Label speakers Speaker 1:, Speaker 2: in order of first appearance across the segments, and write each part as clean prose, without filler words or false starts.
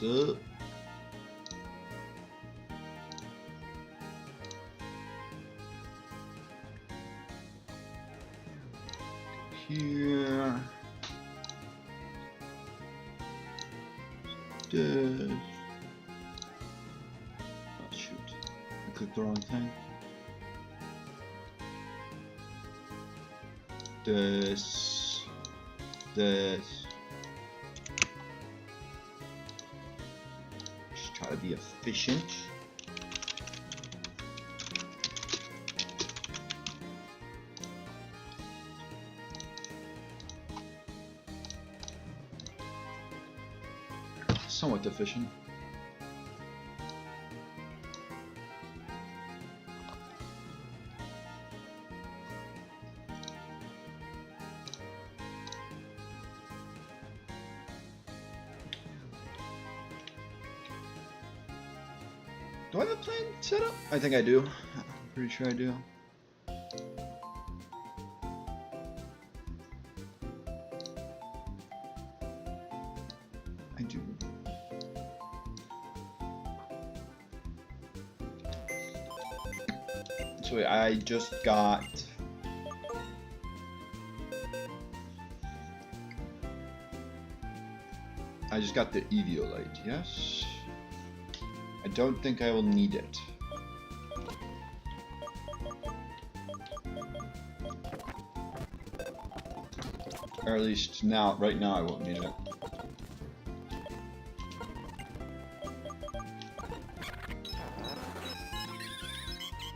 Speaker 1: What's up? Here. This. Oh shoot. I clicked the wrong thing. This. Just try to be efficient. Somewhat efficient. Do I have a plan set up? I think I do. I'm pretty sure I do. I do. So wait, I just got... the Eviolite, yes? I don't think I will need it. Or at least now, right now I won't need it.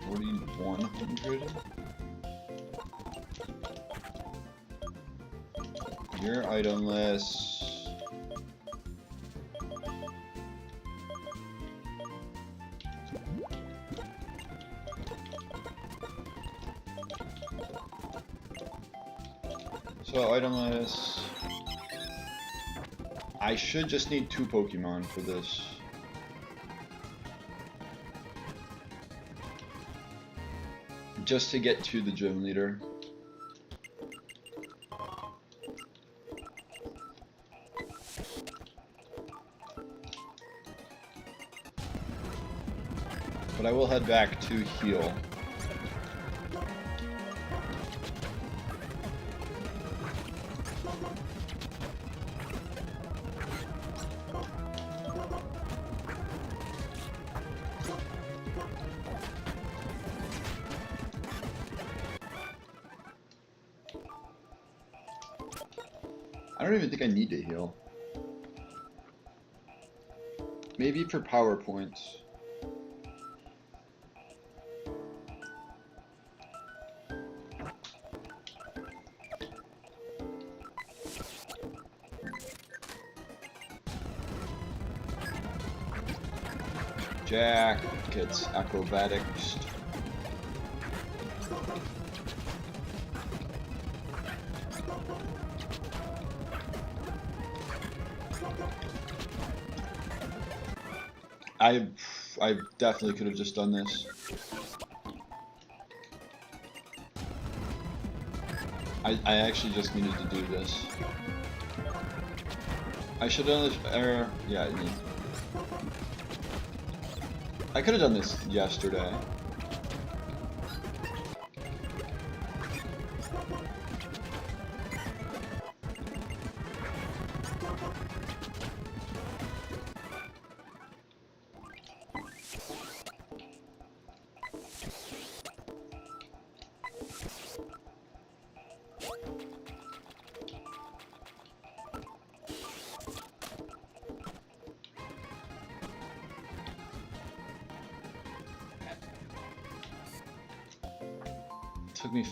Speaker 1: $4,100? Your item list. So item list. I should just need 2 Pokemon for this. Just to get to the gym leader. But I will head back to heal. I don't even think I need to heal. Maybe for power points. Jack gets acrobatics. I definitely could have just done this. I actually just needed to do this. I should have done this, yeah, I could have done this yesterday. Took me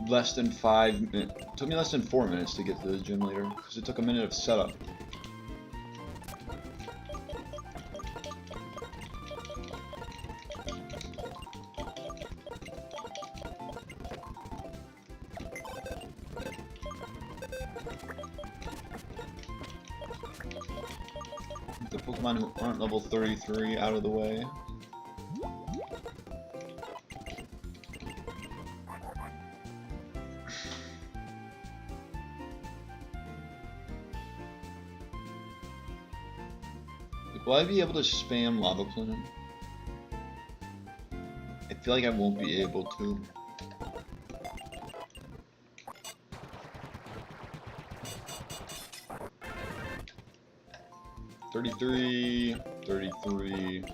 Speaker 1: less than 5 minutes. Took me less than 4 minutes to get to the gym leader because it took a minute of setup. The Pokemon who aren't level 33 out of the way. Will I be able to spam Lava Plume? I feel like I won't be able to. $33, $33.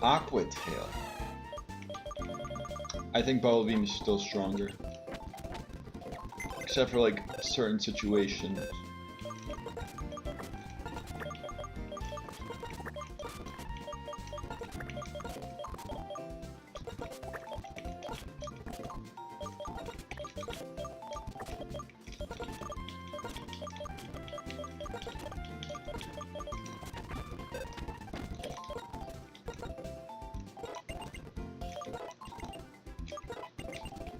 Speaker 1: Aqua Tail. I think Bubble Beam is still stronger. Except for like certain situations.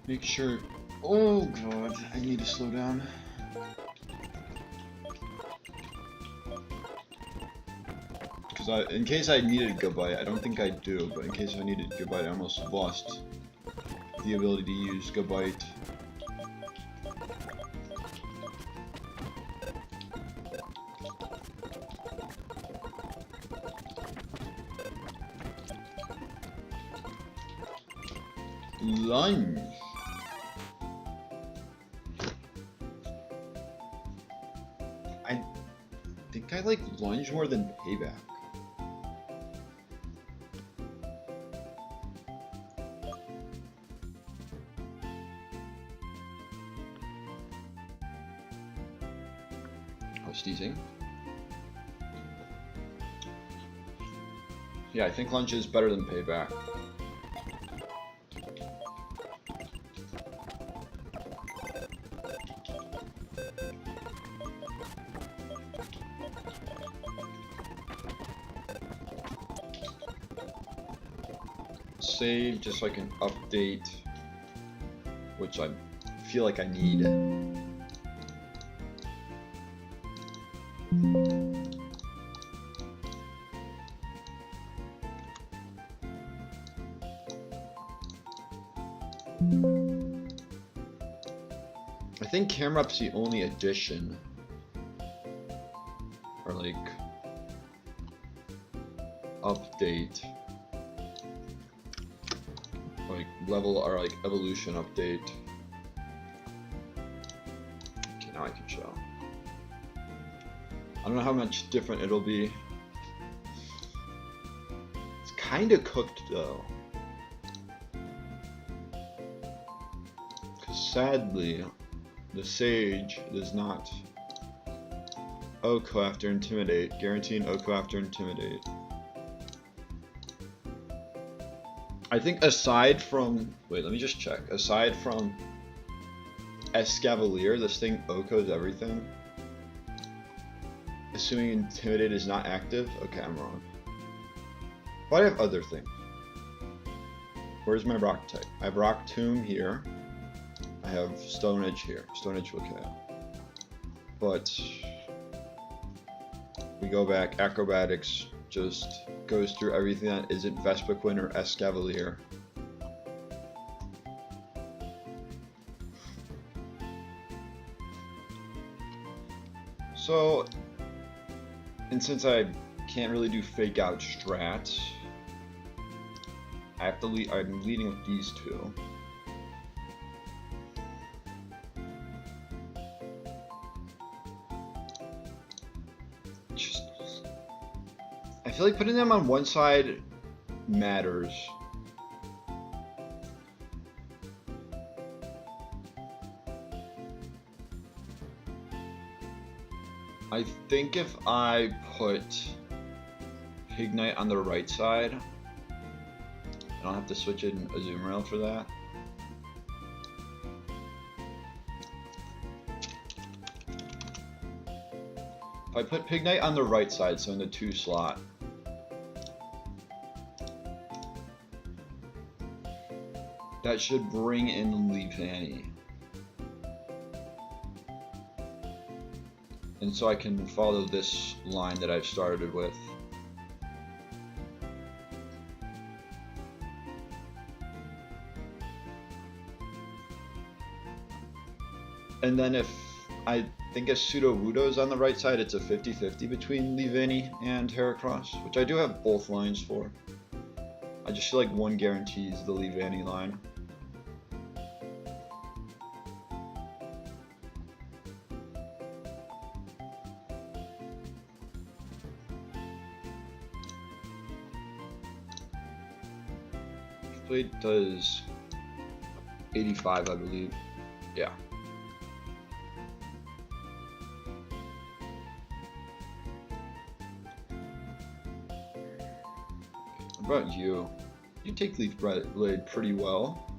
Speaker 1: Make sure. Oh god, I need to slow down. Because in case I needed Goodbye, I don't think I do, but in case I needed Goodbye, I almost lost the ability to use Goodbye. Lunge. I think I like Lunge more than Payback. I was teasing. Yeah, I think Lunge is better than Payback. Save just so I can update, which I feel like I need. I think Camera Up's the only addition, or like update. Like level or like evolution update. Okay, now I can show. I don't know how much different it'll be. It's kind of cooked though. Because sadly, the Sage does not OHKO after Intimidate, guaranteeing OHKO after Intimidate. I think aside from, wait, let me just check. Aside from Escavalier, this thing OHKOs everything. Assuming Intimidate is not active. Okay, I'm wrong. But I have other things. Where's my rock type? I have Rock Tomb here. I have Stone Edge here. Stone Edge will KO. But we go back, Acrobatics just goes through everything that isn't Vespiquen or Escavalier. So, and since I can't really do fake out strats, I have to I'm leading with these two. I feel like putting them on one side matters. I think if I put Pignite on the right side, I don't have to switch in a zoom rail for that. If I put Pignite on the right side, so in the 2 slot, that should bring in Leavanny. And so I can follow this line that I've started with. And then if I think a Pseudo-Wudo is on the right side. It's a 50-50 between Leavanny and Heracross, which I do have both lines for. I just feel like one guarantees the Leavanny line. Blade does 85, I believe. Yeah. What about you? You take Leaf Blade pretty well.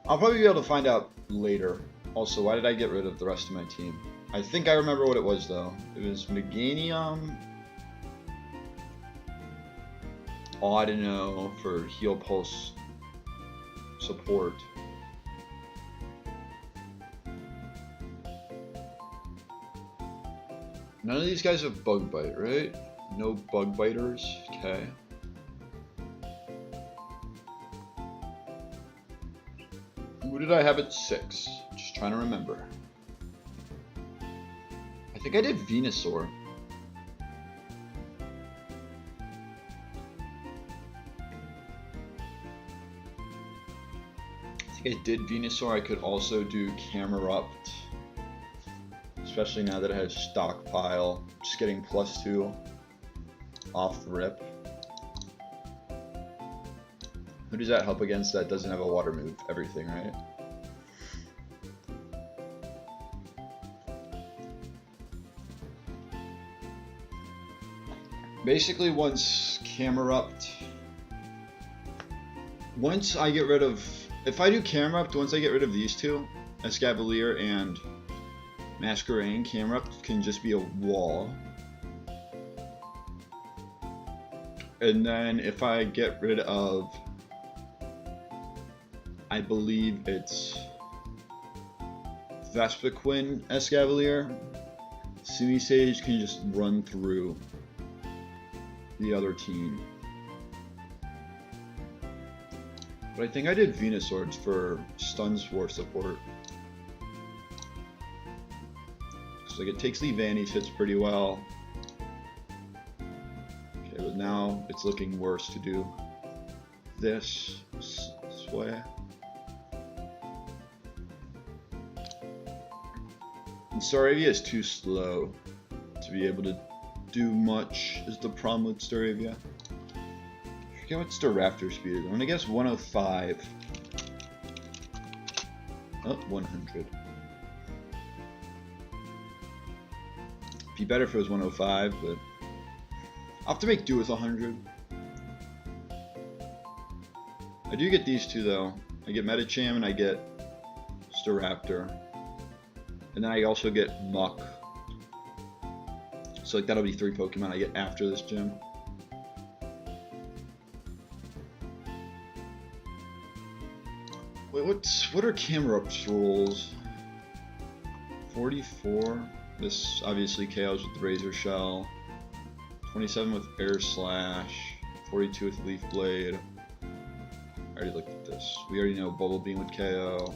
Speaker 1: I'll probably be able to find out later. Also, why did I get rid of the rest of my team? I think I remember what it was though. It was Meganium, Audino for Heal Pulse support. None of these guys have Bug Bite, right? No Bug Biters? Okay. Who did I have at 6? Just trying to remember. I think I did Venusaur. I think I did Venusaur. I could also do Camerupt. Especially now that I have Stockpile. Just getting +2 off the rip. Who does that help against that doesn't have a water move? Everything, right? Basically, once Camerupt, once I get rid of, if I do Camerupt, once I get rid of these two, Escavalier and Masquerain, Camerupt can just be a wall. And then if I get rid of, I believe it's Vespiquen Escavalier, Simisage can just run through the other team. But I think I did Venusaur for Stun Spore support. So like it takes Leavanny, hits pretty well. Okay, but now it's looking worse to do this way. And Staravia is too slow to be able to do much, is the problem with Staravia. I forget what Staraptor speed is. I'm gonna guess 105. Oh, 100. Be better if it was 105, but I'll have to make do with 100. I do get these two though. I get Medicham and I get Staraptor. And then I also get Muck. So like that'll be 3 Pokemon I get after this gym. Wait, what are Camerupt's rules? 44. This obviously KOs with Razor Shell. 27 with Air Slash. 42 with Leaf Blade. I already looked at this. We already know Bubble Beam would KO.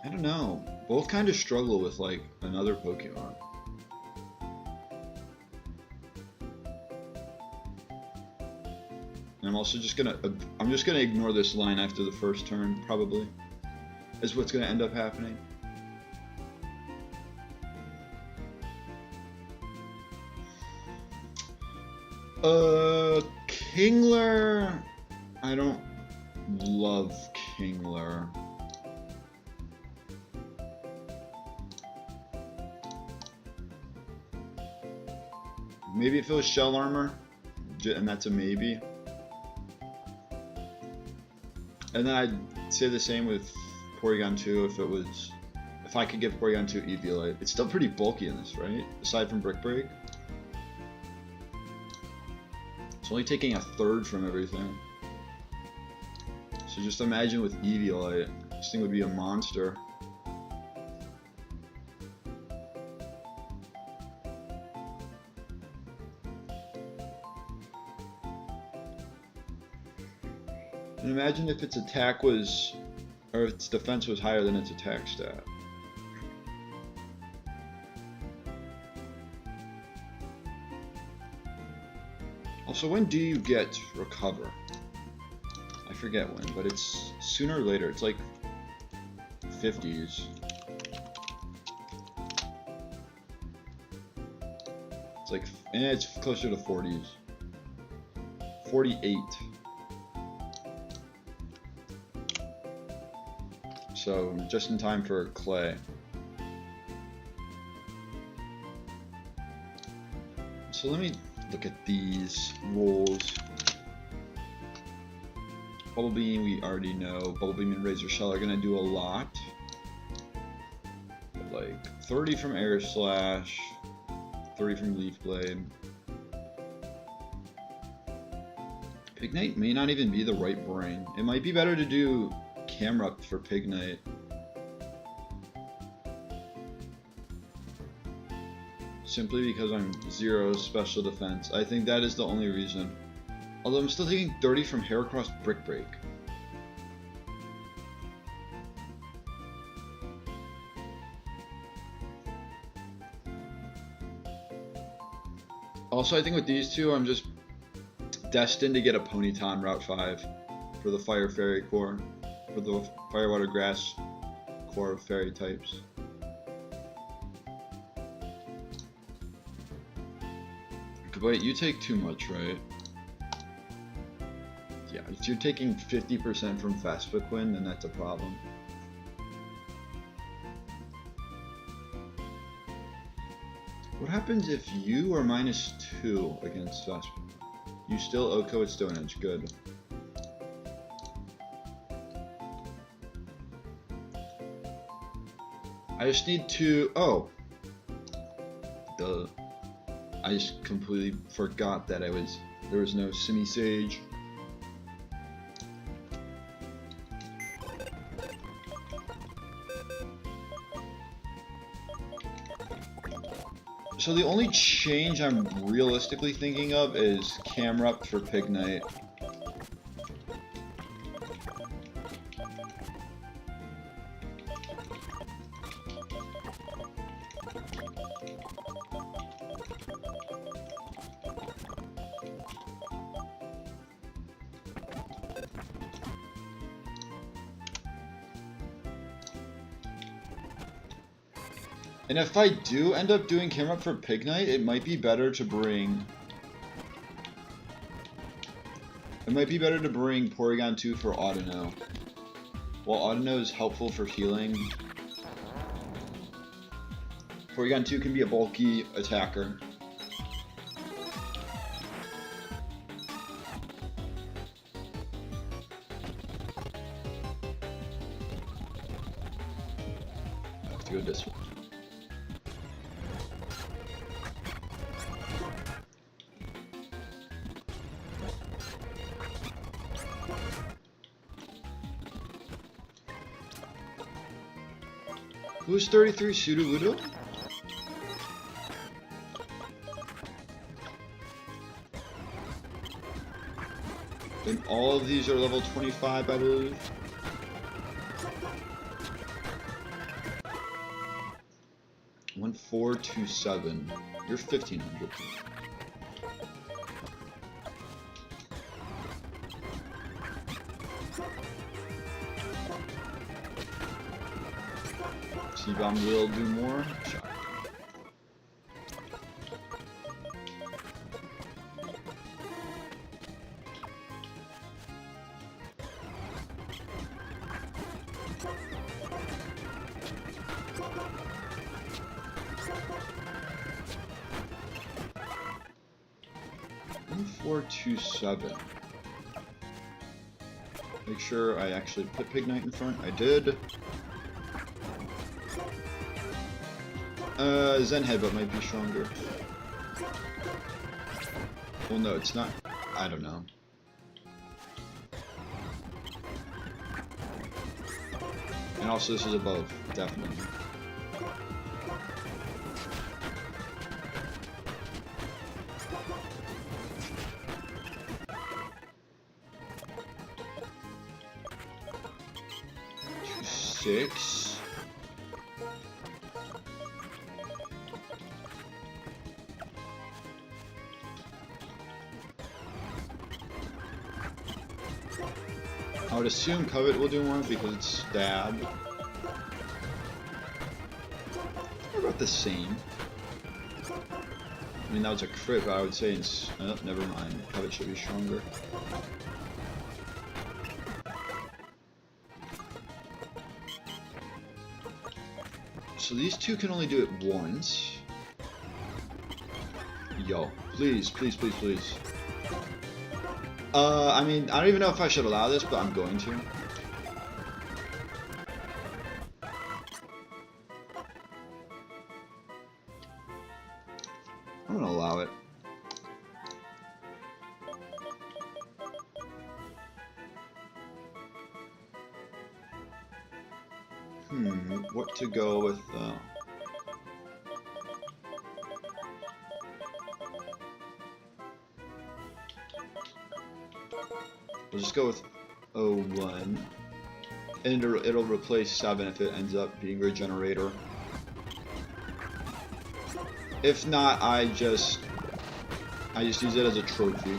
Speaker 1: I don't know. Both kind of struggle with like another Pokemon. And I'm also just gonna ignore this line after the first turn, probably. Is what's gonna end up happening. Kingler. I don't love Kingler. Maybe if it was Shell Armor, and that's a maybe. And then I'd say the same with Porygon 2 if I could give Porygon 2 Eviolite. It's still pretty bulky in this, right? Aside from Brick Break. It's only taking 1/3 from everything. So just imagine with Eviolite, this thing would be a monster. And imagine if its attack was, or if its defense was higher than its attack stat. Also, when do you get recover? I forget when, but it's sooner or later. It's like 50s. It's like, it's closer to 40s. 48. So, just in time for clay. So let me look at these rules. Bubble Beam, we already know. Bubble Beam and Razor Shell are gonna do a lot. But like 30 from Air Slash, 30 from Leaf Blade. Pignite may not even be the right brain. It might be better to do Camrupt for Pignite. Simply because I'm 0 special defense. I think that is the only reason. Although I'm still taking 30 from Heracross Brick Break. Also, I think with these two, I'm just destined to get a Ponyton Route 5 for the Fire Fairy core, for the Fire Water Grass core of fairy types. Wait, you take too much, right? Yeah, if you're taking 50% from Vespiquen, then that's a problem. What happens if you are -2 against Vespiquen? You still Oko at Stone Edge, good. I just need to, oh. Duh. I just completely forgot that there was no Simi-Sage. So the only change I'm realistically thinking of is Camrupt for Pignite. And if I do end up doing Camrupt for Pignite, it might be better to bring... Porygon 2 for Audino. While Audino is helpful for healing, Porygon 2 can be a bulky attacker. I have to go this way. Who's 33 Sudowoodo? And all of these are level 25, I believe. One 427. You're 1500. T-Bomb will do more. Shot. One 427. Make sure I actually put Pignite in front. I did. Zen Headbutt might be stronger. Well, no, it's not. I don't know. And also, this is above, definitely. 6. I would assume Covet will do more because it's stab. They're about the same. I mean, that was a crit, but I would say it's... Oh, never mind. Covet should be stronger. So these two can only do it once. Yo, please, please, please, please. I mean, I don't even know if I should allow this, but I'm going to. I'm gonna allow it. What to go with, we'll just go with 01. And it'll replace 7 if it ends up being Regenerator. If not, I just use it as a trophy.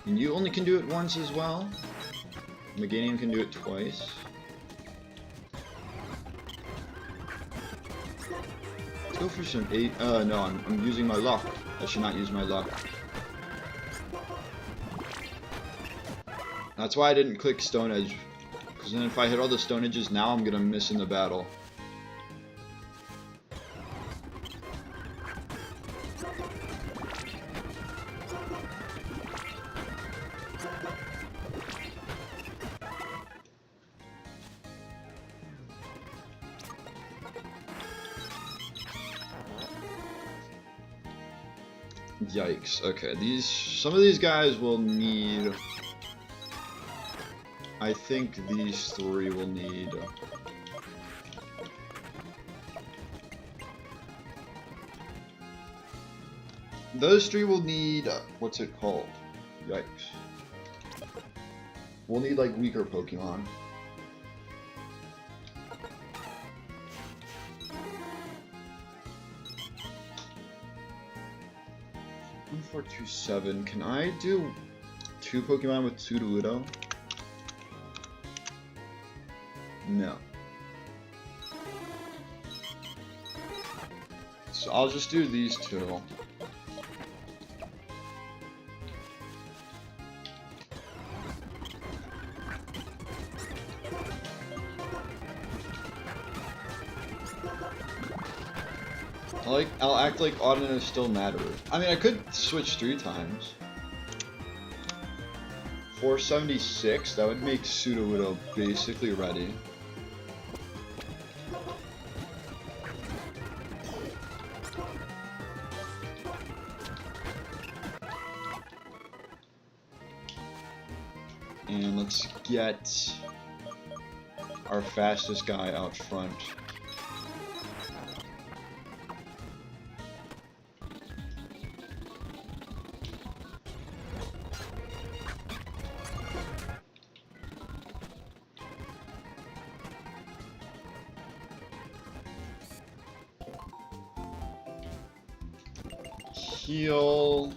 Speaker 1: And you only can do it once as well. Meganium can do it twice. Let's go for some 8. No, I'm using my luck. I should not use my luck. That's why I didn't click Stone Edge. Because then if I hit all the Stone Edges now, I'm gonna miss in the battle. Yikes. Okay, some of these guys will need... I think these 3 will need... Those 3 will need... what's it called? Yikes. We'll need, like, weaker Pokemon. 1427. Can I do 2 Pokemon with Sudowoodo? No. So I'll just do these 2. I'll act like Audino still matters. I mean, I could switch 3 times. 476, that would make Sudowoodo basically ready. And let's get our fastest guy out front. Heal.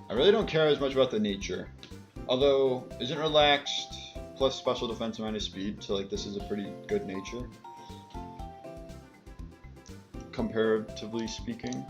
Speaker 1: I really don't care as much about the nature. Although, isn't relaxed plus special defense minus speed, so like this is a pretty good nature. Comparatively speaking.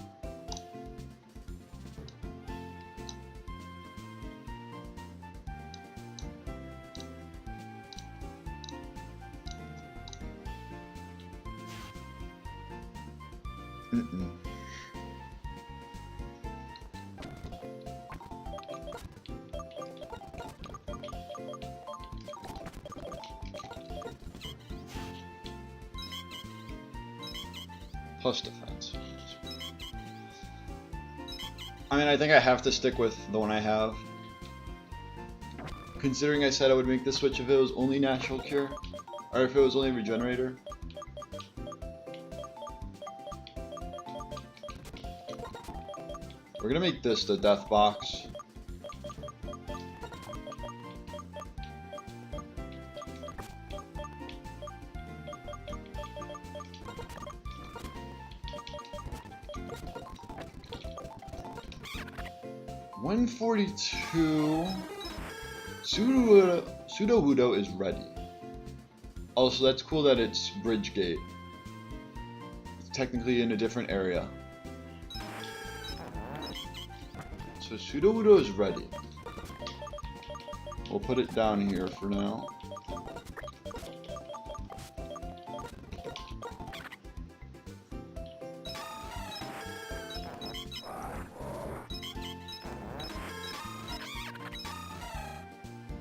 Speaker 1: Plus defense. I mean, I think I have to stick with the one I have. Considering I said I would make the switch if it was only natural cure, or if it was only regenerator. We're gonna make this the death box. $142. Pseudo-Wudo is ready. Also, that's cool that it's Bridge Gate. It's technically in a different area. So Pseudo-Wudo is ready. We'll put it down here for now.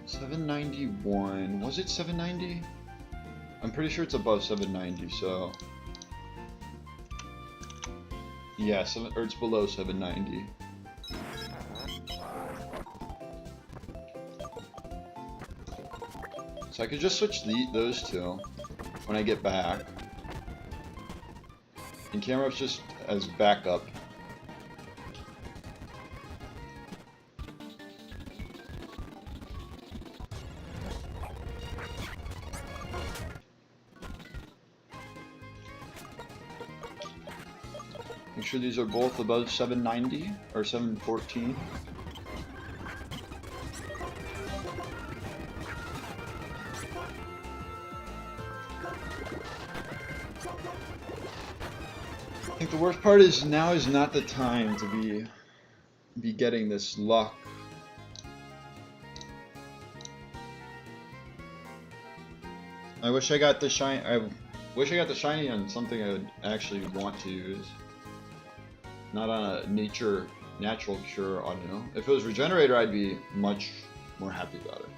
Speaker 1: $791. Was it $790? I'm pretty sure it's above $790, so yeah, or it's below $790. So I could just switch those two when I get back, and camera up's just as backup. Make sure these are both above 790 or 714. I think the worst part is now is not the time to be getting this luck. I wish I got the shiny. I wish I got the shiny on something I would actually want to use. Not on a natural cure, I don't know. If it was regenerator, I'd be much more happy about it.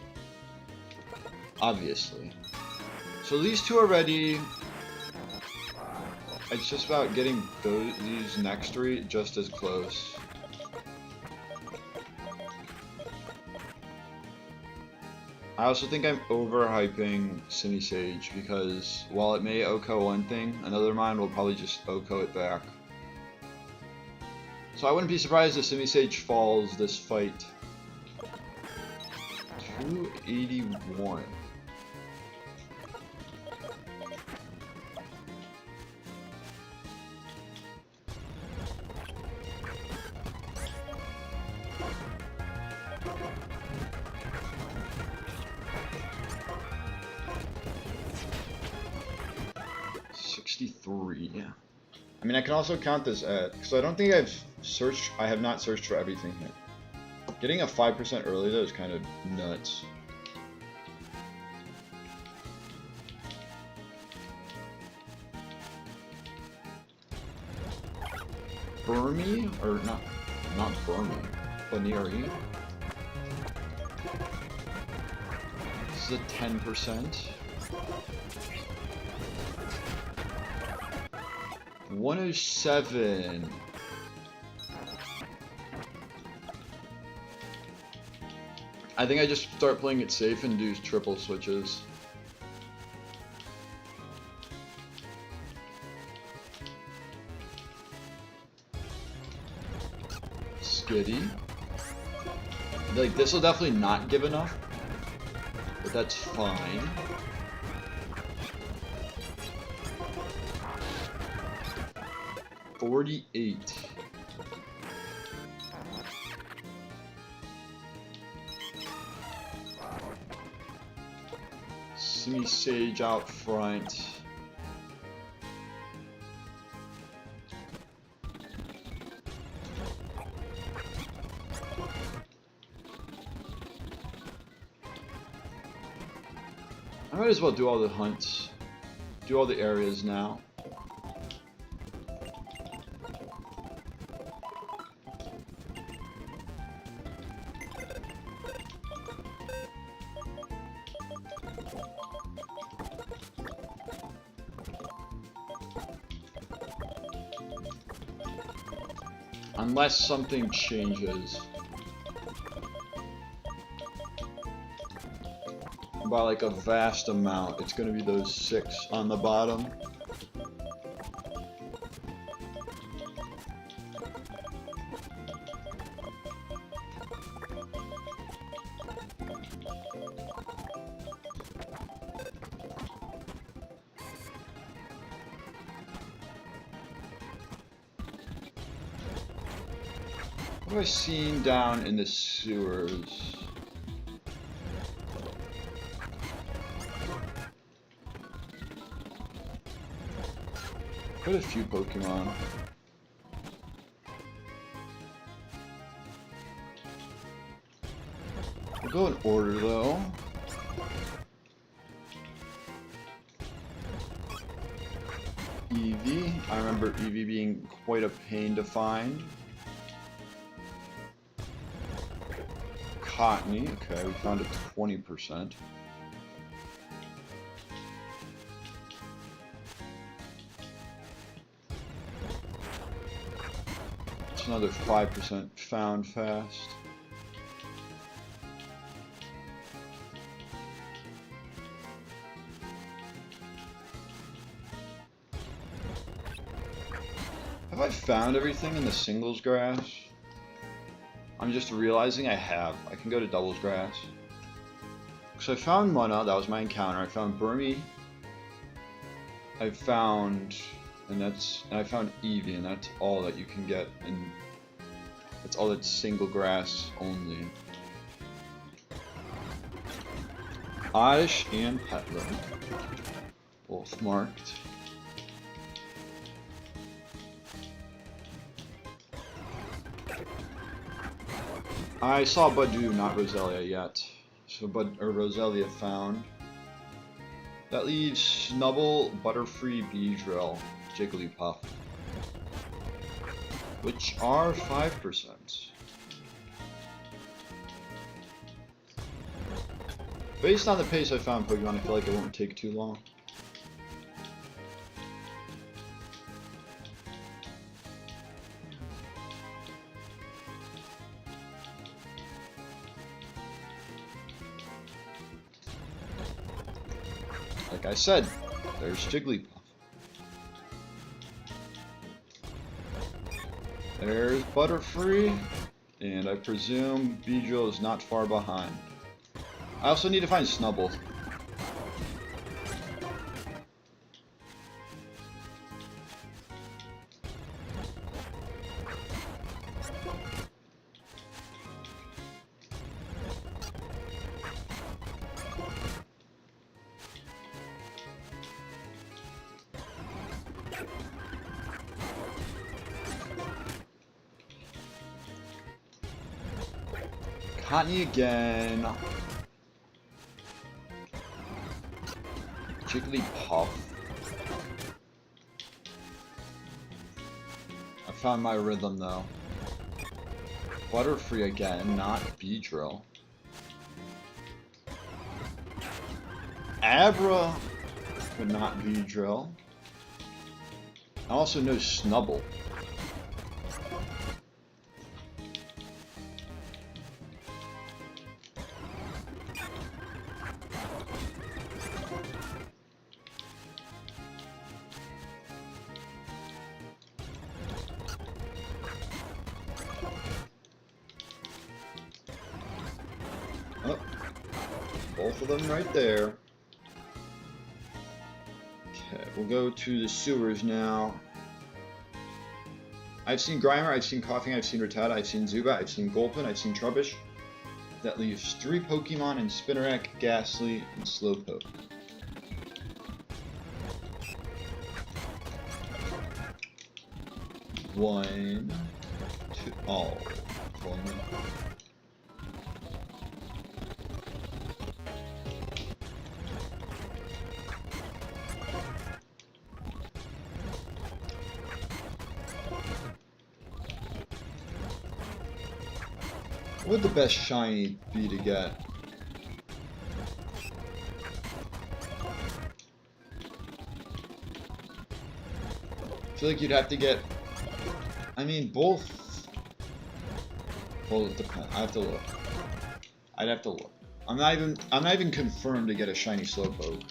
Speaker 1: Obviously. So these two are ready. It's just about getting these next three just as close. I also think I'm overhyping Semi-Sage because while it may OHKO one thing, another mine will probably just OHKO it back. So I wouldn't be surprised if Semi-Sage falls this fight. 281. I mean, I can also count this at, because I don't think I have not searched for everything here. Getting a 5% early though is kind of nuts. Burmy? Or not Burmy. Baneri? This is a 10%. 107. I think I just start playing it safe and do triple switches. Skitty. Like, this will definitely not give enough, but that's fine. $48. Semi-Sage out front. I might as well do all the hunts, do all the areas now. Unless something changes. by like a vast amount. It's gonna be those 6 on the bottom. What have I seen down in the sewers? Quite a few Pokemon. We'll go in order though. Eevee. I remember Eevee being quite a pain to find. Cottony. Okay, we found it 20%. It's another 5% found fast. Have I found everything in the singles grass? I'm just realizing I have. I can go to doubles grass. So I found Munna, that was my encounter. I found Burmy. I found, and I found Eevee, and that's all that you can get, and that's all that's single grass only. Oddish and Petler, both marked. I saw Budew, not Roselia yet. So Roselia found. That leaves Snubble, Butterfree, Beedrill, Jigglypuff, which are 5%. Based on the pace I found Pokemon, I feel like it won't take too long. Like I said, there's Jigglypuff. There's Butterfree, and I presume Beedrill is not far behind. I also need to find Snubble. Cottony again. Jigglypuff. I found my rhythm though. Butterfree again, not Beedrill. Abra, but not Beedrill. I also know Snubble. Oh, both of them right there. Okay, we'll go to the sewers now. I've seen Grimer, I've seen Coughing, I've seen Rattata, I've seen Zubat, I've seen Gulpin, I've seen Trubbish. That leaves 3 Pokemon in Spinarak, Ghastly, and Slowpoke. One, two, oh, one. What would the best shiny be to get? I feel like you'd have to get, I mean, both. Well, it depends. I have to look. I'd have to look. I'm not even confirmed to get a shiny Slowpoke.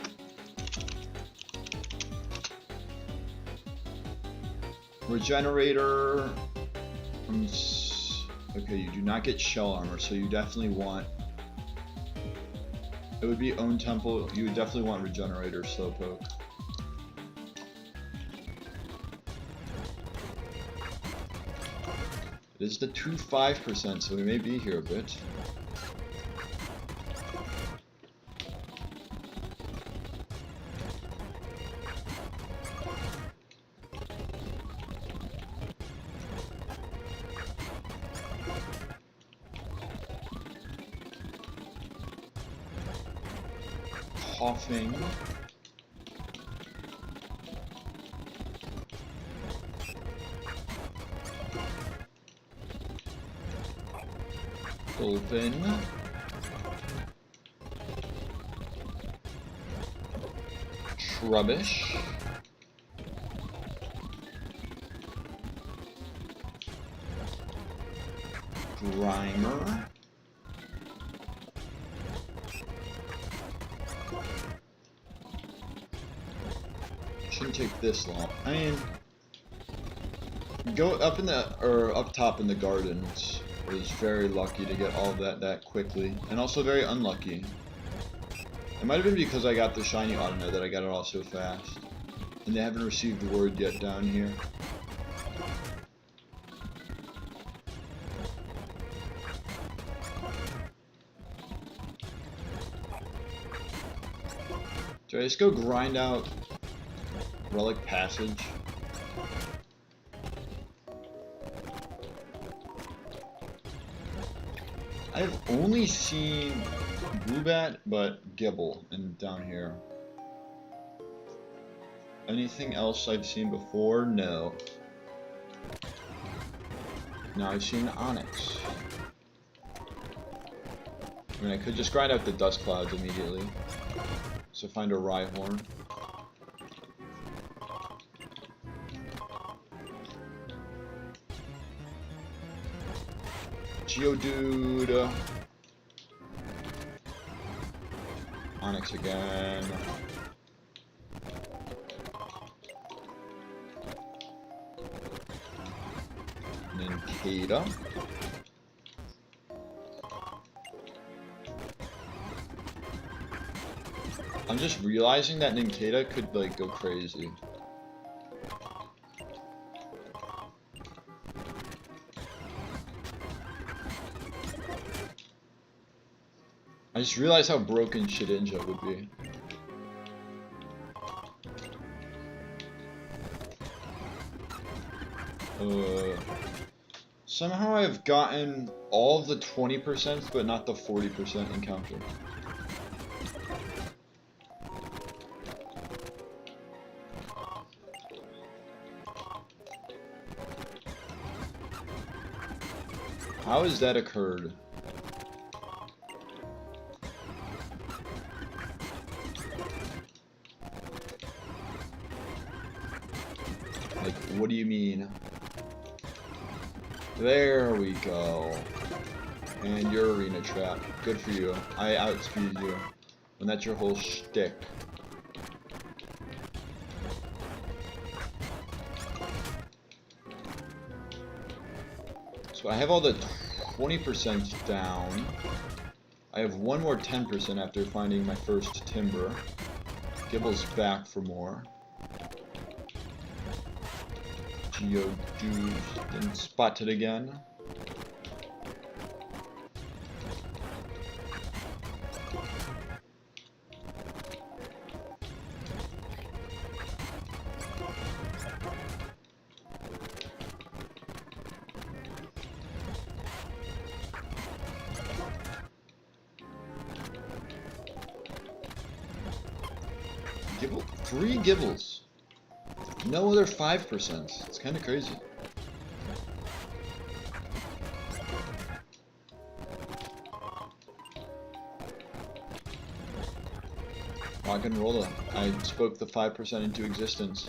Speaker 1: Regenerator. Okay, you do not get shell armor, so you definitely want. It would be Own Temple. You would definitely want Regenerator Slowpoke. It is the 2-5%, so we may be here a bit. Coughing. Open. Trubbish. Grimer. Shouldn't take this long. I mean, go up in the up top in the gardens. Was very lucky to get all of that quickly, and also very unlucky. It might have been because I got the shiny Audino that I got it all so fast, and they haven't received the word yet down here. Do I just go grind out Relic Passage? I've only seen Bluebat, but Gibble down here. Anything else I've seen before? No. Now I've seen Onyx. I mean, I could just grind out the Dust Clouds immediately. So find a Rhyhorn. Geodude. Onyx again. Nincada. I'm just realizing that Nincada could like go crazy. I just realized how broken Shedinja would be. Somehow I've gotten all of the 20%, but not the 40% encounter. How has that occurred? Like, what do you mean? There we go. And your arena trap. Good for you. I outspeed you. When that's your whole shtick. So I have all the 20% down. I have one more 10% after finding my first timber. Gibble's back for more. Geodude been spotted again. Gibble, 3 Gibbles. No other 5%. It's kind of crazy. Rock and roll. I spoke the 5% into existence.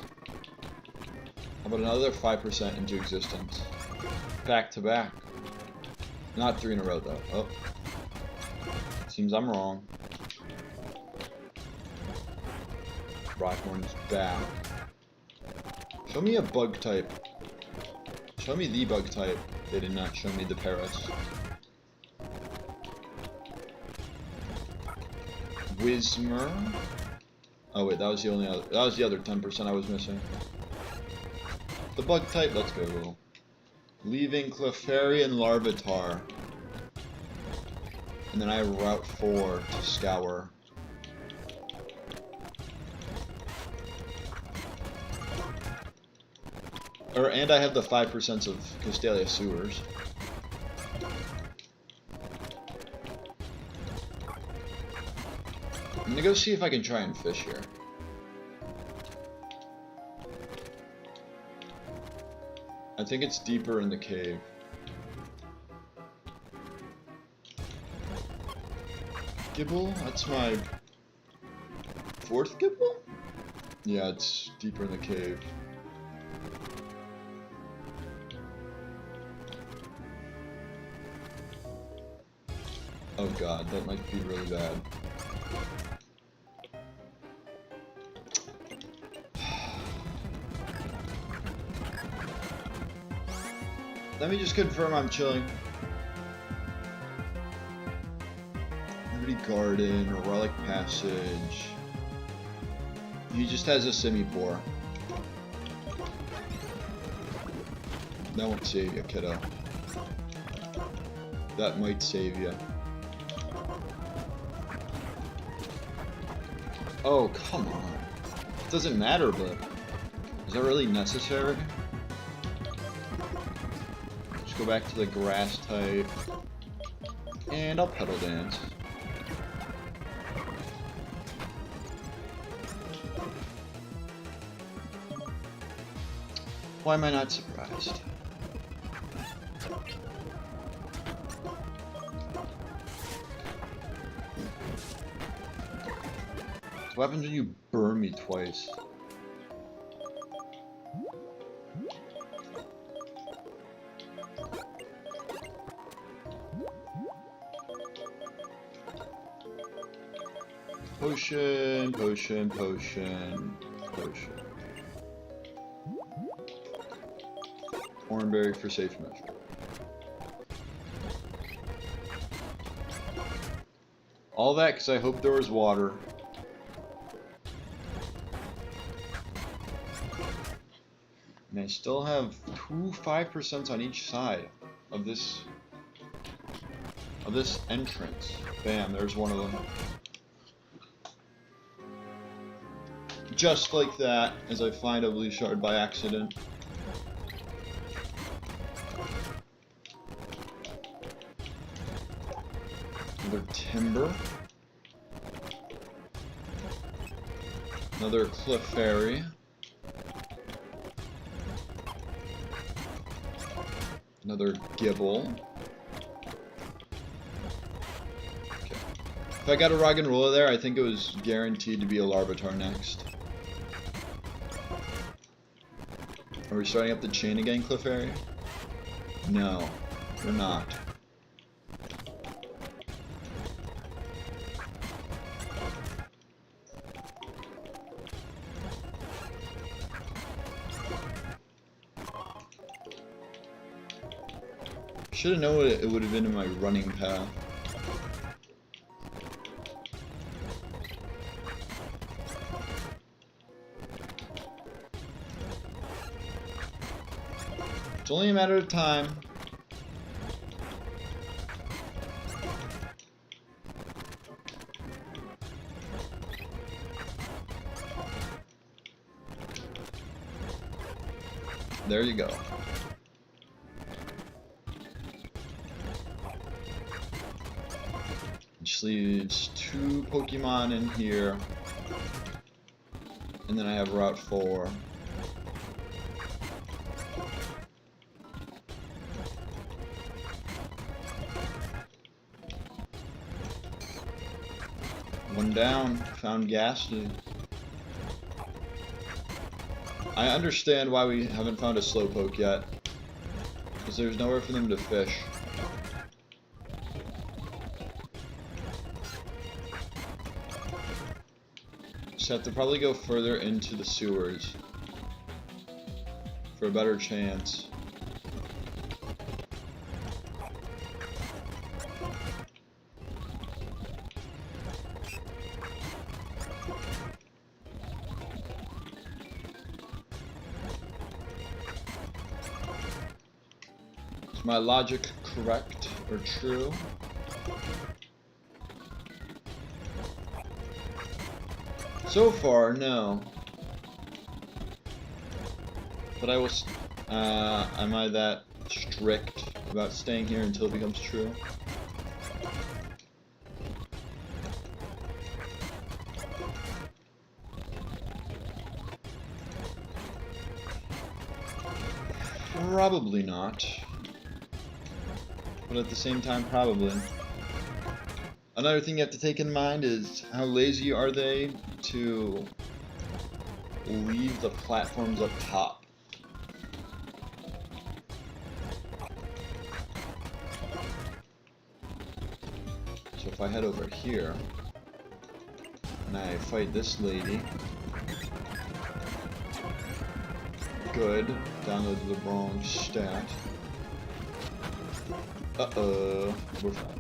Speaker 1: How about another 5% into existence? Back to back. Not 3 in a row though. Oh. Seems I'm wrong. Rockhorn's back. Show me a bug type. Show me the bug type. They did not show me the Paris. Whismer. Oh wait, that was the only other. That was the other 10% I was missing. The bug type. Let's go. Leaving Clefairy and Larvitar. And then I have Route 4 to scour. And I have the 5% of Castelia Sewers. I'm gonna go see if I can try and fish here. I think it's deeper in the cave. Gibble? That's my 4th Gibble? Yeah, it's deeper in the cave. Oh god, that might be really bad. Let me just confirm I'm chilling. Liberty Garden, or Relic Passage. He just has a Simipour. That won't save you, kiddo. That might save you. Oh, come on. It doesn't matter, but is that really necessary? Just go back to the grass type. And I'll Petal Dance. Why am I not surprised? What happens when you burn me twice? Potion, potion, potion, potion. Hornberry for safe measure. All that because I hope there was water. And I still have 2 5% on each side of this entrance. Bam, there's one of them. Just like that, as I find a blue shard by accident. Another Timber. Another Clefairy. Another Gibble. Okay. If I got a Roggenrola there, I think it was guaranteed to be a Larvitar next. Are we starting up the chain again, Clefairy? No, we're not. Should have known it would have been in my running path. It's only a matter of time. There you go. Which leaves 2 Pokemon in here. And then I have Route 4. One down. Found Ghastly. I understand why we haven't found a Slowpoke yet. Because there's nowhere for them to fish. Just have to probably go further into the sewers for a better chance. Is my logic correct or true? So far, no. But I will. Am I that strict about staying here until it becomes true? Probably not. But at the same time, probably. Another thing you have to take in mind is how lazy are they to leave the platforms up top. So if I head over here and I fight this lady, good, downloaded the wrong stat. Uh-oh, we're fine.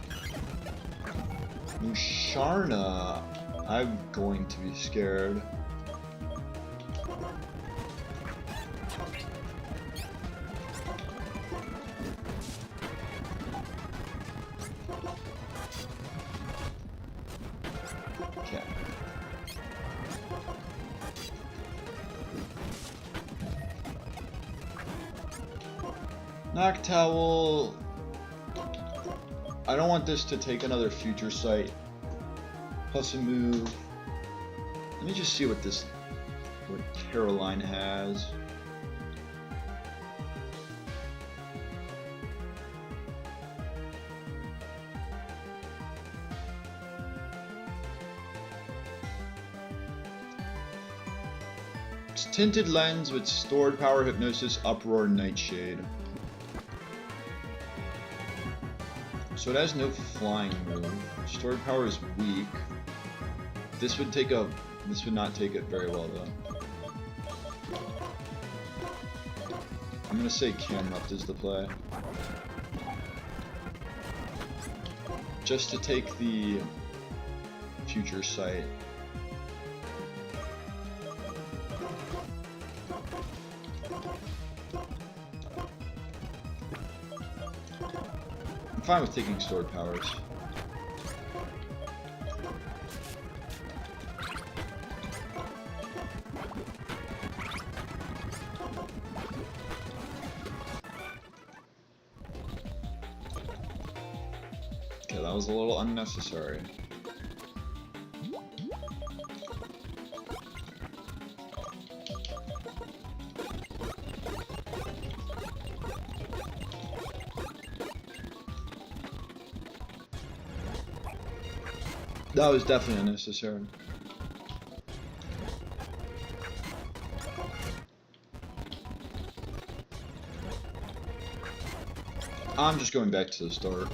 Speaker 1: Musharna, I'm going to be scared. Okay. Knock Towel. I don't want this to take another future sight. Plus a move. Let me just see what Caroline has. It's Tinted Lens with Stored Power, Hypnosis, Uproar, Nightshade. So it has no flying move. Stored power is weak. This would not take it very well though. I'm gonna say Camrupt is the play. Just to take the future sight. I'm fine with taking stored powers. Okay, that was a little unnecessary. That was definitely unnecessary. I'm just going back to the start.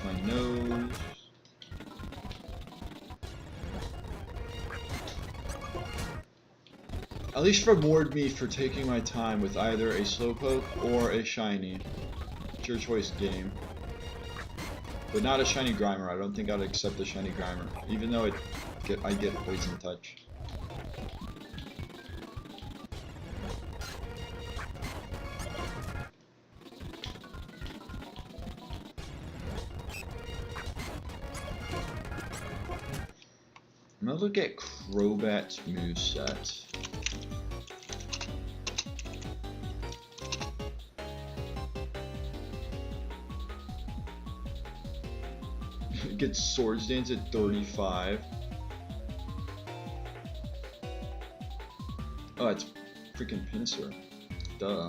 Speaker 1: My nose. At least reward me for taking my time with either a Slowpoke or a Shiny. It's your choice, game. But not a Shiny Grimer. I don't think I'd accept a Shiny Grimer, even though I get Poison Touch. I'm gonna look at Crobat's moveset. It gets Swords Dance at 35. Oh, it's freaking pincer. Duh.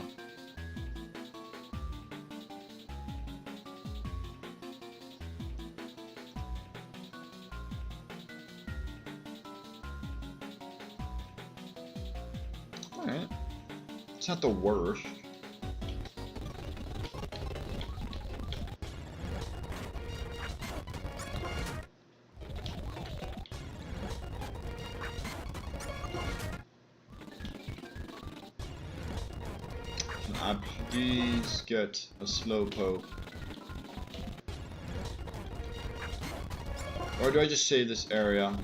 Speaker 1: Alright. It's not the worst. Can I please get a slowpoke? Or do I just save this area?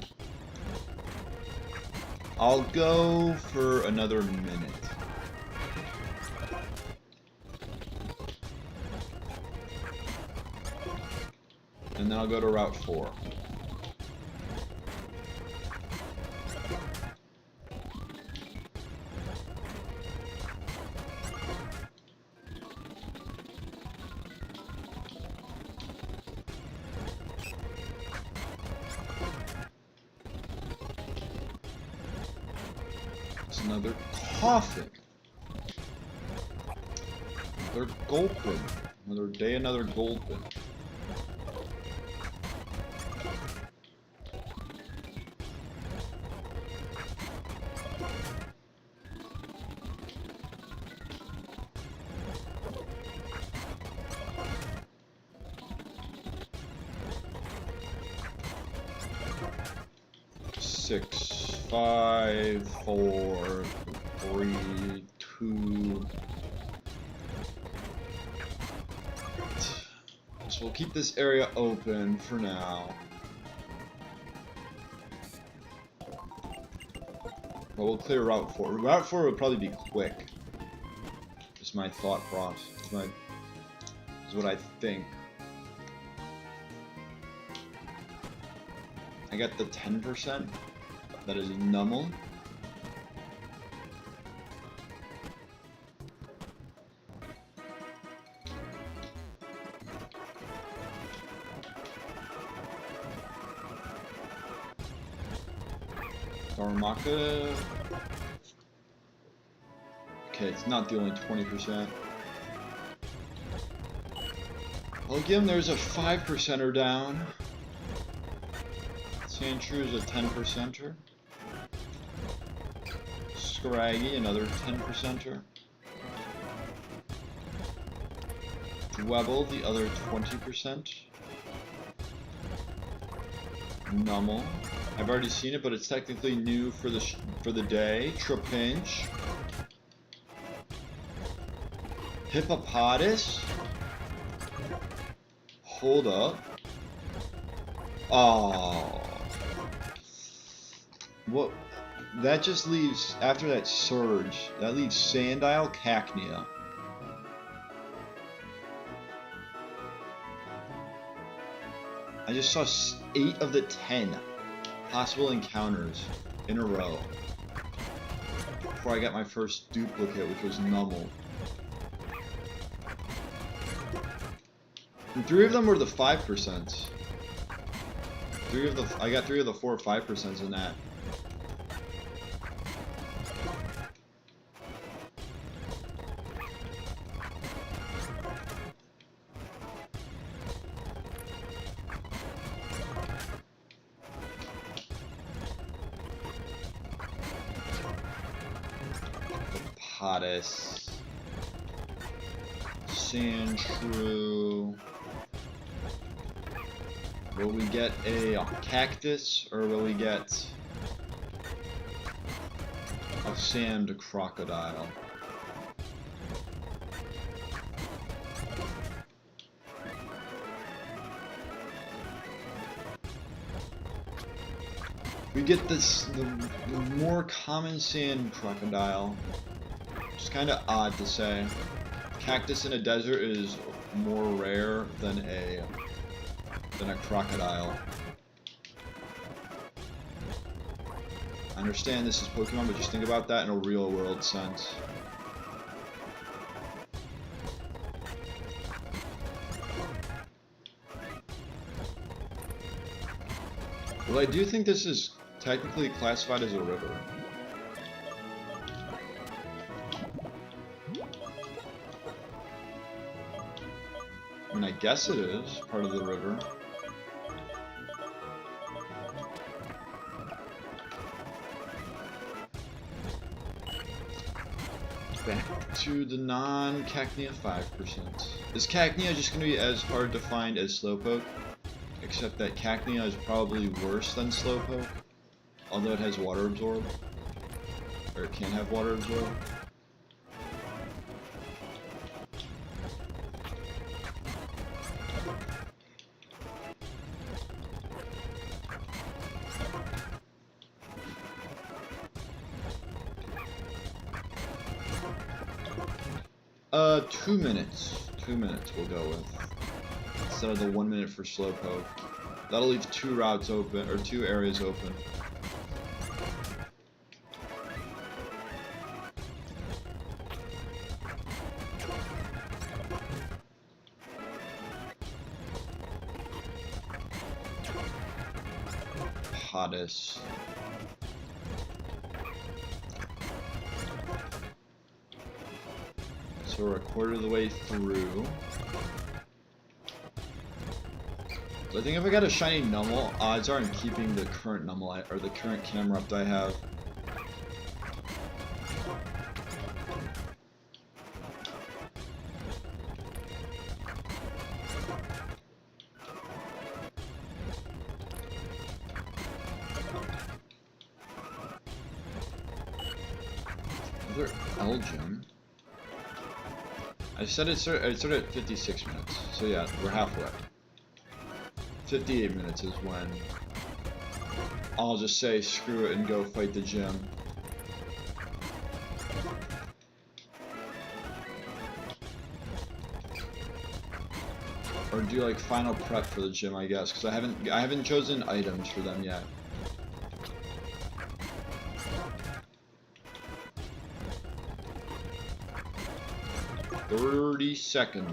Speaker 1: I'll go for another minute. And then I'll go to Route 4. It's another coffin. Another gold bin. Another day, another gold bin. Six, 5, 4, 3, 2. So we'll keep this area open for now. But we'll clear Route 4. Route 4 would probably be quick. Just my thought process. Is what I think. I got the 10%. That is Nummel. Darmaka. Okay, it's not the only 20%. Well, again, there's a 5%er down. Sandshrew is a 10%er. Scraggy, another 10%er. Dwebble, the other 20%. Nummel. I've already seen it, but it's technically new for the day. Trapinch. Hippopotamus. Hold up. Oh. What? That just leaves, after that surge, that leaves Sandile, Cacnea. I just saw 8 of the 10 possible encounters in a row before I got my first duplicate, which was Nummel. And 3 of them were the 5%. I got 3 of the 4 or 5% in that. Hippopotamus. Sandshrew. Will we get a cactus, or will we get a sand crocodile? We get this, the more common sand crocodile. It's kind of odd to say. Cactus in a desert is more rare than a crocodile. I understand this is Pokemon, but just think about that in a real world sense. Well, I do think this is technically classified as a river. mean, I guess it is part of the river. Back to the non-Cacnea 5%. Is Cacnea just going to be as hard to find as Slowpoke? Except that Cacnea is probably worse than Slowpoke, although it has Water Absorb. Or it can have Water Absorb. 2 minutes. 2 minutes we'll go with. Instead of the 1 minute for Slowpoke. That'll leave 2 routes open, or 2 areas open. Hottest. So we're a quarter of the way through. So I think if I got a shiny Numel, odds are I'm keeping the current Numel, or the current camera up that I have. Another Elgin. I said it started at 56 minutes, so yeah, we're halfway. 58 minutes is when I'll just say screw it and go fight the gym. Or do like final prep for the gym, I guess, because I haven't chosen items for them yet. "30 seconds.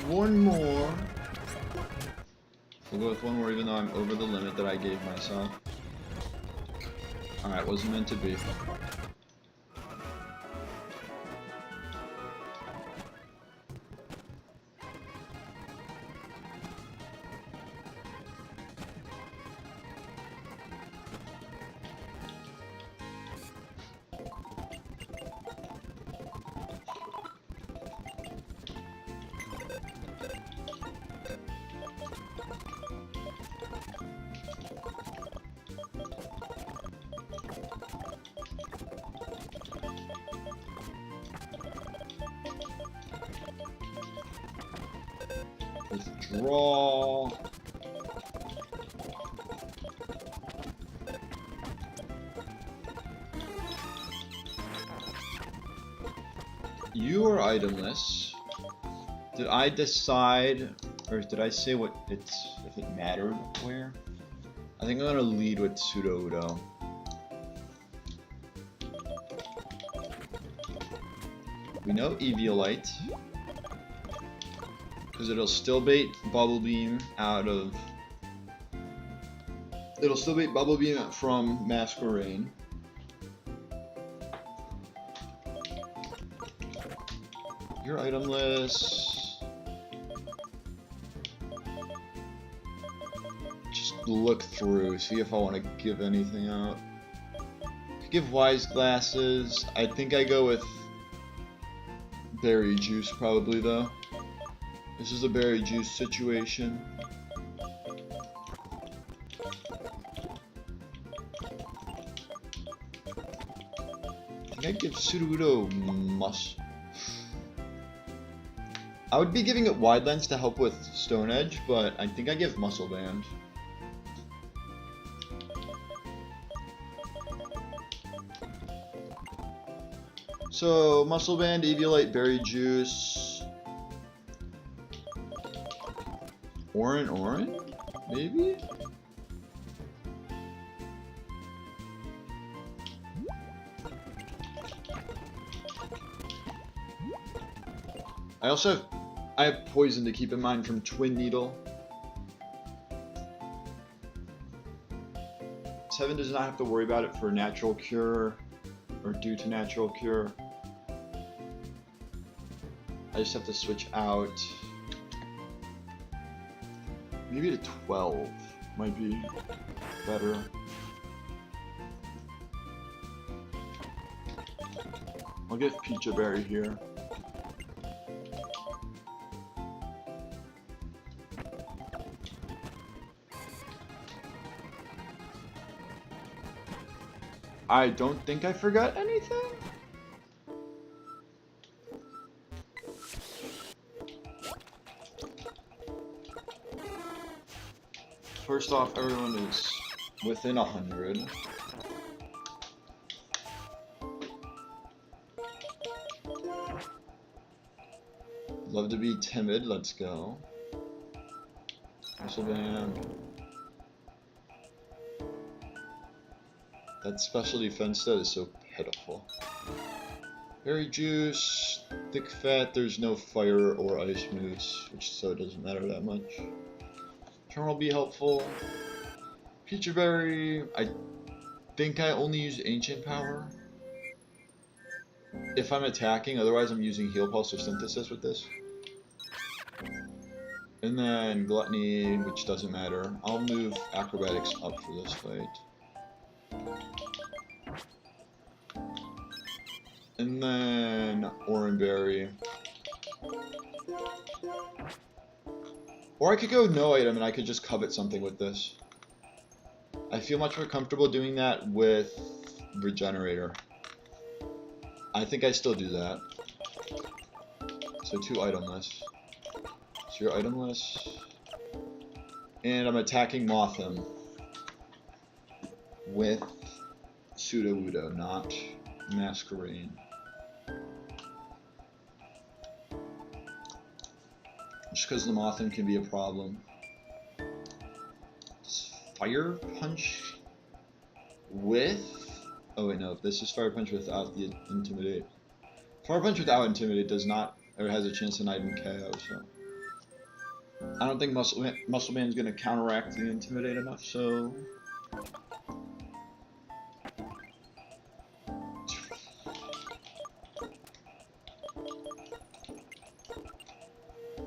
Speaker 1: One more. We'll go with one more even though I'm over the limit that I gave myself. Alright, wasn't meant to be. Withdraw. You are itemless. Did I decide, or did I say what it's, if it mattered where? I think I'm gonna lead with Pseudo-Udo. We know Eviolite. Because it'll still bait Bubble Beam out of... It'll still bait Bubble Beam from Masquerain. You're itemless. Just look through, see if I want to give anything out. Give Wise Glasses. I think I go with Berry Juice probably though. This is a berry juice situation. I think I'd give Pseudo-Udo I would be giving it Wide Lens to help with Stone Edge, but I think I give Muscle Band. So, Muscle Band, Eviolite, Berry Juice... Orin, maybe? I have poison to keep in mind from Twin Needle. 7 does not have to worry about it for natural cure or due to natural cure. I just have to switch out. Maybe to 12 might be better. I'll get Peach Berry here. I don't think I forgot anything. First off, everyone is within 100. Love to be timid, let's go. Muscle band. That special defense set is so pitiful. Berry juice, thick fat, there's no fire or ice moves, which so it doesn't matter that much. Charm will be helpful. Peach Berry, I think I only use ancient power if I'm attacking, otherwise I'm using heal pulse or synthesis with this. And then gluttony, which doesn't matter. I'll move acrobatics up for this fight. And then Oranberry. Or I could go no item and I could just covet something with this. I feel much more comfortable doing that with Regenerator. I think I still do that. So 2 itemless. So you're itemless. And I'm attacking Mothim with Sudowoodo, not Masquerain. Just because the Mothim can be a problem. Fire Punch with... Oh wait, no. This is Fire Punch without the Intimidate. Fire Punch without Intimidate does not, or has a chance to not even KO, so... I don't think Muscle Band's gonna counteract the Intimidate enough, so...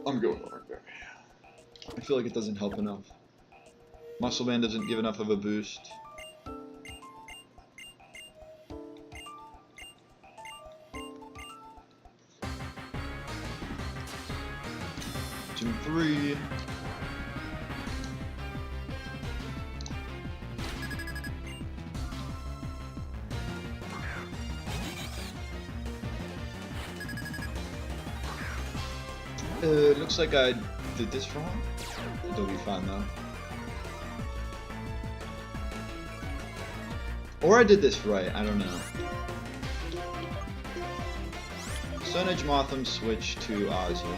Speaker 1: I'm going Oranberry. I feel like it doesn't help enough. Muscle Band doesn't give enough of a boost. Gym 3. It looks like I did this wrong. It'll be fine though. Or I did this right, I don't know. Stone Edge Mothim switch to Ozil.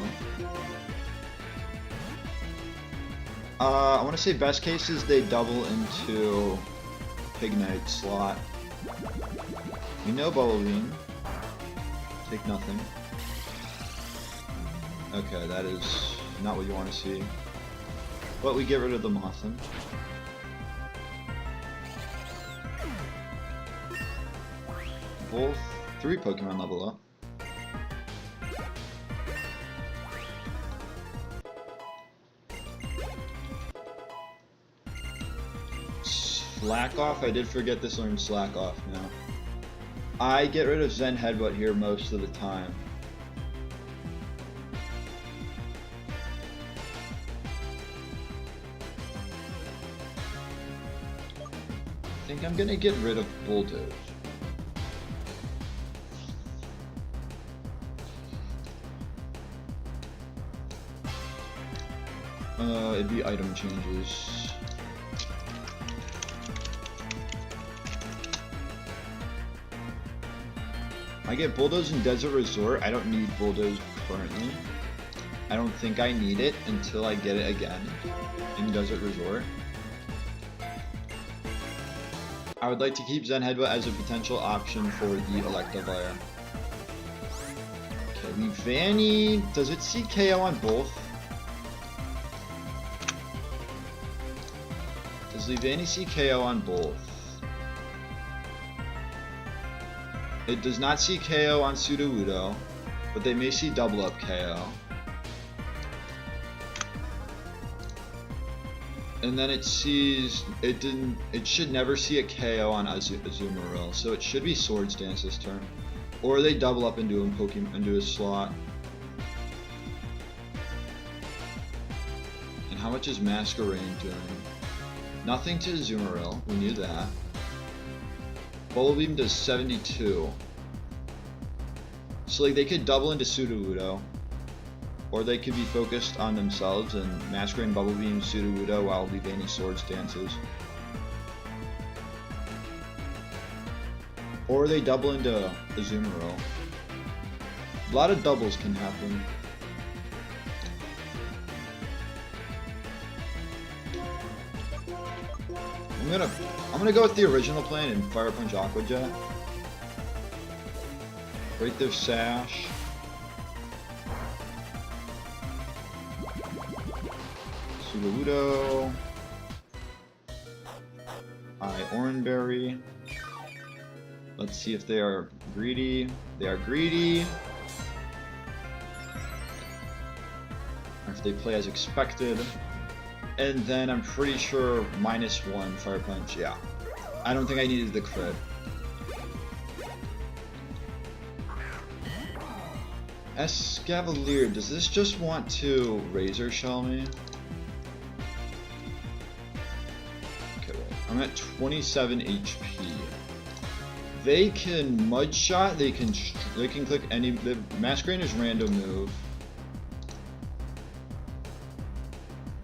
Speaker 1: I want to say best cases they double into Pignite slot. We know Bubble Beam. Take nothing. Okay, that is not what you want to see. But we get rid of the Mothim. Both 3 Pokemon level up. Slack Off? I did forget this learned Slack Off now. I get rid of Zen Headbutt here most of the time. I think I'm gonna get rid of Bulldoze. It'd be item changes. I get Bulldoze in Desert Resort. I don't need Bulldoze currently. I don't think I need it until I get it again in Desert Resort. I would like to keep Zen Headbutt as a potential option for the Electivire. Okay, Leavanny, does it see KO on both? Does Leavanny see KO on both? It does not see KO on Sudowoodo, but they may see double up KO. And then it sees, it should never see a KO on Azumarill, so it should be Swords Dance this turn. Or they double up into a slot. And how much is Masquerain doing? Nothing to Azumarill, we knew that. Bubble Beam does 72. So like they could double into Sudowoodo. Or they could be focused on themselves and Masquerain Bubble Beam Sudowoodo while Leavanny Swords dances. Or they double into Azumarill. A lot of doubles can happen. I'm gonna go with the original plan and Fire Punch Aqua Jet. Break their Sash. Sudowoodo. Oranberry. Let's see if they are greedy. They are greedy. Or if they play as expected. And then I'm pretty sure -1 Fire Punch. Yeah. I don't think I needed the crit. Escavalier, does this just want to Razor Shell me? Okay, wait. I'm at 27 HP. They can Mudshot, they can click any, the Masquerain is random move.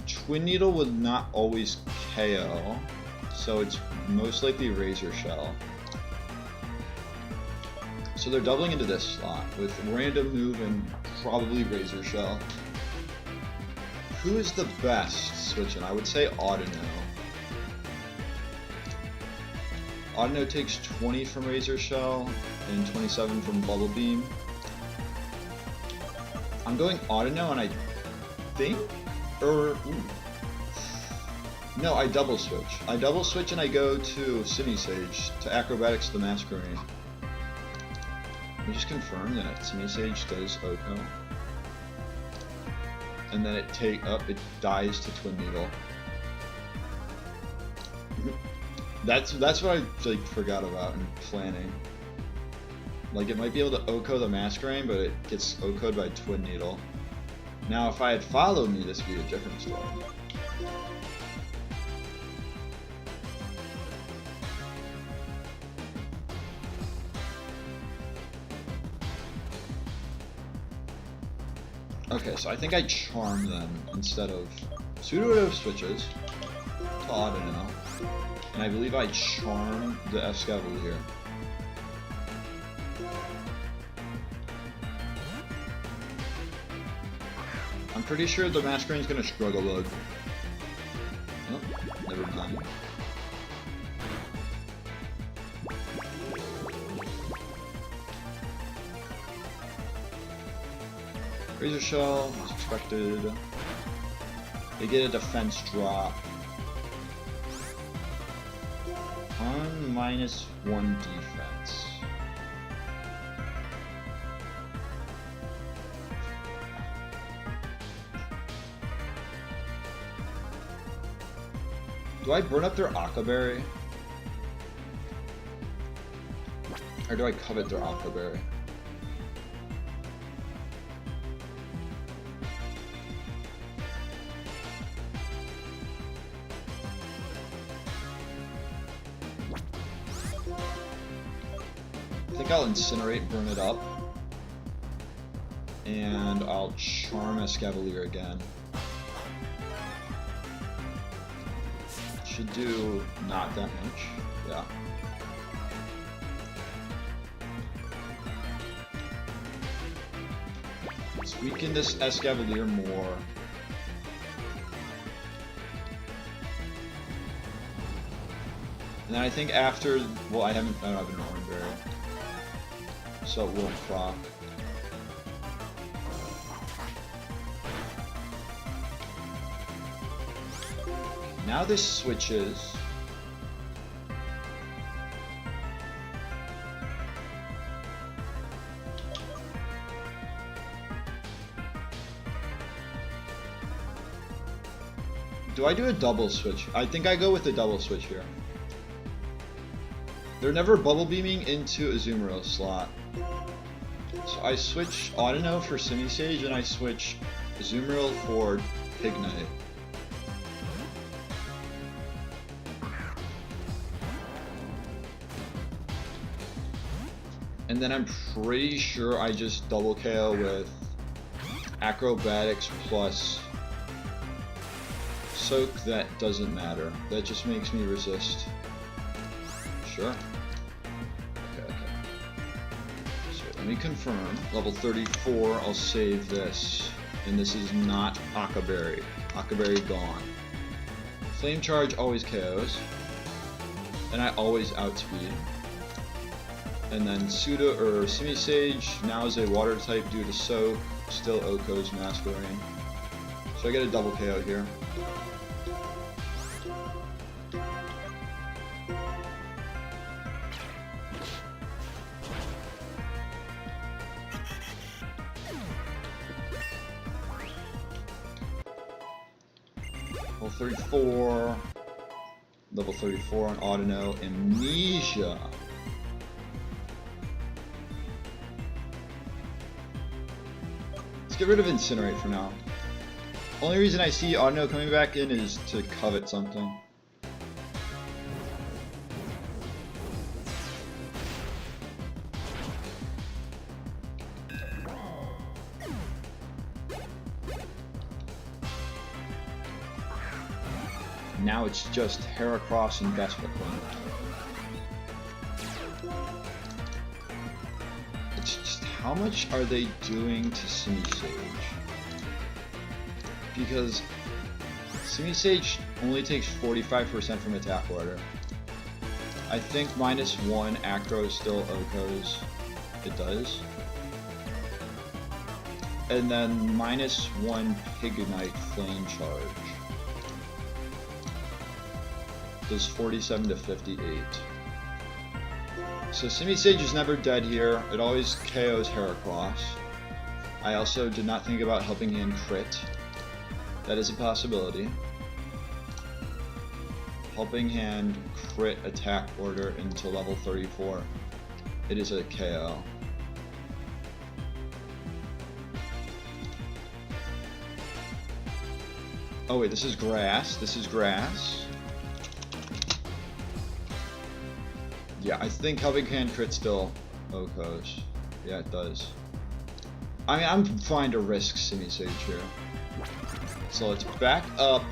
Speaker 1: Twin Needle would not always KO, so it's most likely Razor Shell. So they're doubling into this slot with random move and probably Razor Shell. Who is the best switching? I would say Audino. Audino takes 20 from Razor Shell and 27 from Bubble Beam. I'm going Audino and I think, no, I double switch. I double switch and I go to Simisage to Acrobatics the Masquerain. Let me just confirm that Simisage does Oko. And then it dies to Twin Needle. That's what I like forgot about in planning. Like it might be able to Oko the Masquerain, but it gets Oko'd by Twin Needle. Now if I had followed me, this would be a different story. Okay, so I think I Charm them instead of Sudowoodo switches to Audino, and I believe I Charm the Escavalier. I'm pretty sure the Masquerain's gonna Struggle Bug. Oh, never mind. Razor Shell, as expected. They get a defense drop. On -1 defense. Do I burn up their Aqua Berry? Or do I covet their Aqua Berry? I think I'll Incinerate, burn it up, and I'll Charm Escavalier again. Should do not that much, yeah. Let's weaken this Escavalier more. And then I think after, well, I don't have an Oranberry, so it won't proc. now this switches. Do I do a double switch? I think I go with the double switch here. They're never bubble beaming into a Azumarill slot. So I switch Audino for Simisage and I switch Azumarill for Pignite. And then I'm pretty sure I just double KO with Acrobatics plus Soak. That doesn't matter. That just makes me resist. Sure. Okay. So let me confirm. Level 34, I'll save this. And this is not Akaberry. Akaberry gone. Flame Charge always KOs. And I always outspeed. And then Suda or Simisage now is a water type due to Soak. Still Oko's Masquerain. So I get a double KO here. Level 34. Level 34 on Audino. Amnesia. Let's get rid of Incinerate for now. Only reason I see Audino coming back in is to covet something. Now it's just Heracross and Vespiquen. It's just how much are they doing to Simisage? Because Simisage only takes 45% from attack order. I think -1 Acro still Oko's. It does. And then -1 Pignite Flame Charge. Does 47 to 58. So Simisage is never dead here. It always KOs Heracross. I also did not think about Helping Hand crit. That is a possibility. Helping Hand crit attack order into level 34. It is a KO. Oh wait, this is grass. This is grass. Yeah, I think Helping Hand crit still Oko's. Yeah, it does. I mean, I'm fine to risk Simisage here. So let's back up,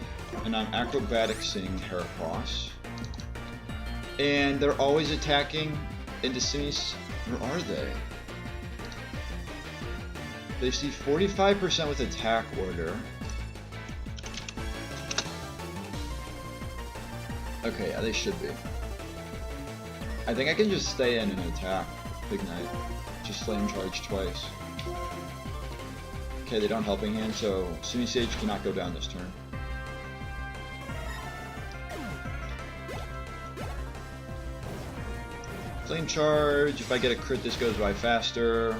Speaker 1: and I'm Acrobaticsing Heracross. And they're always attacking into Simisage. Where are they? They see 45% with attack order. Okay, yeah, they should be. I think I can just stay in and attack Pignite. Just Flame Charge twice. Okay, they don't Helping Hand, so Simisage cannot go down this turn. Flame Charge, if I get a crit this goes by faster.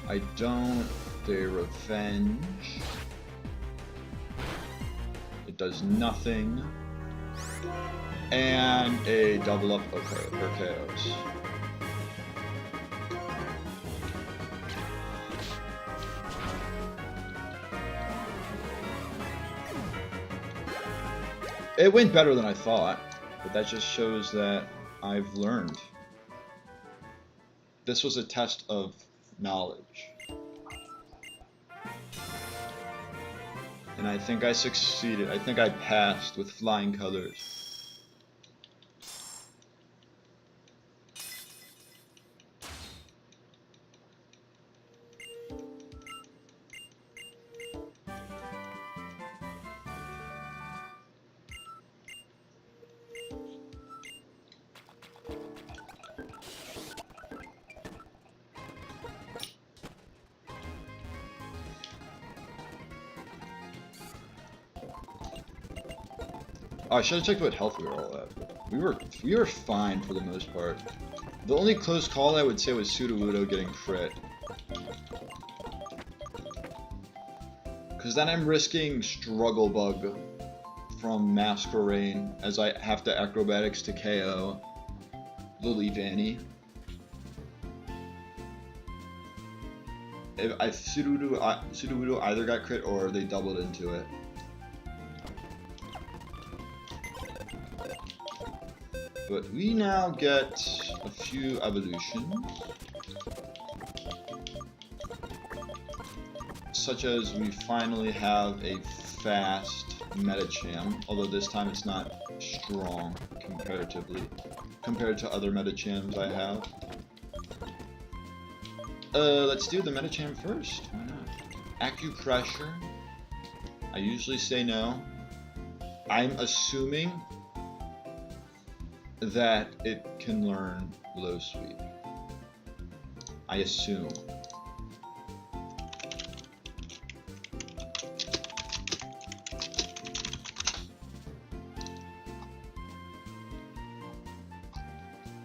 Speaker 1: I don't. They Revenge. It does nothing. And a double up KOs. It went better than I thought, but that just shows that I've learned. This was a test of knowledge. And I think I succeeded. I think I passed with flying colors. Oh, I should have checked what health we were all at. We were fine for the most part. The only close call I would say was Sudowoodo getting crit. Because then I'm risking Struggle Bug from Masquerain as I have to Acrobatics to KO Lily Vanny. If Sudowoodo either got crit or they doubled into it. But we now get a few evolutions. Such as we finally have a fast Medicham, although this time it's not strong comparatively compared to other Medichams I have. Let's do the Medicham first. Why not? Acupressure. I usually say no. I'm assuming that it can learn Low Sweep. I assume.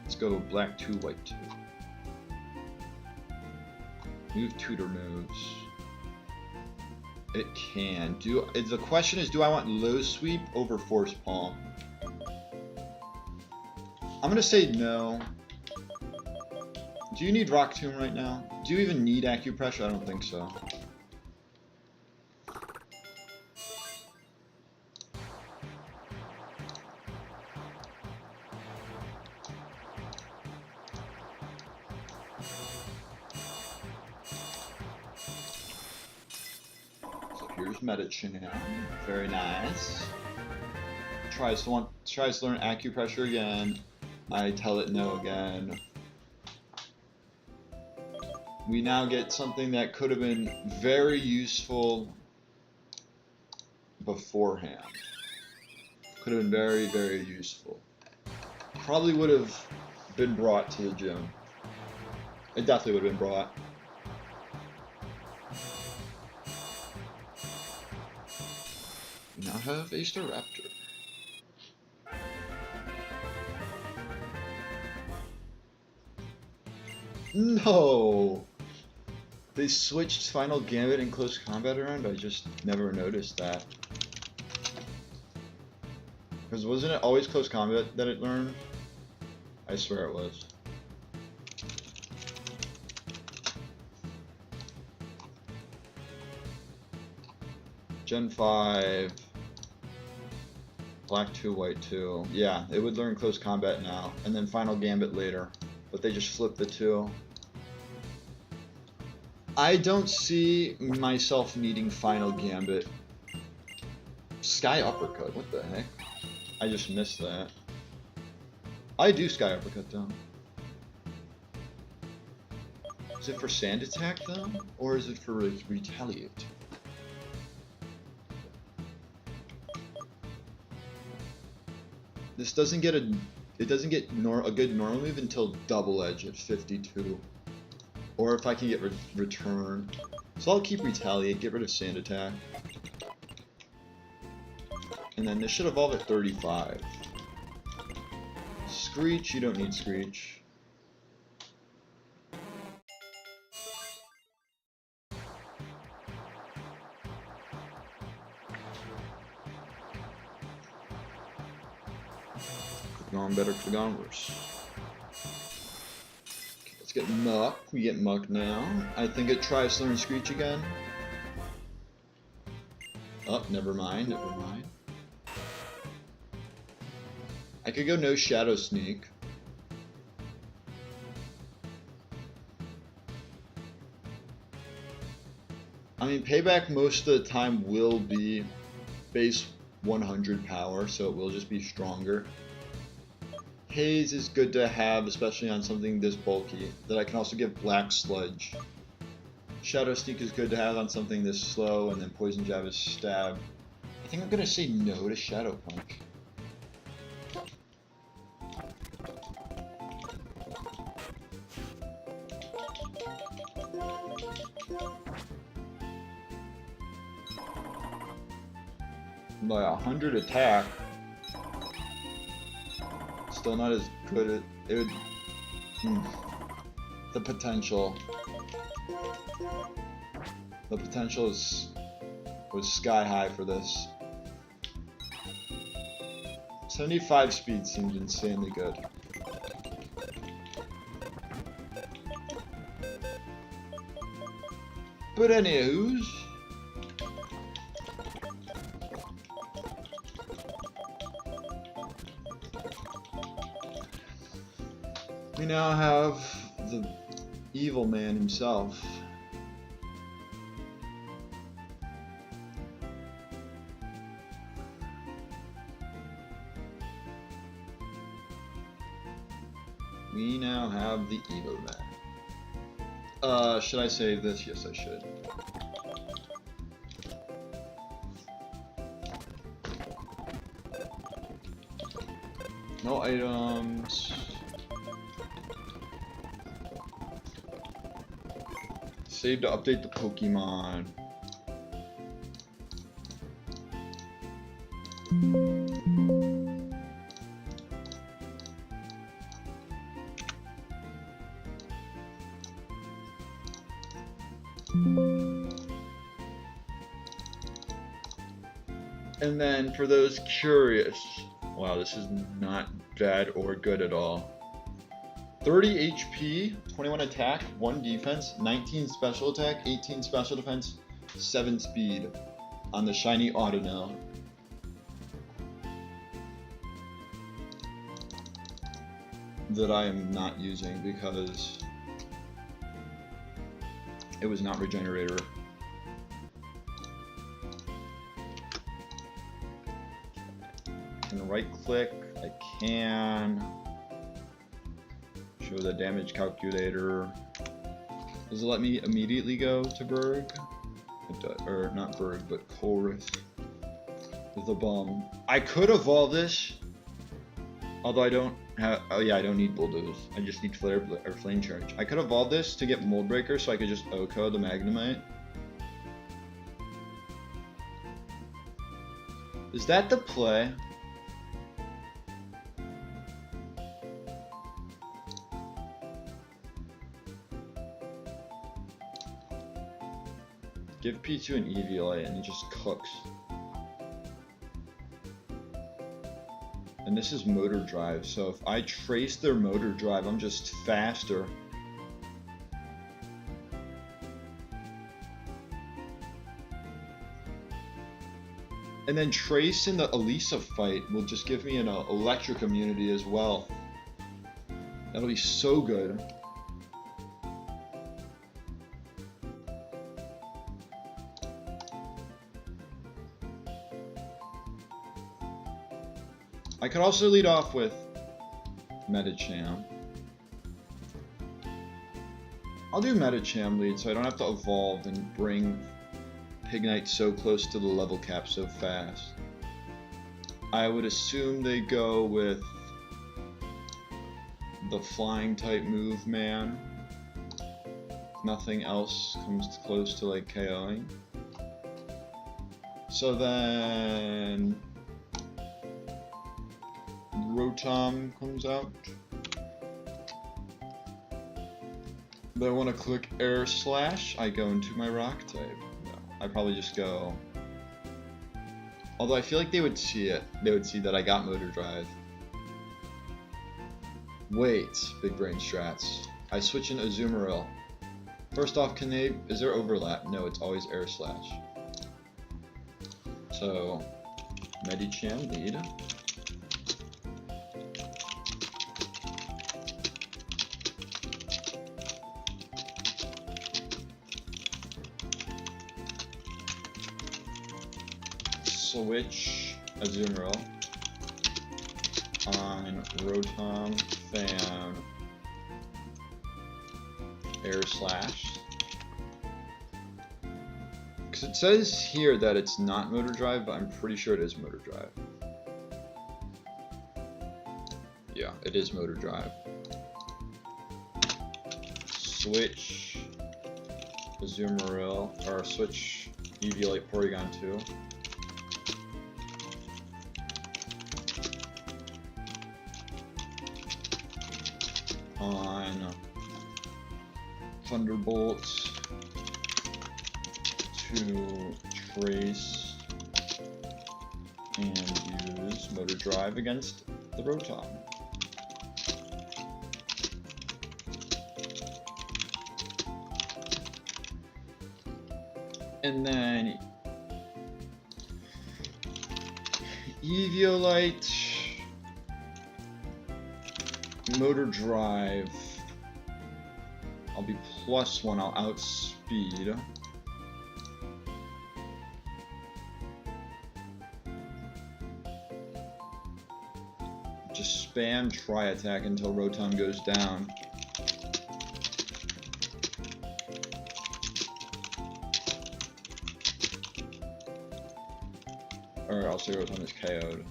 Speaker 1: Let's go black 2, white 2. Move tutor moves. It can. The question is, do I want Low Sweep over Force Palm? I'm gonna say no. Do you need Rock Tomb right now? Do you even need Acupressure? I don't think so. So here's Medicham. Very nice. Tries to learn Acupressure again. I tell it no again. We now get something that could have been very useful beforehand. Could have been very, very useful. Probably would have been brought to the gym. It definitely would have been brought. We now have a Staraptor. No! They switched Final Gambit in Close Combat around? I just never noticed that. Because wasn't it always Close Combat that it learned? I swear it was. Gen 5. Black 2, white 2. Yeah, it would learn Close Combat now. And then Final Gambit later. But they just flipped the two. I don't see myself needing Final Gambit. Sky Uppercut, what the heck? I just missed that. I do Sky Uppercut though. Is it for Sand Attack though? Or is it for Retaliate? This doesn't get a good normal move until Double Edge at 52. Or if I can get Return. So I'll keep Retaliate, get rid of Sand Attack. And then this should evolve at 35. Screech, you don't need Screech. Could've gone better, could've gone worse. Okay, let's get Muck. We get Muck now. I think it tries to learn Screech again. Oh, never mind, never mind. I could go no Shadow Sneak. I mean, Payback most of the time will be base 100 power, so it will just be stronger. Haze is good to have, especially on something this bulky, that I can also give Black Sludge. Shadow Sneak is good to have on something this slow, and then Poison Jab is Stab. I think I'm gonna say no to Shadow Punch. By 100 attack. Still not as good as it would. The potential. The potential was sky high for this. 75 speed seemed insanely good. But anywho's, we now have the evil man himself. We now have the evil man. Should I save this? Yes, I should. No items. Save to update the Pokémon. And then for those curious, wow, this is not bad or good at all. 30 HP, 21 attack, 1 defense, 19 special attack, 18 special defense, 7 speed on the shiny Audino. That I am not using because it was not regenerator. Can right click, I can show the damage calculator. Does it let me immediately go to Berg? Or not Berg, but Chorus. The bomb. I could evolve this, although I don't have. Oh yeah, I don't need Bulldoze. I just need Flare or Flame Charge. I could evolve this to get Mold Breaker, so I could just OHKO the Magnemite. Is that the play? Give P2 an EVLA and it just cooks. And this is motor drive, so if I trace their motor drive, I'm just faster. And then Trace in the Elisa fight will just give me an electric immunity as well. That'll be so good. I could also lead off with Medicham. I'll do Medicham lead so I don't have to evolve and bring Pignite so close to the level cap so fast. I would assume they go with the flying type move, man. Nothing else comes close to like KOing. So then Rotom comes out. But I want to click Air Slash. I go into my Rock type. No, I probably just go. Although I feel like they would see it. They would see that I got Motor Drive. Wait, big brain strats. I switch in Azumarill. First off, is there overlap? No, it's always Air Slash. So, Medicham lead. Switch Azumarill on Rotom, Fan, Air Slash. Because it says here that it's not Motor Drive, but I'm pretty sure it is Motor Drive. Yeah, it is Motor Drive. Switch Azumarill, or switch Eviolite Porygon 2. on Thunderbolt to trace and use motor drive against the Rotom. And then Eviolite, motor drive, I'll be +1, I'll outspeed. Just spam Tri-Attack until Rotom goes down. Or I'll say Rotom is KO'd.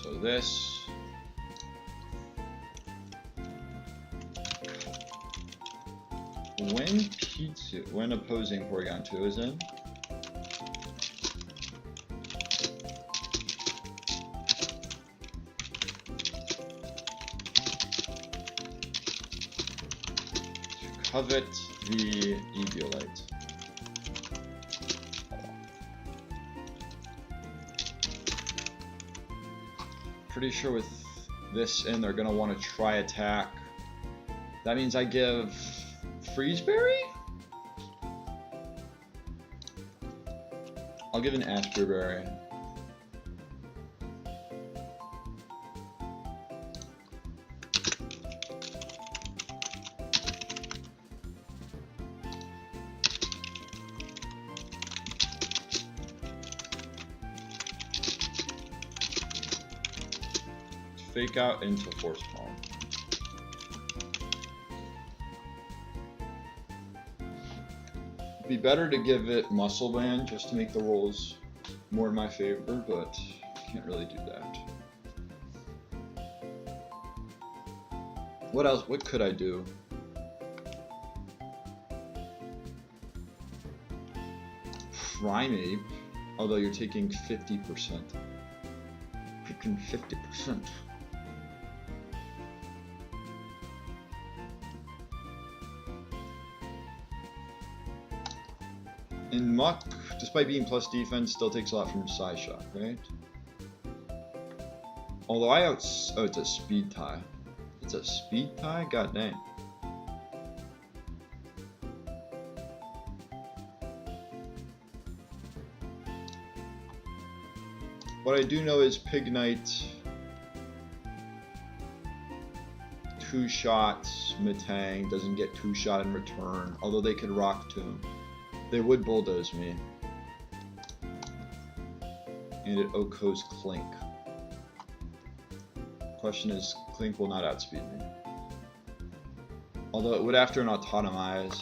Speaker 1: So this. When opposing Porygon 2 is in, covet the Eviolite. Pretty sure with this in, they're gonna want to try attack. That means I give Freeze Berry? I'll give an Asper Berry. Fake out into Force Palm. Be better to give it Muscle Band just to make the rolls more in my favor, but can't really do that. What else? What could I do? Primeape, although you're taking 50%. Freaking 50%. And Muck, despite being plus defense, still takes a lot from Psyshock, right? Although oh, it's a speed tie. It's a speed tie? God dang. What I do know is Pignite, 2 shots, Metang doesn't get 2 shot in return, although they could Rock Tomb. They would Bulldoze me. And it Oko's Clink. Question is, Clink will not outspeed me. Although it would after an Autotomize.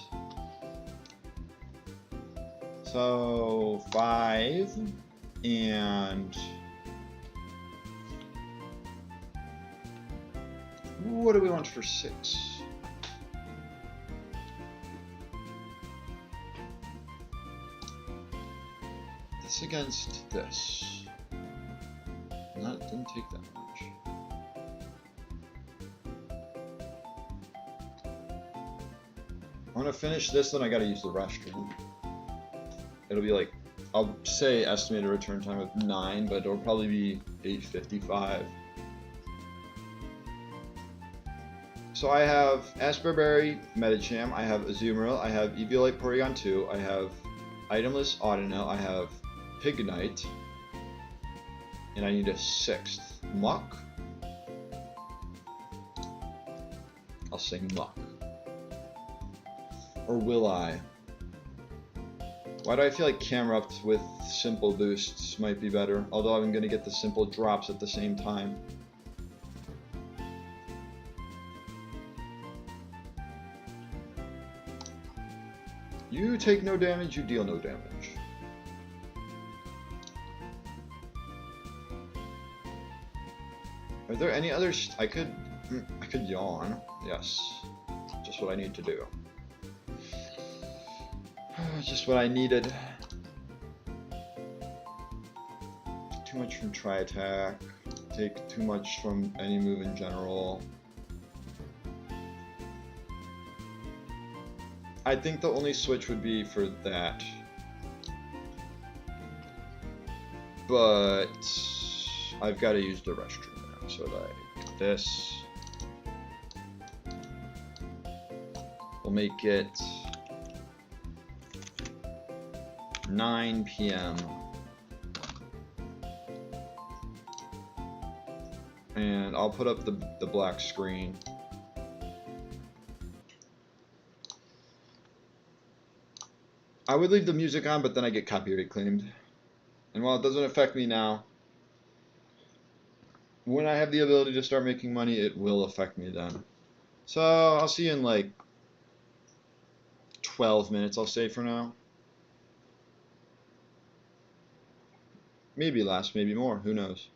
Speaker 1: So 5 and what do we want for 6? This against this. That didn't take that much. I'm gonna finish this, then I gotta use the restroom. It'll be like, I'll say estimated return time of 9, but it'll probably be 8:55. So I have Asper Berry, Medicham, I have Azumarill, I have Eviolite Porygon 2, I have Itemless Audino, I have Pignite, and I need a 6th. Muck? I'll say Muck. Or will I? Why do I feel like Camerupt with simple boosts might be better? Although I'm going to get the simple drops at the same time. You take no damage, you deal no damage. Are there any others? I could yawn. Yes. Just what I need to do. Just what I needed. Too much from tri-attack. Take too much from any move in general. I think the only switch would be for that. But I've got to use the restroom now. So like this. We'll make it 9 p.m. And I'll put up the black screen. I would leave the music on, but then I get copyright claimed. And while it doesn't affect me now, when I have the ability to start making money, it will affect me then. So I'll see you in like 12 minutes, I'll say for now. Maybe less, maybe more, who knows.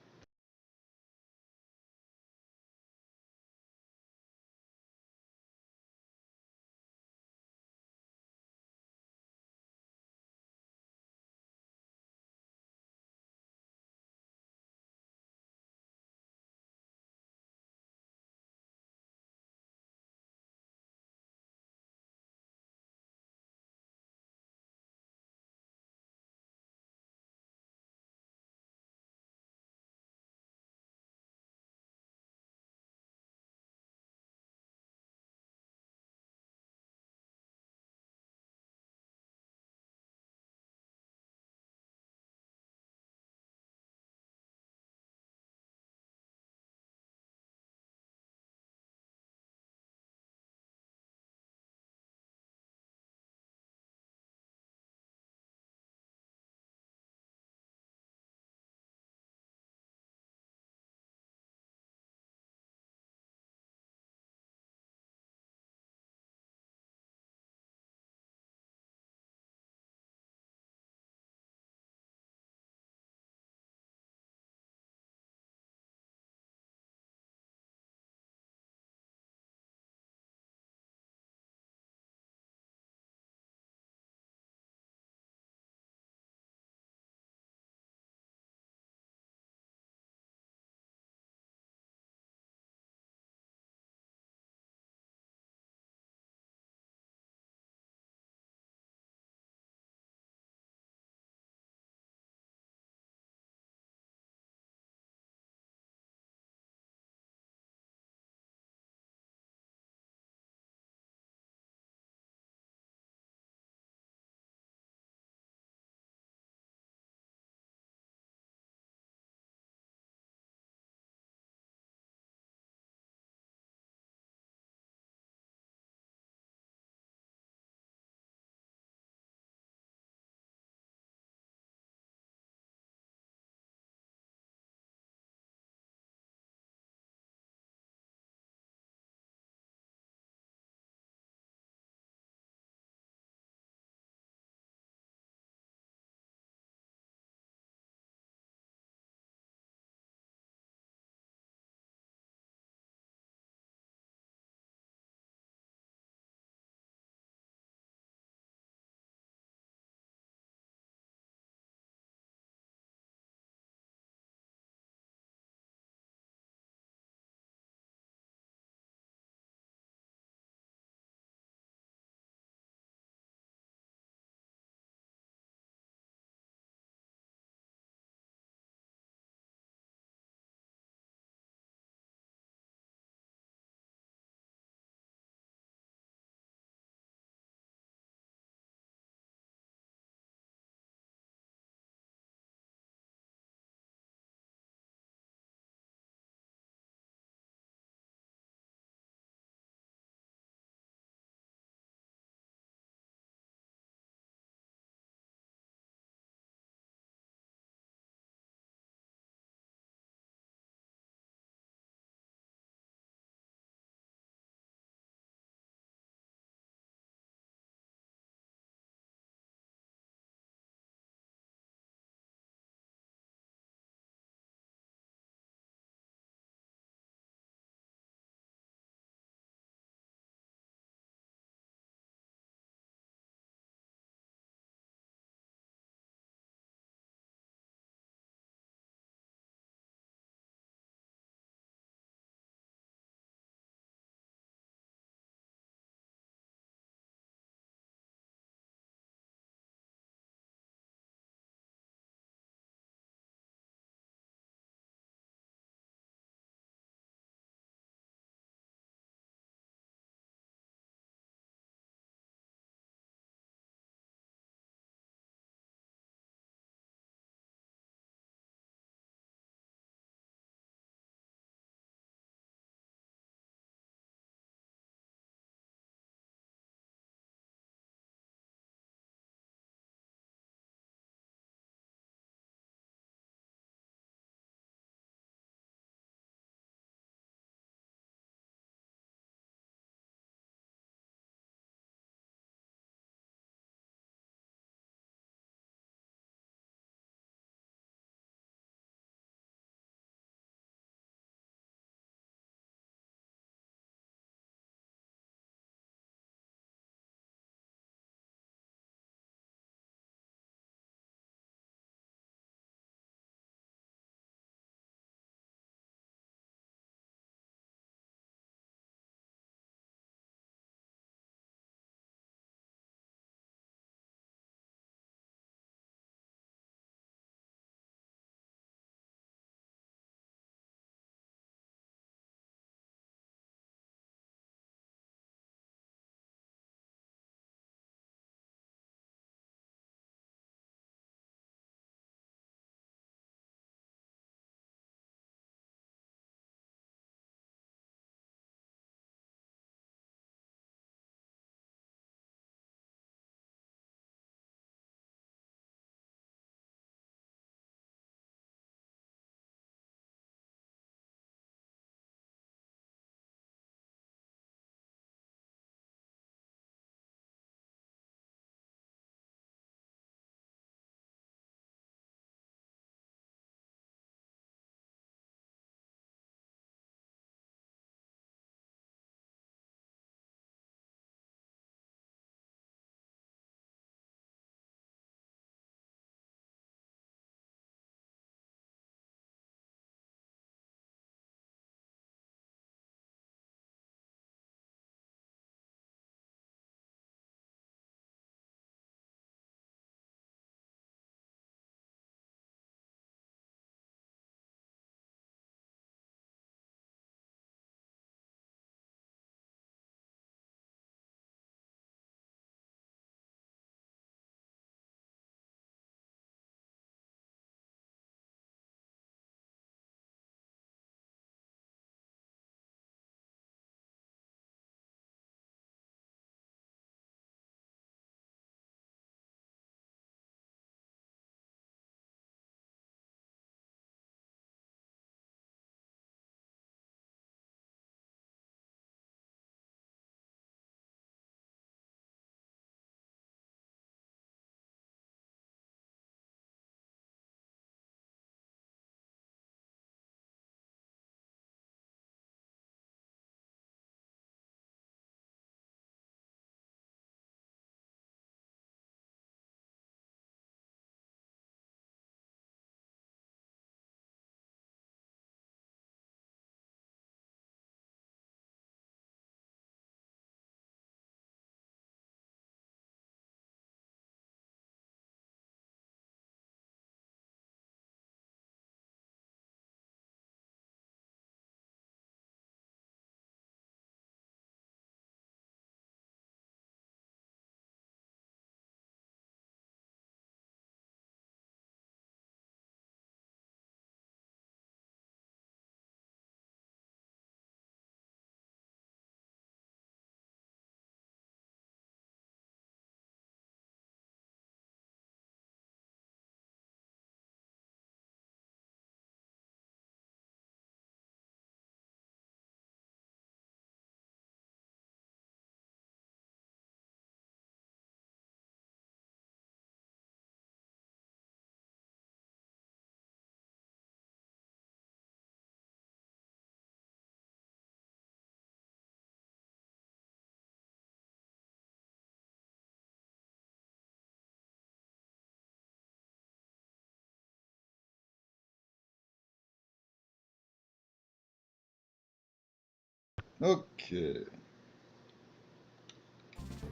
Speaker 1: Okay.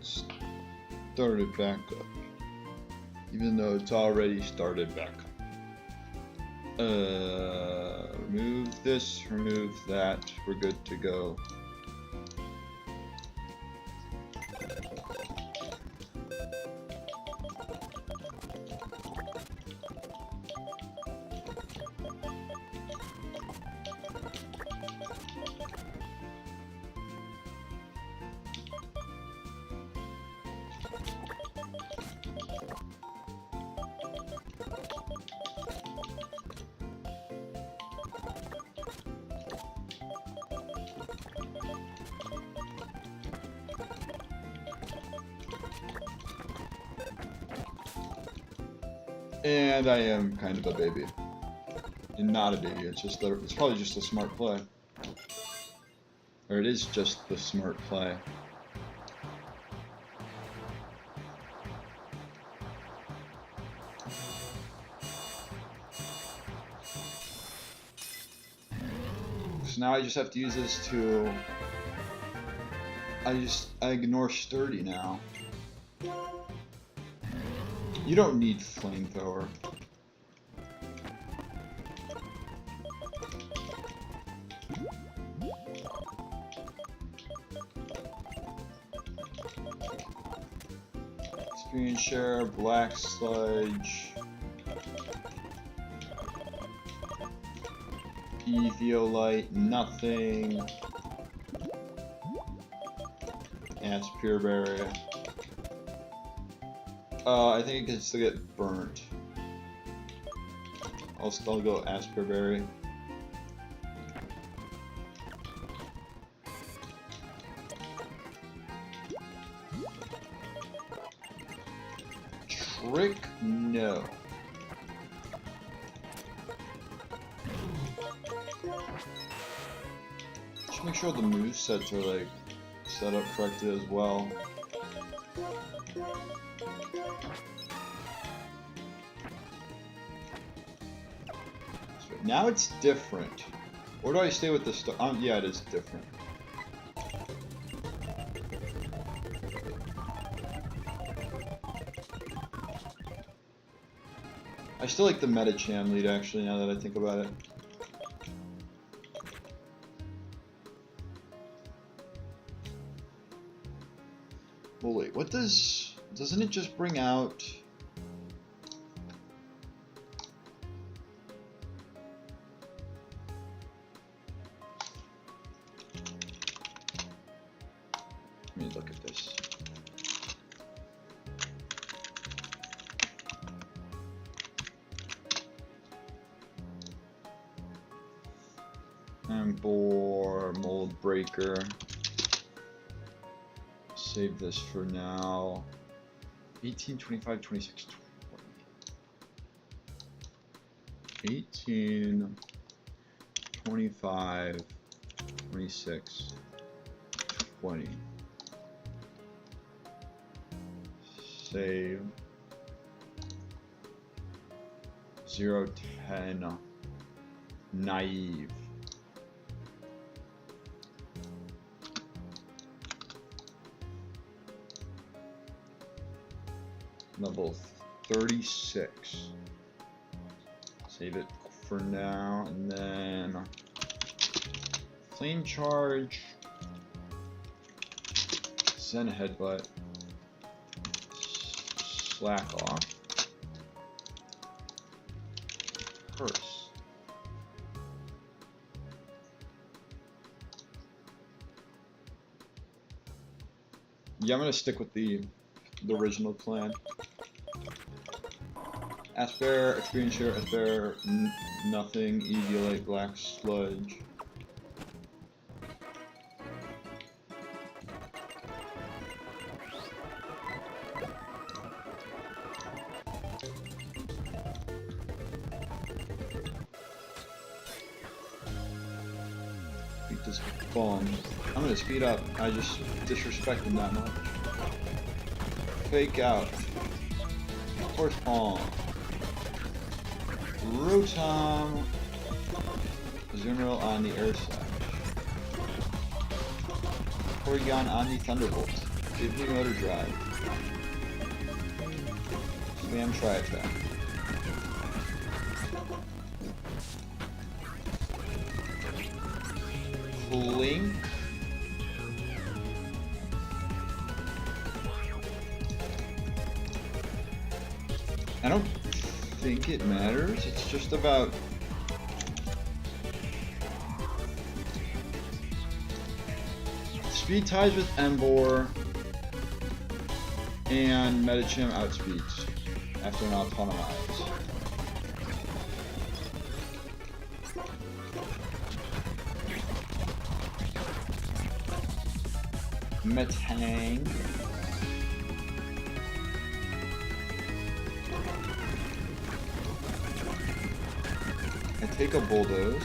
Speaker 1: Start it back up. Even though it's already started back up. Remove this, remove that. We're good to go. And I am kind of a baby. And not a baby, it's probably just a smart play. Or it is just the smart play. So now I just have to use this to... I ignore sturdy now. You don't need flamethrower. Experience share, black sludge, Eviolite, nothing. That's pure berry. I think it can still get burnt. I'll still go Asperberry. Trick? No. Just make sure the movesets are like set up correctly as well. Now it's different. Or do I stay with the star? Yeah, it is different. I still like the Metacham lead actually, now that I think about it. Well, wait, what doesn't it just bring out... Let me look at this. Ambor, Mold Breaker. Save this for now. 18, 25, 26, 20. 18, 25, 26, 20. Save. 0, 10. Naive. Level 36. Save it for now, and then Flame Charge, Zen Headbutt, Slack Off, Curse. Yeah, I'm gonna stick with the original plan. Asper, Experience Share, Asper, nothing, Eviolite, Black Sludge. Beat this bomb. I'm gonna speed up. I just disrespect him that much. Fake Out. Horse Palm. Rotom. Zoomerl on the air side. Porygon Omni Thunderbolt. Give me Motor Drive. Spam Tri-Attack. Blink. I don't think it matters. It's just about speed ties with Emboar and Medicham outspeeds after an autonomize. Metang. I take a Bulldoze.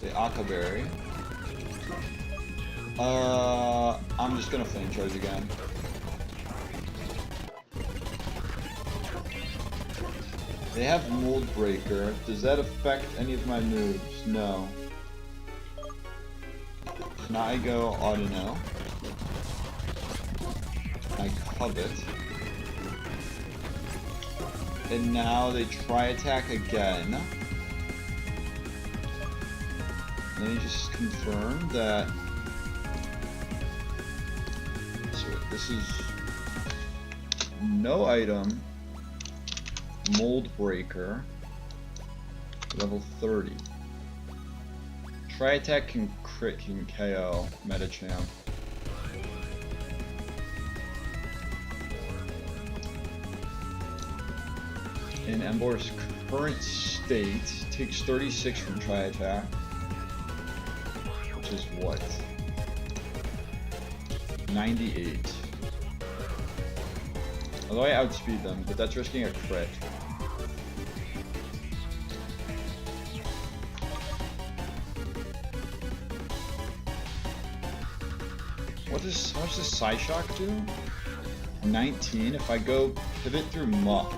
Speaker 1: The Akaberry. I'm just gonna Flame Charge again. They have Mold Breaker. Does that affect any of my moves? No. Now I go Audino. I Covet. And now they Tri-Attack again. Let me just confirm that. So this is no item. Mold Breaker. Level 30. Tri-Attack can crit, can KO Medicham. In Emboar's current state, takes 36 from Tri-Attack. Which is what? 98. Although I outspeed them, but that's risking a crit. How much does Psyshock do? 19. If I go pivot through Muck,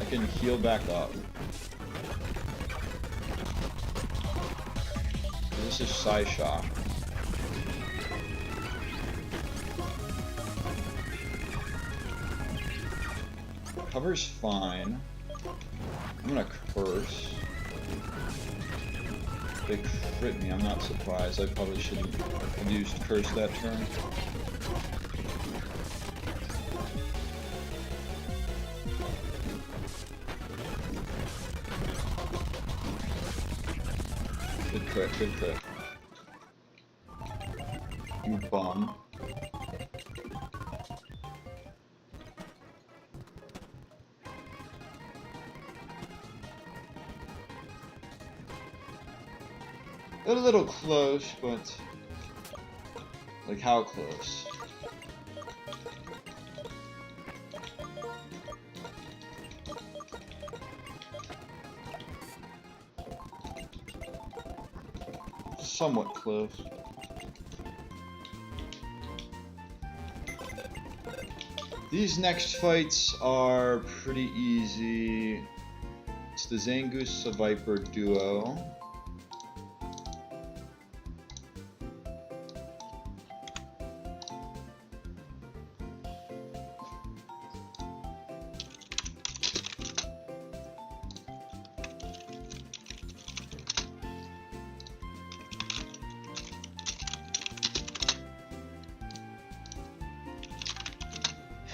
Speaker 1: I can heal back up. This is Psyshock. Cover's fine. I'm gonna Curse. They crit me, I'm not surprised. I probably shouldn't have used Curse that turn. Good crit, good crit. You bum. A little close, but like how close? Somewhat close. These next fights are pretty easy. It's the Zangoose Viper duo.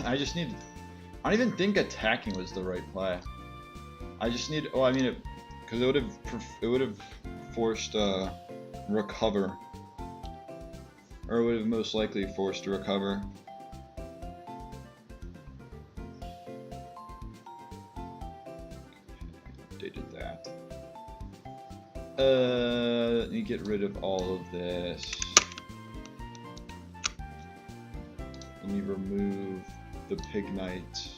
Speaker 1: I just need. I don't even think attacking was the right play. I just need. Oh, I mean it, because it would have forced recover, or it would have most likely forced a recover. They did that. Let me get rid of all of this. Let me remove the Pignite.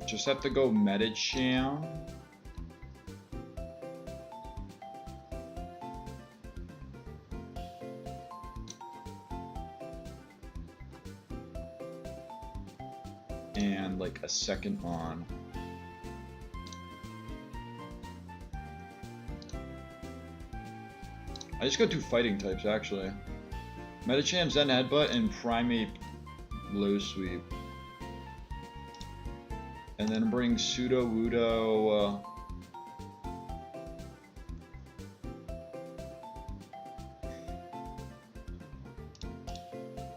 Speaker 1: Just have to go Medicham. And like a second on. I just got 2 fighting types actually. Metacham, Zen Headbutt, and Primate Low Sweep. And then bring Pseudo Wudo.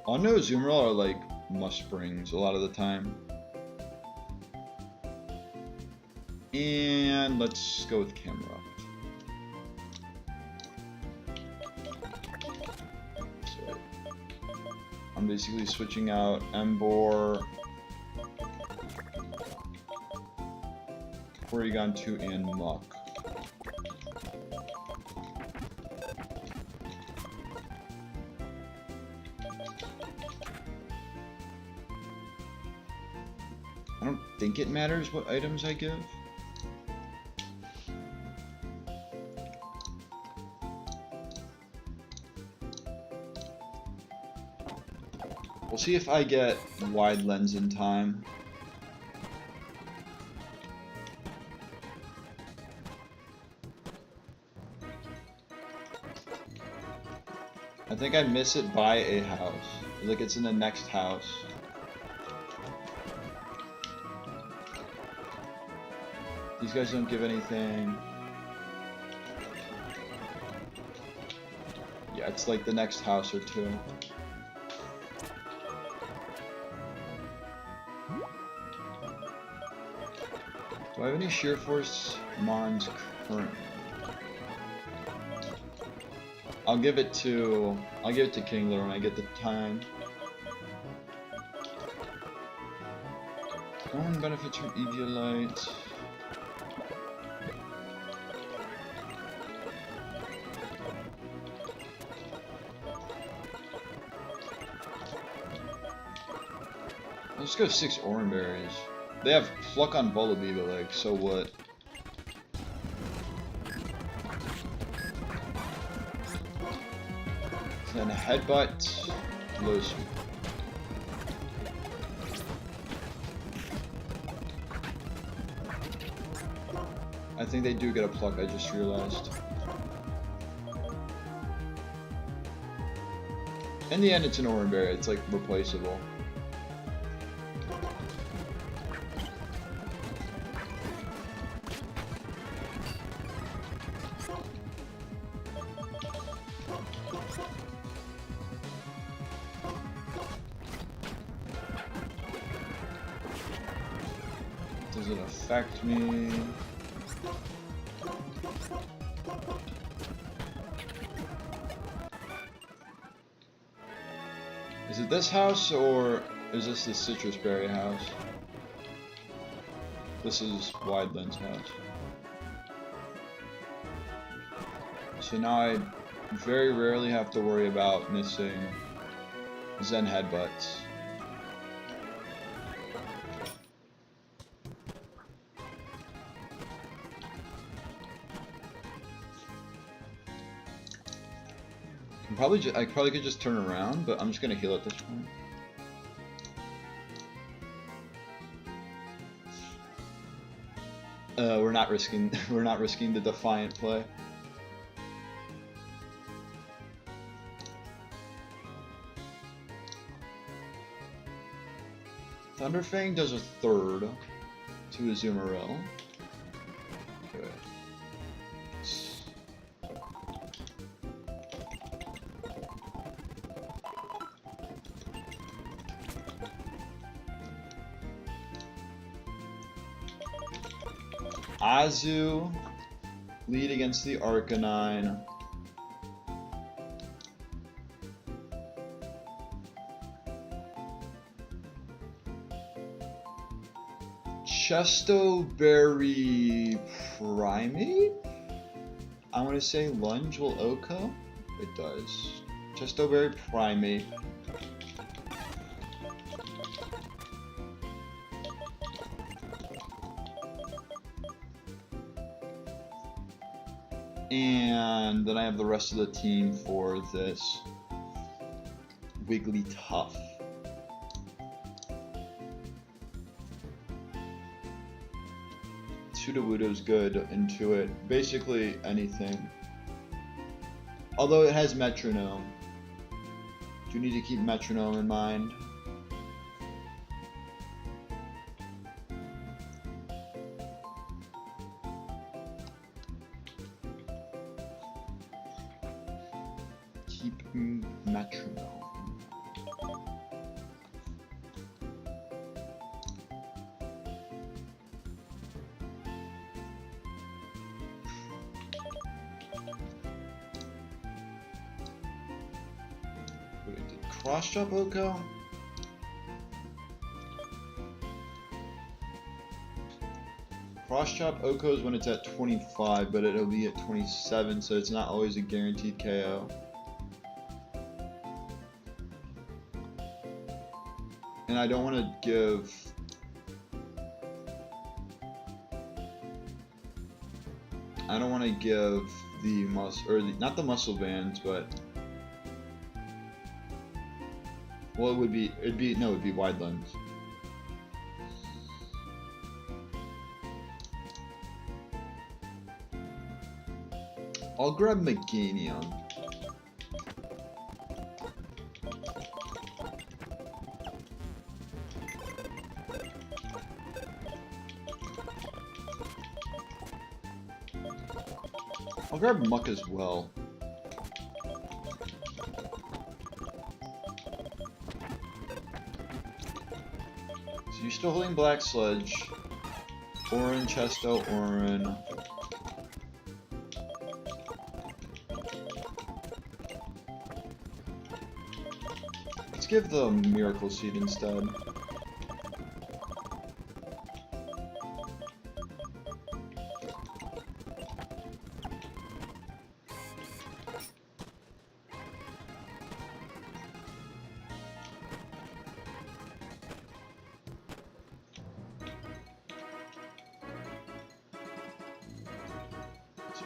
Speaker 1: Unknown Azumarill are like must brings a lot of the time. And let's go with Camera. So I'm basically switching out Emboar, Porygon 2, and Muck. I don't think it matters what items I give. We'll see if I get Wide Lens in time. I think I miss it by a house. Like it's in the next house. These guys don't give anything. Yeah, it's like the next house or 2. Do I have any Sheer Force Mons currently? I'll give it to Kingler when I get the time. No one benefits from Eviolite. Let's go 6 Oran Berries. They have Pluck on Vullaby, but like, so what? Then Headbutt, Low Sweep. I think they do get a Pluck, I just realized. In the end, it's an Oran Berry, it's like replaceable. Does it affect me? Is it this house or is this the Citrus Berry house? This is Wide Lens house. So now I very rarely have to worry about missing Zen Headbutts. I probably could just turn around, but I'm just gonna heal at this point. We're not risking the Defiant play. Thunderfang does a third to Azumarill. Okay. Azu, lead against the Arcanine. Chestoberry Primate? I want to say Lunge will OHKO? It does. Chestoberry Primate. And then I have the rest of the team for this Wigglytuff. Sudowoodo's good, Intuit, basically anything. Although it has metronome. Do you need to keep metronome in mind? Keep metronome. Cross jump Oko? Cross chop Oko is when it's at 25, but it'll be at 27, so it's not always a guaranteed KO. And I don't want to give... I don't want to give the muscle, or not the muscle bands, but... Well, it'd be wide lens. I'll grab Meganium. I'll grab Muck as well. You're still holding Black Sludge, Orin, Chesto, Orin. Let's give the Miracle Seed instead.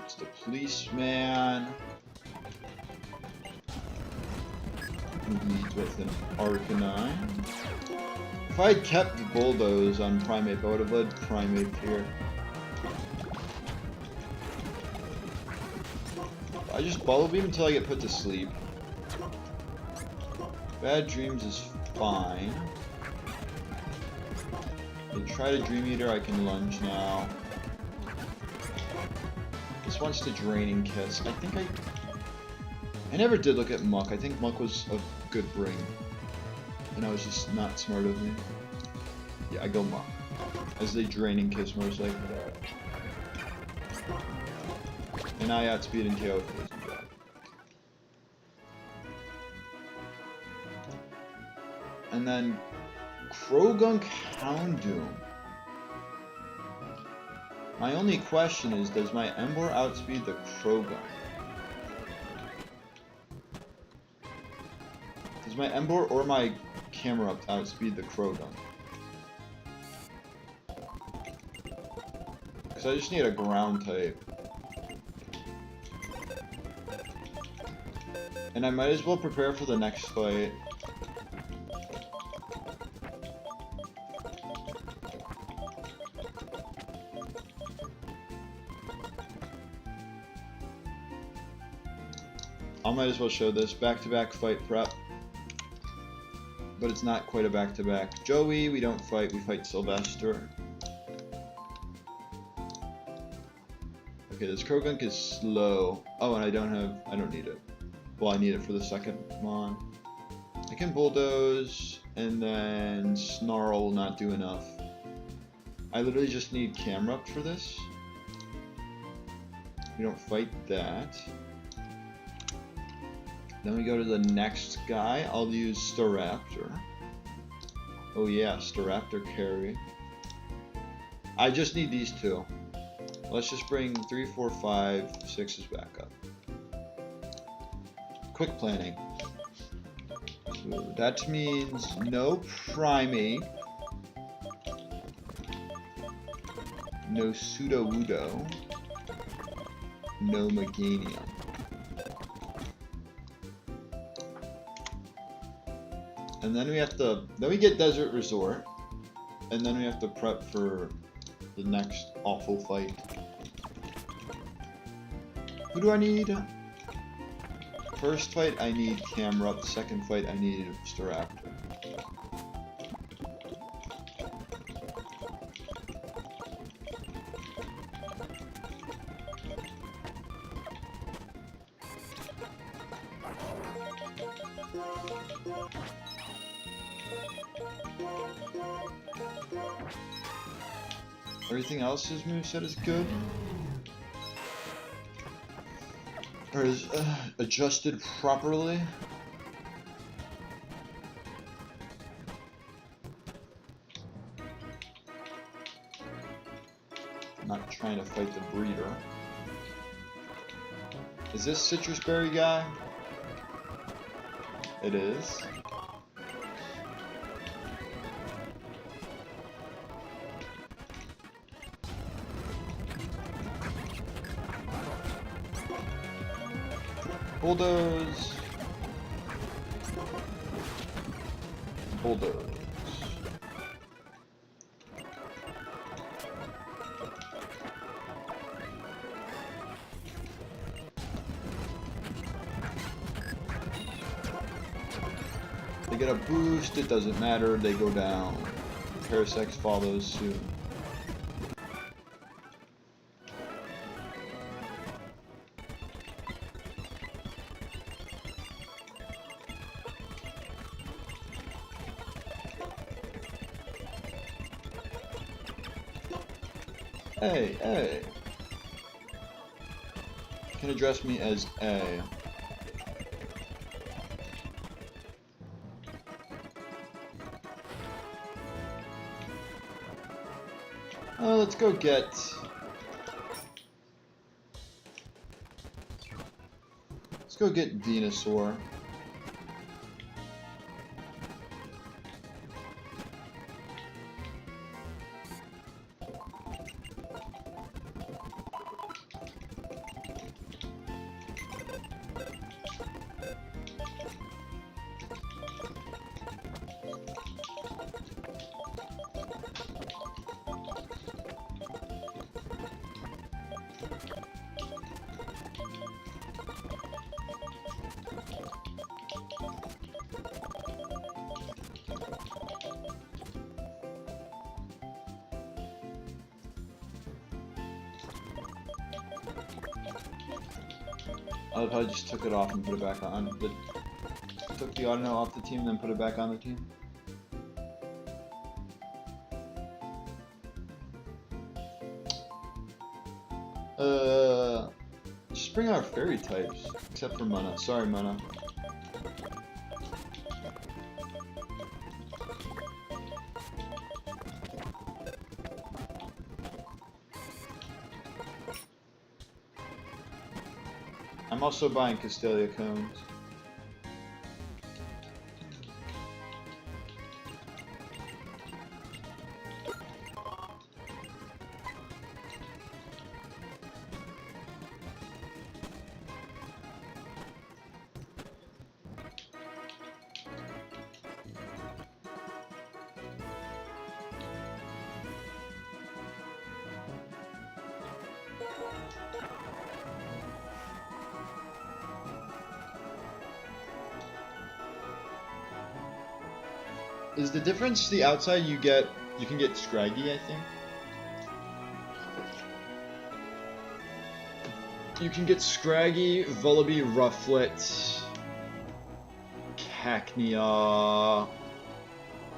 Speaker 1: It's the Policeman. Lead with an Arcanine. If I had kept the Bulldoze on Primeape, I would have led Primeape here. I just Bubble Beam until I get put to sleep. Bad Dreams is fine. They try to Dream Eater, I can lunge now. This wants to Draining Kiss. I never did look at Muck. I think Muck was a good bring. And I was just not smart of me. Yeah, I go Muck. As they Draining Kiss most likely. And I outspeed and KO if it wasn't bad. And then Krogunk Houndoom. My only question is, does my Emboar outspeed the Krogunk? Does my Emboar or my Camerupt outspeed the Krogunk? Because I just need a ground type. And I might as well prepare for the next fight. I might as well show this back-to-back fight prep, but it's not quite a back-to-back. Joey, we don't fight, we fight Sylvester. Okay, this Krogunk is slow. Oh, and I don't need it. Well, I need it for the second Mon. I can Bulldoze, and then Snarl will not do enough. I literally just need Camerupt for this. We don't fight that. Then we go to the next guy. I'll use Staraptor. Oh yeah, Staraptor carry. I just need these two. Let's just bring 3, 4, 5, 6s back up. Quick planning. So that means no Primeape. No Sudowoodo. No Meganium. And then we have to, then we get Desert Resort, and then we have to prep for the next awful fight. Who do I need? First fight, I need Camera. Second fight, I need Staraptor. Everything else his moveset is good. Or is adjusted properly. I'm not trying to fight the breeder. Is this Citrus Berry guy? It is. Bulldoze. Bulldoze. They get a boost, it doesn't matter, they go down. Parasect follows soon. Hey, hey. You can address me as A. Let's go get... Let's go get Venusaur. I just took it off and put it back on. Took the Audino off the team, then put it back on the team. Just bring out fairy types, except for Mana. Sorry, Mana. I'm also buying Castelia cones. Is the difference the outside you can get Scraggy, I think? You can get Scraggy, Vullaby, Rufflet, Cacnea,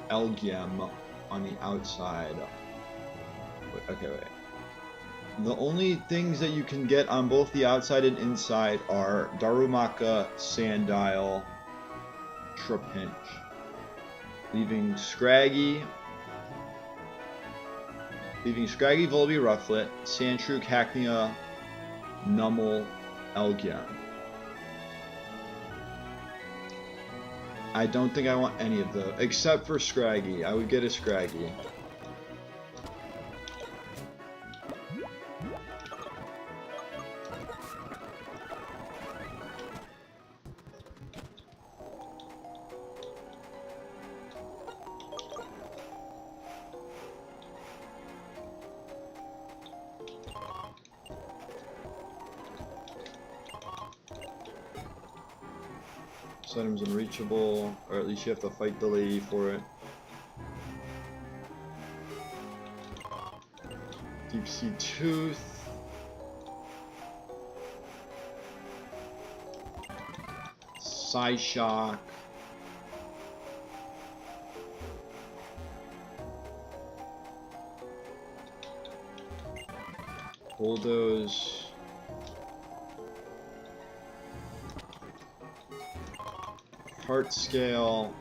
Speaker 1: Elgyem on the outside. Wait. The only things that you can get on both the outside and inside are Darumaka, Sandile, Trapinch. Leaving Scraggy, Vullaby, Rufflet, Sandshrew, Cacnea, Numel, Elgyem. I don't think I want any of those, except for Scraggy. I would get a Scraggy. This item's unreachable, or at least you have to fight the lady for it. Deep Sea Tooth. Psyshock. Bulldoze. Heart Scale.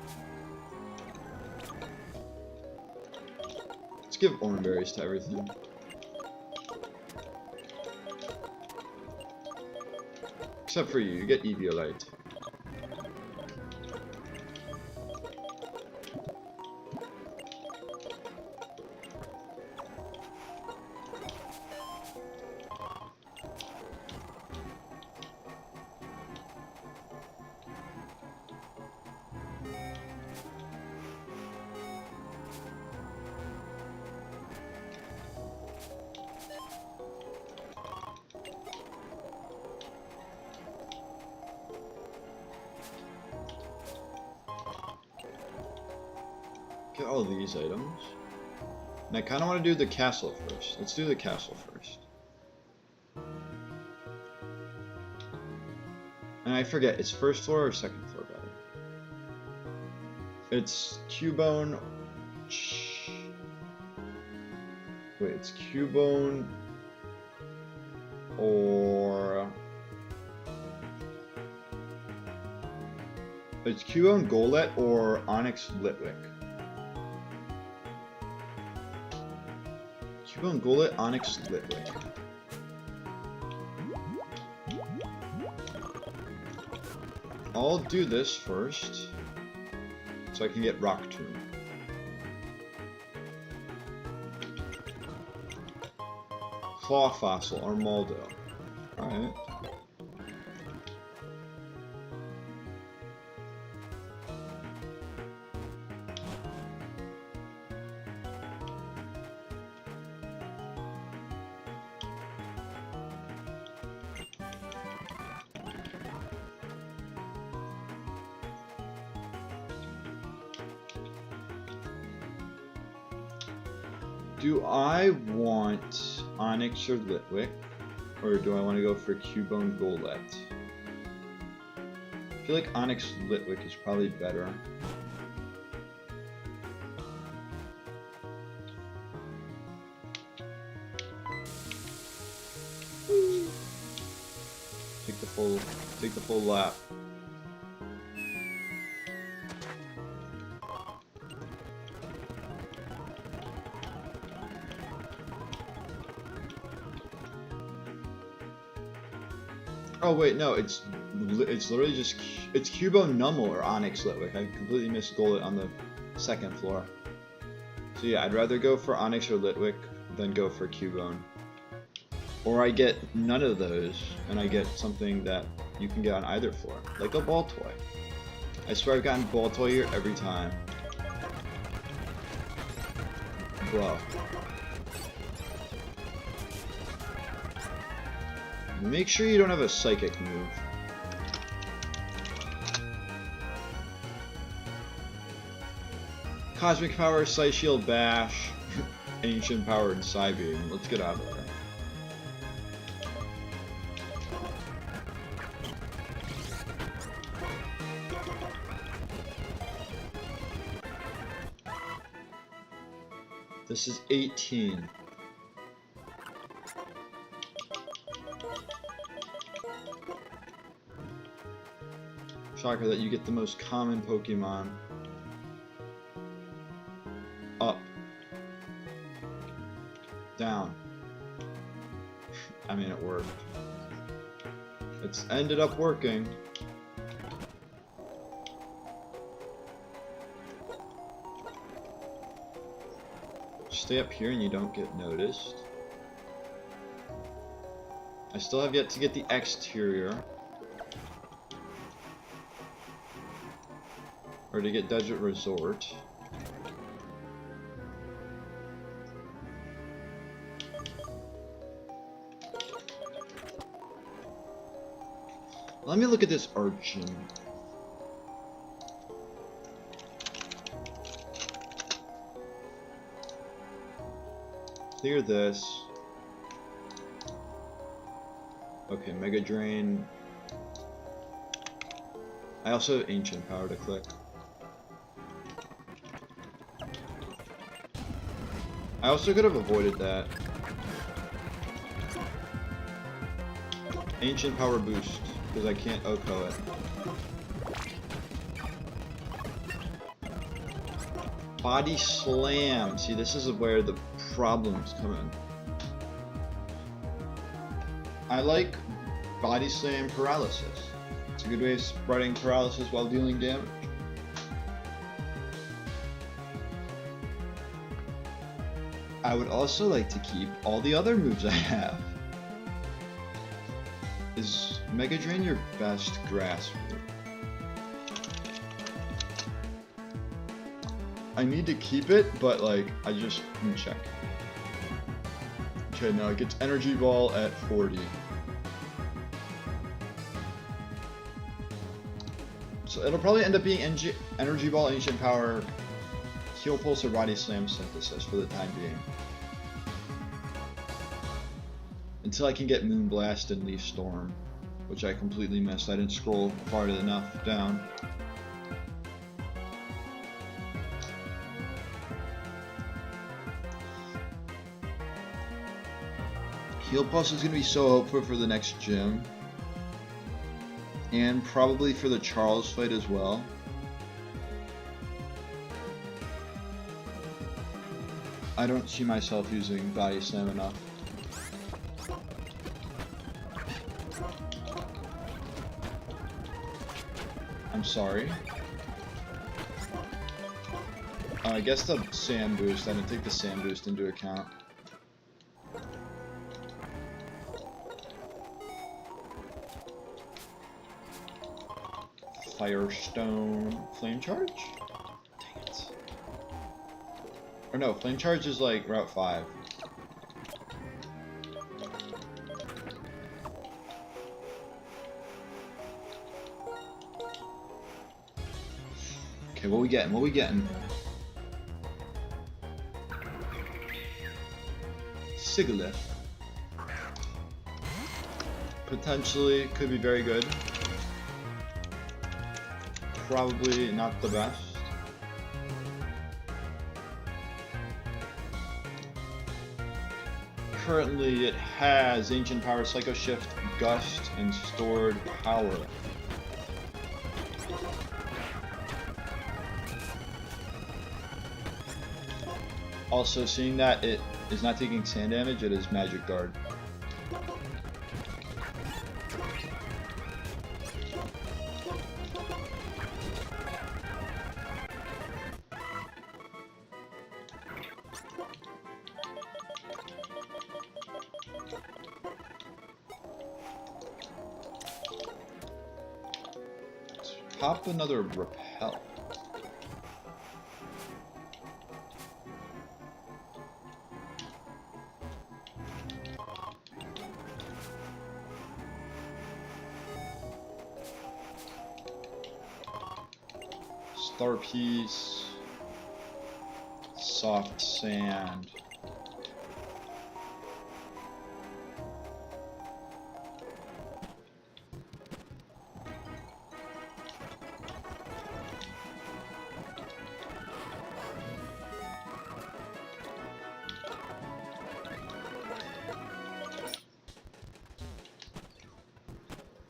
Speaker 1: Let's give orange berries to everything. Except for you get Eviolite. Get all these items. And I kind of want to do the castle first. Let's do the castle first. And I forget, it's first floor or second floor better? It's Cubone. Wait, it's Cubone or... It's Cubone Golett or Onyx Litwick. Cubone Golett, Onyx Litwick. I'll do this first, so I can get Rock Tomb. Claw Fossil, Armaldo. Alright. Do I want Onyx or Litwick, or do I want to go for Cubone Golett? I feel like Onyx Litwick is probably better. Take the full lap. Oh wait, no, it's literally just, it's Cubone Numel or Onyx Litwick. I completely missed Golett on the second floor. So yeah, I'd rather go for Onyx or Litwick than go for Cubone. Or I get none of those, and I get something that you can get on either floor, like a ball toy. I swear I've gotten ball toy here every time. Bro. Make sure you don't have a psychic move. Cosmic Power, Psy Shield, Bash, Ancient Power, and Psybeam. Let's get out of there. This is 18. Shocker that you get the most common Pokemon. Up. Down. I mean, it worked. It's ended up working. Stay up here and you don't get noticed. I still have yet to get the exterior. Or to get Desert Resort. Let me look at this Archon. Clear this. Okay, Mega Drain. I also have Ancient Power to click. I also could have avoided that. Ancient Power boost, because I can't OHKO it. Body Slam. See, this is where the problems come in. I like Body Slam Paralysis. It's a good way of spreading paralysis while dealing damage. I would also like to keep all the other moves I have. Is Mega Drain your best grass move? I need to keep it, but like, I just can check. Okay, now it gets Energy Ball at 40. So it'll probably end up being Energy Ball, Ancient Power, Heal Pulse, or Body Slam Synthesis for the time being. Until I can get Moonblast and Leaf Storm, which I completely missed. I didn't scroll far enough down. Heal Pulse is going to be so helpful for the next gym. And probably for the Charles fight as well. I don't see myself using Body Slam enough. I'm sorry. I guess the Sand Boost, I didn't take the Sand Boost into account. Firestone Flame Charge? Dang it. Or no, Flame Charge is like Route 5. Okay, what we getting? What we getting? Sigalith. Potentially could be very good. Probably not the best. Currently it has Ancient Power, Psycho Shift, Gust, and Stored Power. Also, seeing that it is not taking sand damage, it is Magic Guard. Pop another Repel. Star Piece. Soft Sand.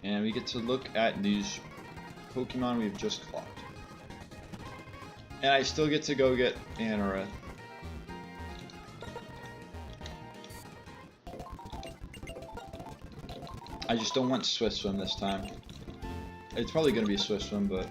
Speaker 1: And we get to look at these Pokemon we've just caught. And I still get to go get Anorith. I just don't want Swift Swim this time. It's probably going to be Swift Swim, but...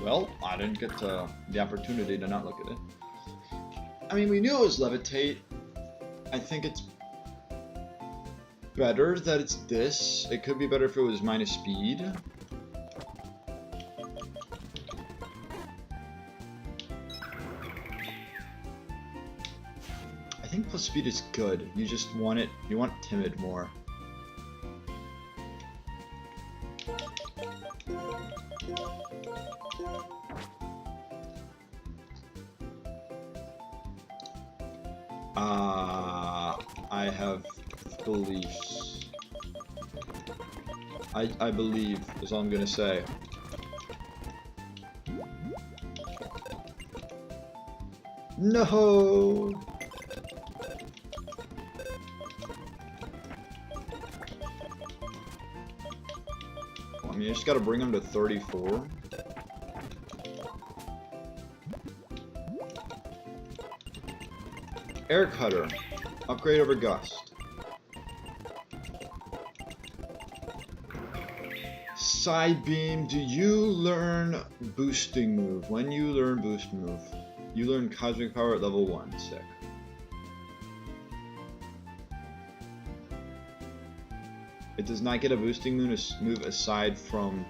Speaker 1: Well, I didn't get the opportunity to not look at it. I mean, we knew it was Levitate. I think it's better that it's this. It could be better if it was minus speed. I think plus speed is good. You just want it. You want timid more. I have beliefs. I believe is all I'm gonna say. No. I mean, you just gotta bring him to 34. Air Cutter. Upgrade over Gust. Side Beam. Do you learn boosting move? When you learn boost move, you learn Cosmic Power at level 1. Sick. It does not get a boosting move aside from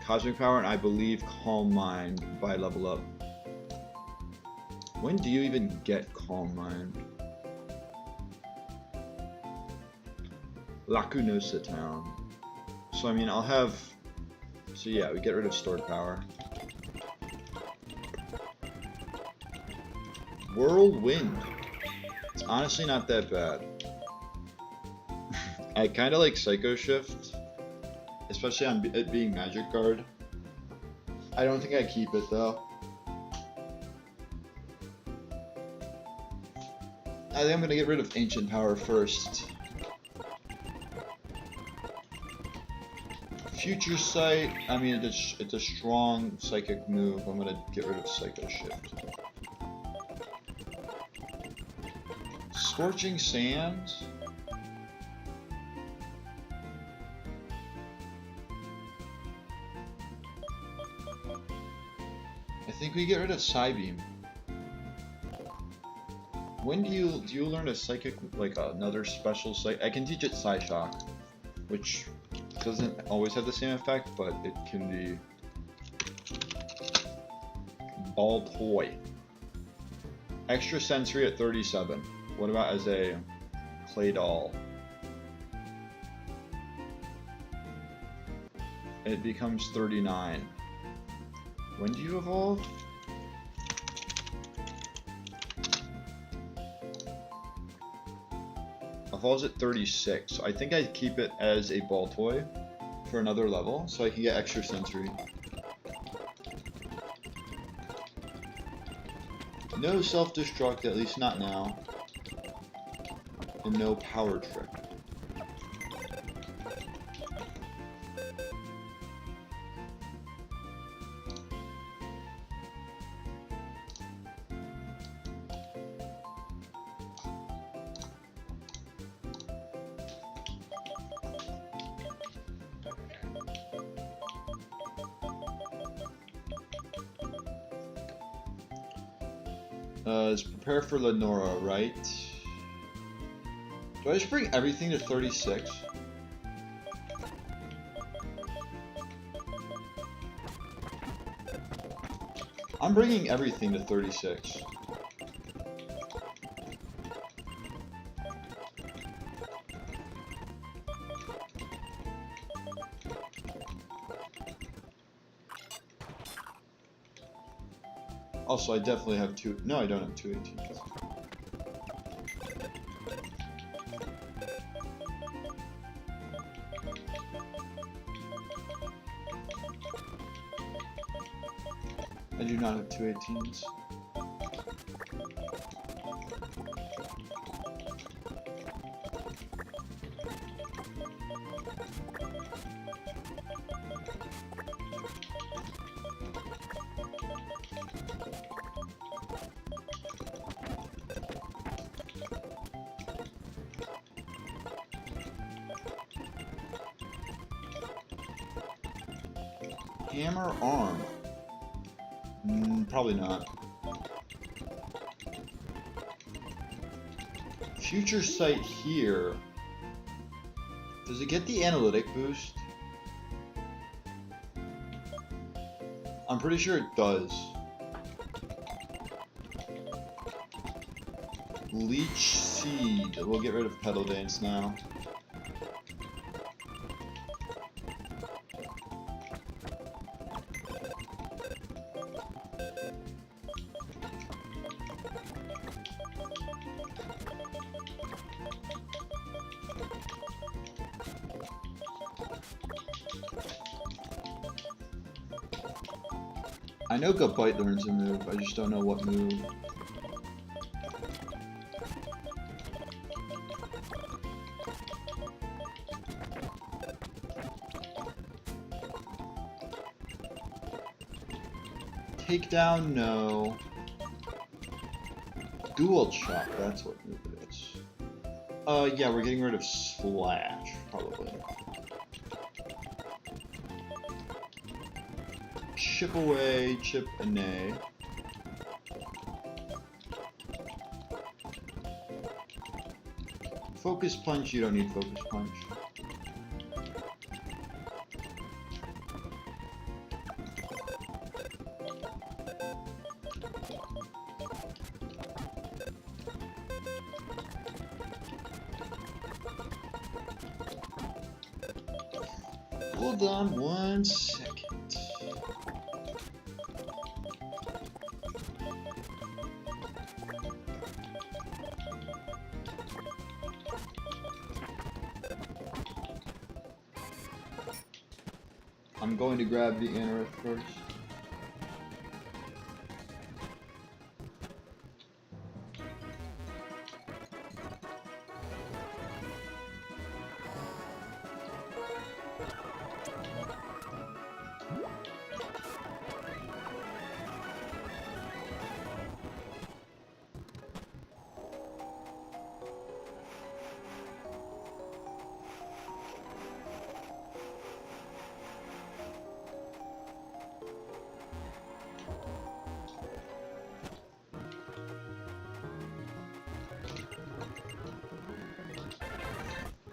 Speaker 1: Cosmic Power and I believe Calm Mind by level up. When do you even get Calm Mind? Lacunosa Town. So I mean, I'll have. So yeah, we get rid of stored power. Whirlwind. It's honestly not that bad. I kind of like Psycho Shift, especially on it being Magic Guard. I don't think I keep it though. I think I'm gonna get rid of Ancient Power first. Future Sight, I mean it's a strong psychic move. I'm gonna get rid of Psycho Shift. Scorching Sands? I think we get rid of Psybeam. When do you learn a psychic, like another special psych? I can teach it Psyshock, which doesn't always have the same effect, but it can be Ball Toy. Extra Sensory at 37. What about as a Clay Doll? It becomes 39. When do you evolve? Evolves at 36. So I think I'd keep it as a ball toy for another level so I can get extra sensory. No self-destruct, at least not now. And no power trick. Let's prepare for Lenora, right? Do I just bring everything to 36? I'm bringing everything to 36. Also, I definitely have two. No, I don't have 218s. I do not have 218s. Hammer arm. Probably not. Future Sight here. Does it get the analytic boost? I'm pretty sure it does. Leech Seed. We'll get rid of Petal Dance now. I know Gabite learns a move, I just don't know what move. Takedown, no. Dual Chop, that's what move it is. Yeah, we're getting rid of Slash, probably. Chip away, chip a nay. Focus Punch, you don't need Focus Punch. Hold on 1 second. I'm going to grab the Anorith first.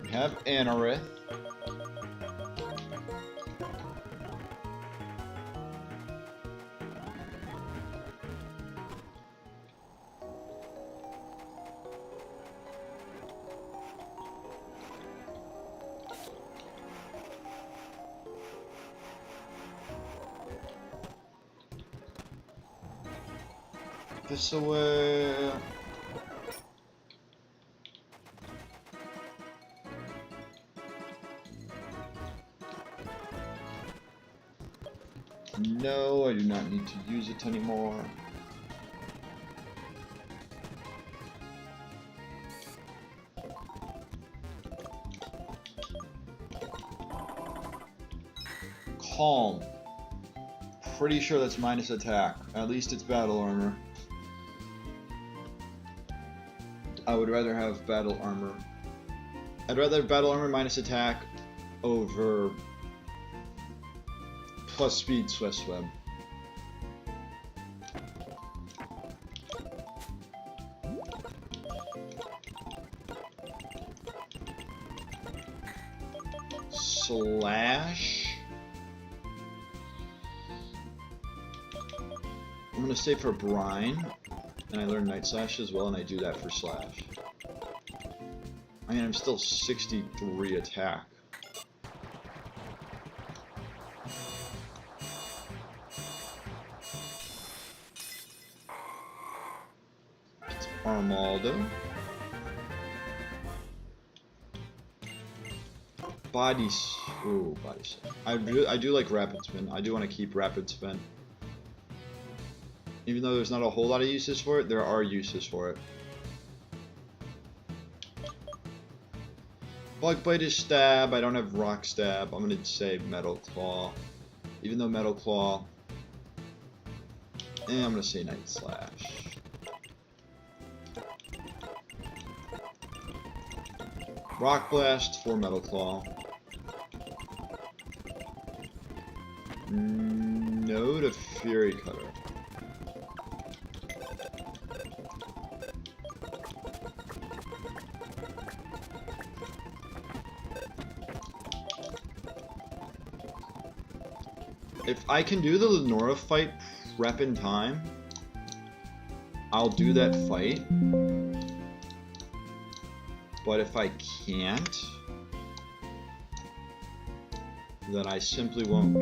Speaker 1: We have Anorith. This away. No, I do not need to use it anymore. Calm. Pretty sure that's minus attack. At least it's battle armor. I would rather have battle armor. I'd rather have battle armor minus attack over plus speed Swiss Web. Slash. I'm gonna stay for Brine, and I learn Night Slash as well, and I do that for Slash. I mean, I'm still 63 attack. It's Armaldo. Ooh, body spin. I do like Rapid Spin. I do want to keep Rapid Spin. Even though there's not a whole lot of uses for it, there are uses for it. Bug Bite is Stab. I don't have Rock Stab. I'm going to say Metal Claw. Even though Metal Claw. And I'm going to say Night Slash. Rock Blast for Metal Claw. No to Fury Cutter. If I can do the Lenora fight prep in time, I'll do that fight. But if I can't, then I simply won't.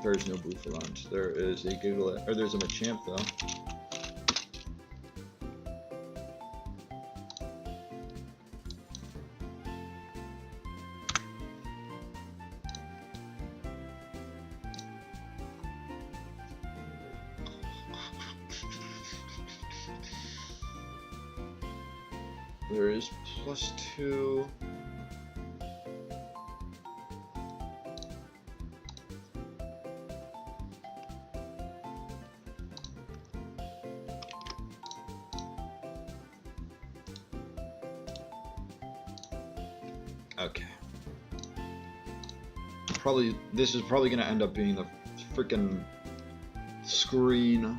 Speaker 1: There's no Bouffalons. There is a Giglet, or there's a Machamp though. There is +2. Okay. This is probably gonna end up being the freaking screen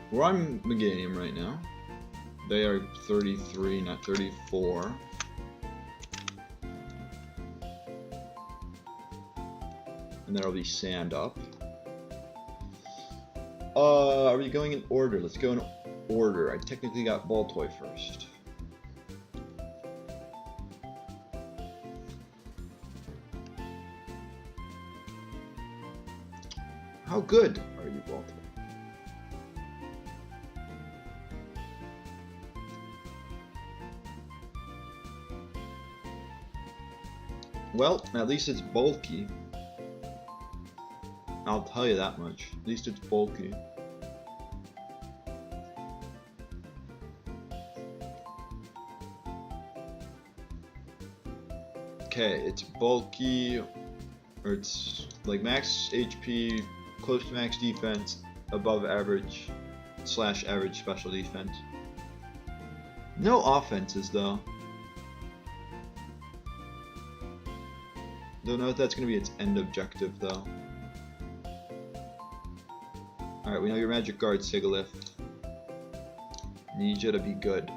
Speaker 1: where I'm Meganium right now. They are 33, not 34. And there'll be sand up. Are we going in order? Let's go in order. I technically got Baltoy first. How good are you, Baltoy? Well, at least it's bulky. I'll tell you that much. At least it's bulky. Okay, it's bulky, or it's like max HP, close to max defense, above average / average special defense. No offenses though. Don't know if that's going to be its end objective though. Alright, we know your magic guard, Sigilyph. Need you to be good.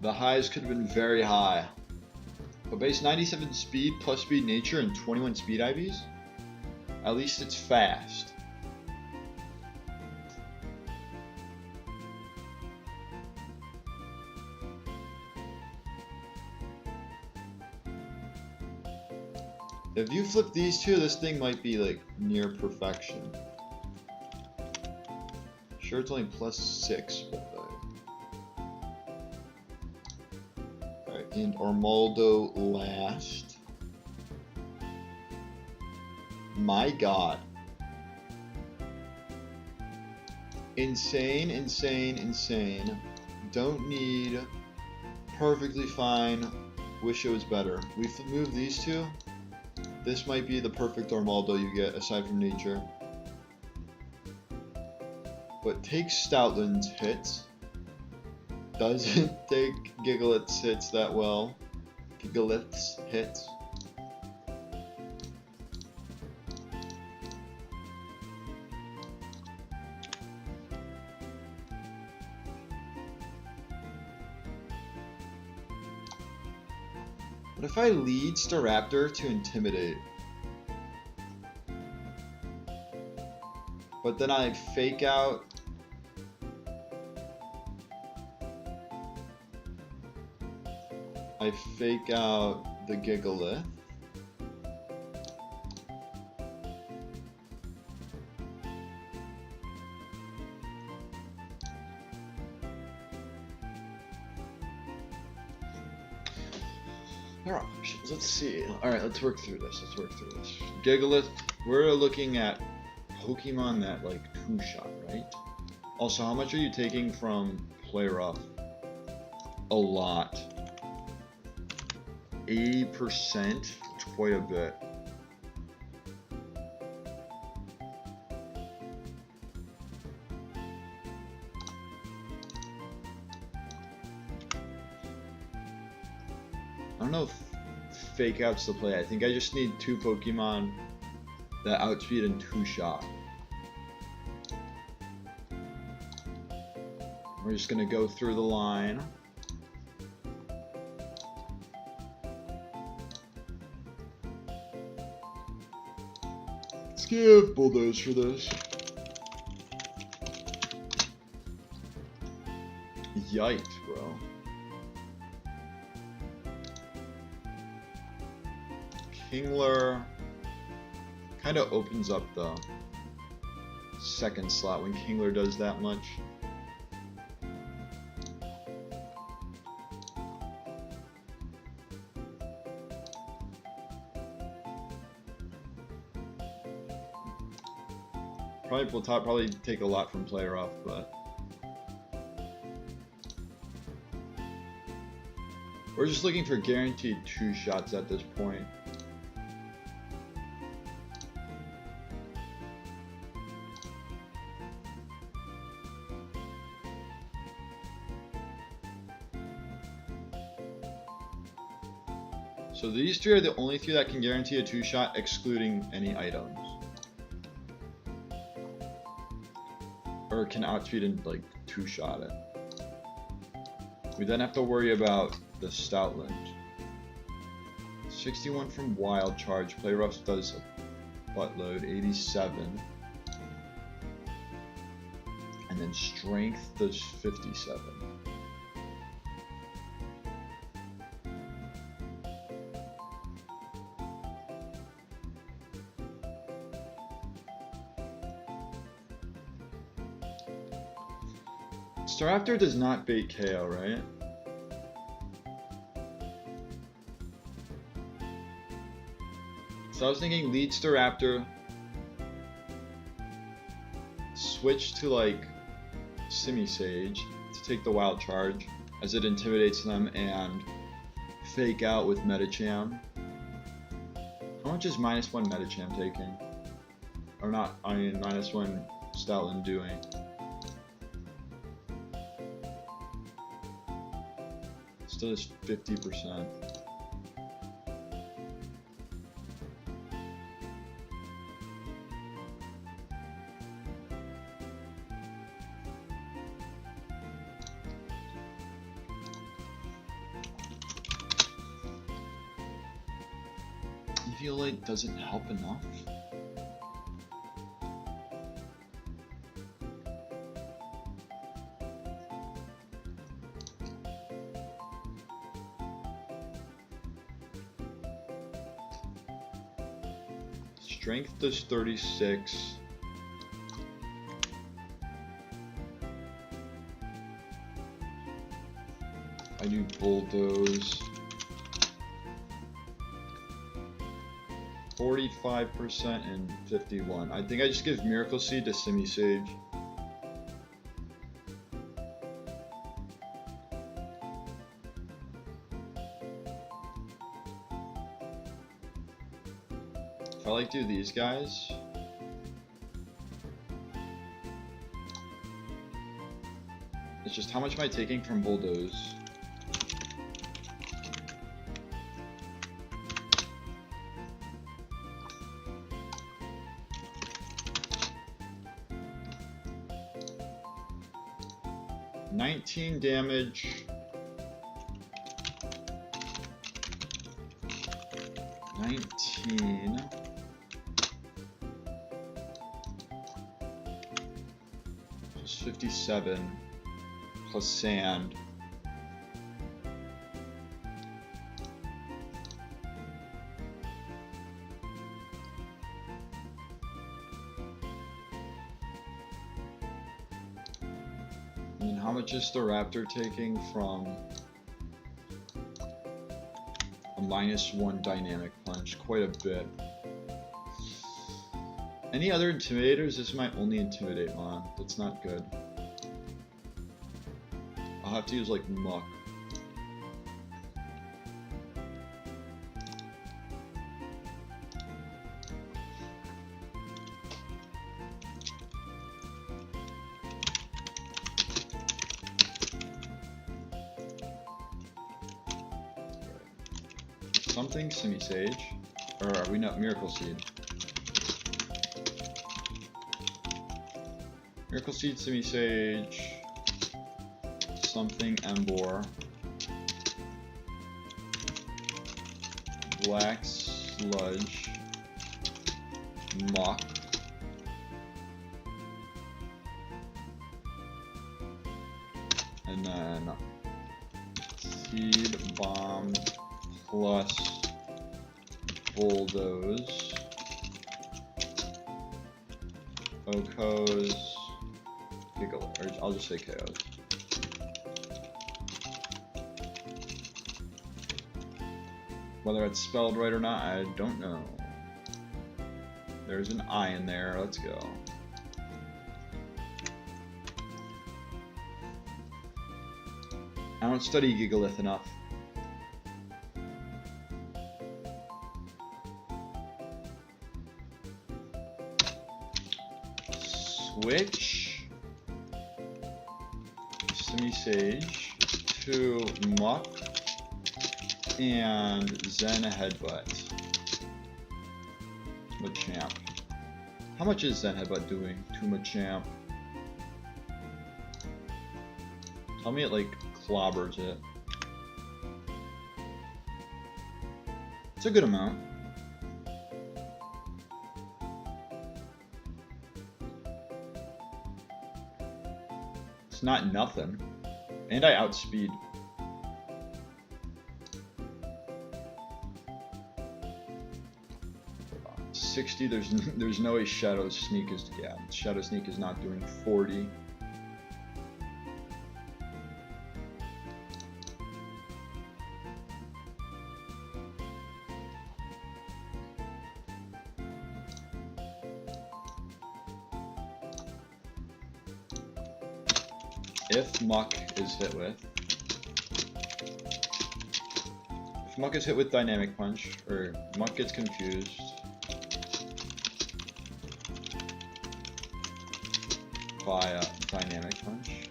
Speaker 1: The highs could have been very high. But base 97 speed plus speed nature and 21 speed IVs? At least it's fast. If you flip these two, this thing might be like near perfection. Sure, it's only +6, but alright, and Armaldo last. My god. Insane, insane, insane. Don't need. Perfectly fine. Wish it was better. We move these two. This might be the perfect Armaldo you get, aside from nature. But takes Stoutland's hits. Doesn't take Gigalith's hits that well. Gigalith's hits. What if I lead Staraptor to Intimidate? But then I fake out... I fake out the Gigalith. There are options. Let's see. Alright, let's work through this. Gigalith, we're looking at Pokemon that like two-shot, right? Also, how much are you taking from Play Rough? A lot. 80%? It's quite a bit. I don't know if fake out's the play. I think I just need 2 Pokemon that outspeed and two-shot. We're just gonna go through the line. Let's give Bulldoze for this. Yikes, bro. Kingler kind of opens up the second slot when Kingler does that much. Will probably take a lot from player off, but we're just looking for guaranteed 2 shots at this point. So these 3 are the only 3 that can guarantee a 2-shot, excluding any items. Or can outspeed and like 2-shot it. We then have to worry about the Stoutland. 61 from Wild Charge. Play Roughs does a buttload. 87. And then Strength does 57. Staraptor does not bait KO, right? So I was thinking lead Staraptor, switch to like Simisage to take the Wild Charge as it intimidates them, and fake out with Medicham. How much is -1 Medicham taking? Or not, I mean -1 Stoutland doing? Still is 50%. Eviolite doesn't help enough? Strength does 36. I do Bulldoze. 45% and 51. I think I just give Miracle Seed to Simisage. If I like do these guys, it's just how much am I taking from Bulldoze? $19 damage. 19. Just 57 plus sand. And then how much is the Raptor taking from a -1 dynamic punch? Quite a bit. Any other intimidators? This is my only intimidate mon. That's not good. I'll have to use like Muck. Something Simisage, or are we not Miracle Seed? Miracle Seed, Simisage, something Embor, Black Sludge, Muck. And then Seed Bomb plus Bulldoze. Okos. Giggle, or I'll just say KOs. Whether it's spelled right or not, I don't know. There's an I in there, let's go. I don't study Gigalith enough. Switch Semi-Sage to Muck and Zen Headbutt. Machamp. How much is Zen Headbutt doing to Machamp? Tell me it like clobbers it. It's a good amount. It's not nothing. And I outspeed. 60, there's no way Shadow Sneak is, yeah, Shadow Sneak is not doing 40. If Muck is hit with, Dynamic Punch, or Muck gets confused, by a Dynamic Punch,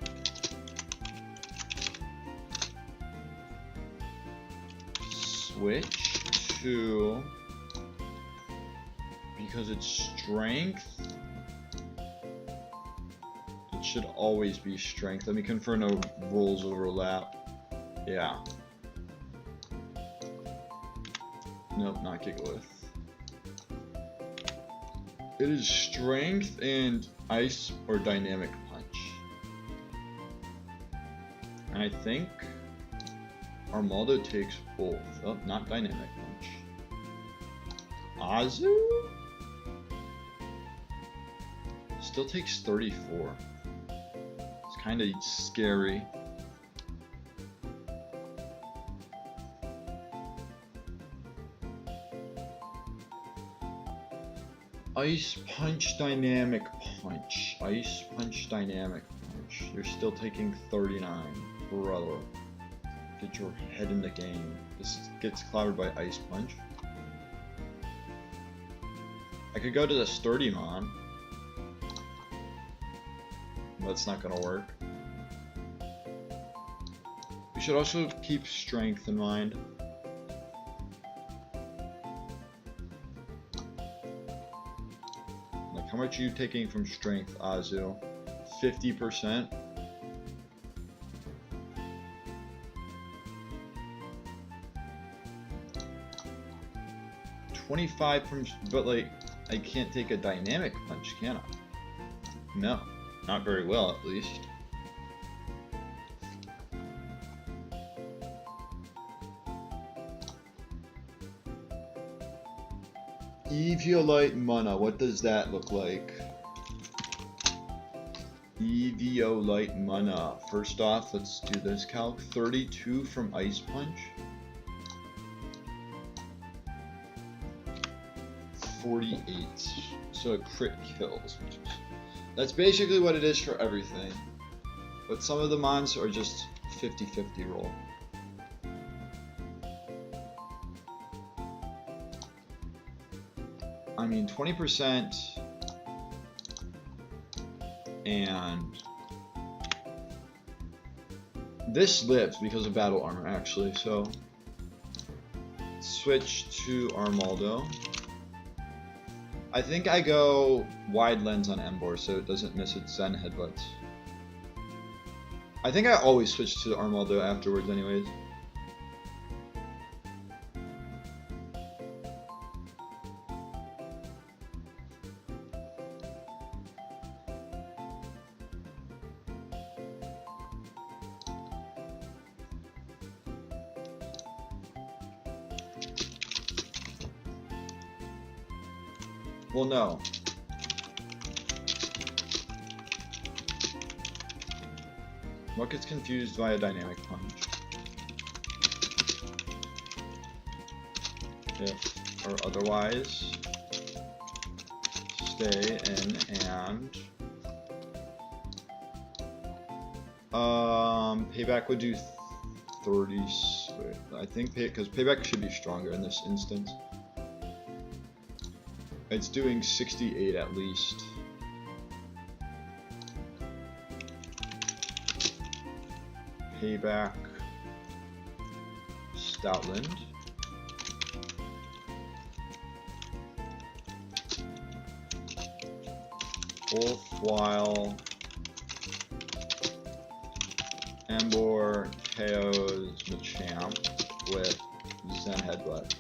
Speaker 1: switch to, because it's strength, it should always be strength. Let me confirm no rules overlap. Yeah. Nope, not Gigalith. It is strength and ice or dynamic punch. And I think Armaldo takes both. Oh, not dynamic punch. Azu still takes 34. It's kind of scary. Ice Punch, Dynamic Punch. Ice Punch, Dynamic Punch. You're still taking 39. Brother. Get your head in the game. This gets clobbered by Ice Punch. I could go to the Sturdymon. That's not gonna work. We should also keep strength in mind. How much are you taking from strength, Azu? 50%? $25 from, but like, I can't take a dynamic punch, can I? No, not very well at least. Eviolite Mana, what does that look like? Eviolite Mana. First off, let's do this calc. 32 from Ice Punch. 48. So it crit kills. That's basically what it is for everything. But some of the mons are just 50-50 roll. I mean, 20% and this lives because of battle armor actually, so switch to Armaldo. I think I go wide lens on Emboar so it doesn't miss its Zen Headbutts. I think I always switch to Armaldo afterwards anyways. Well, no. What gets confused by a dynamic punch? If or otherwise, stay in and payback would do 30. I think because payback should be stronger in this instance. It's doing 68 at least. Payback, Stoutland. Both while Embor KOs Machamp with Zen Headbutt.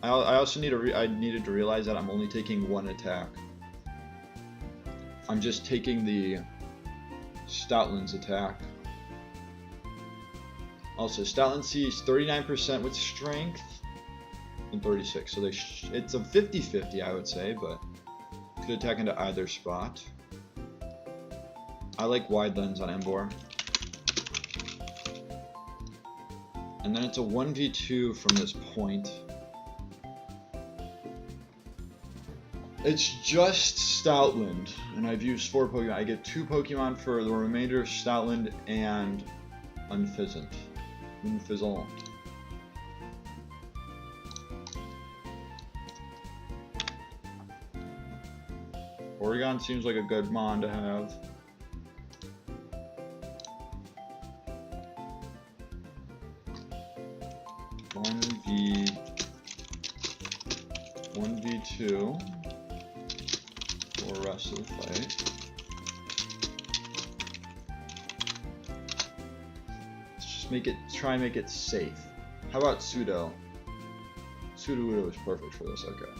Speaker 1: I also needed to realize that I'm only taking one attack. I'm just taking the Stoutland's attack. Also, Stoutland sees 39% with strength and 36, so it's a 50-50, I would say, but could attack into either spot. I like wide lens on Embor. And then it's a 1v2 from this point. It's just Stoutland, and I've used 4 Pokemon. I get 2 Pokemon for the remainder of Stoutland and Unfizzant. Unfizzle. Oregon seems like a good mon to have. One v 2 for the rest of the fight. Let's just try and make it safe. How about Pseudo? Pseudo is perfect for this, okay.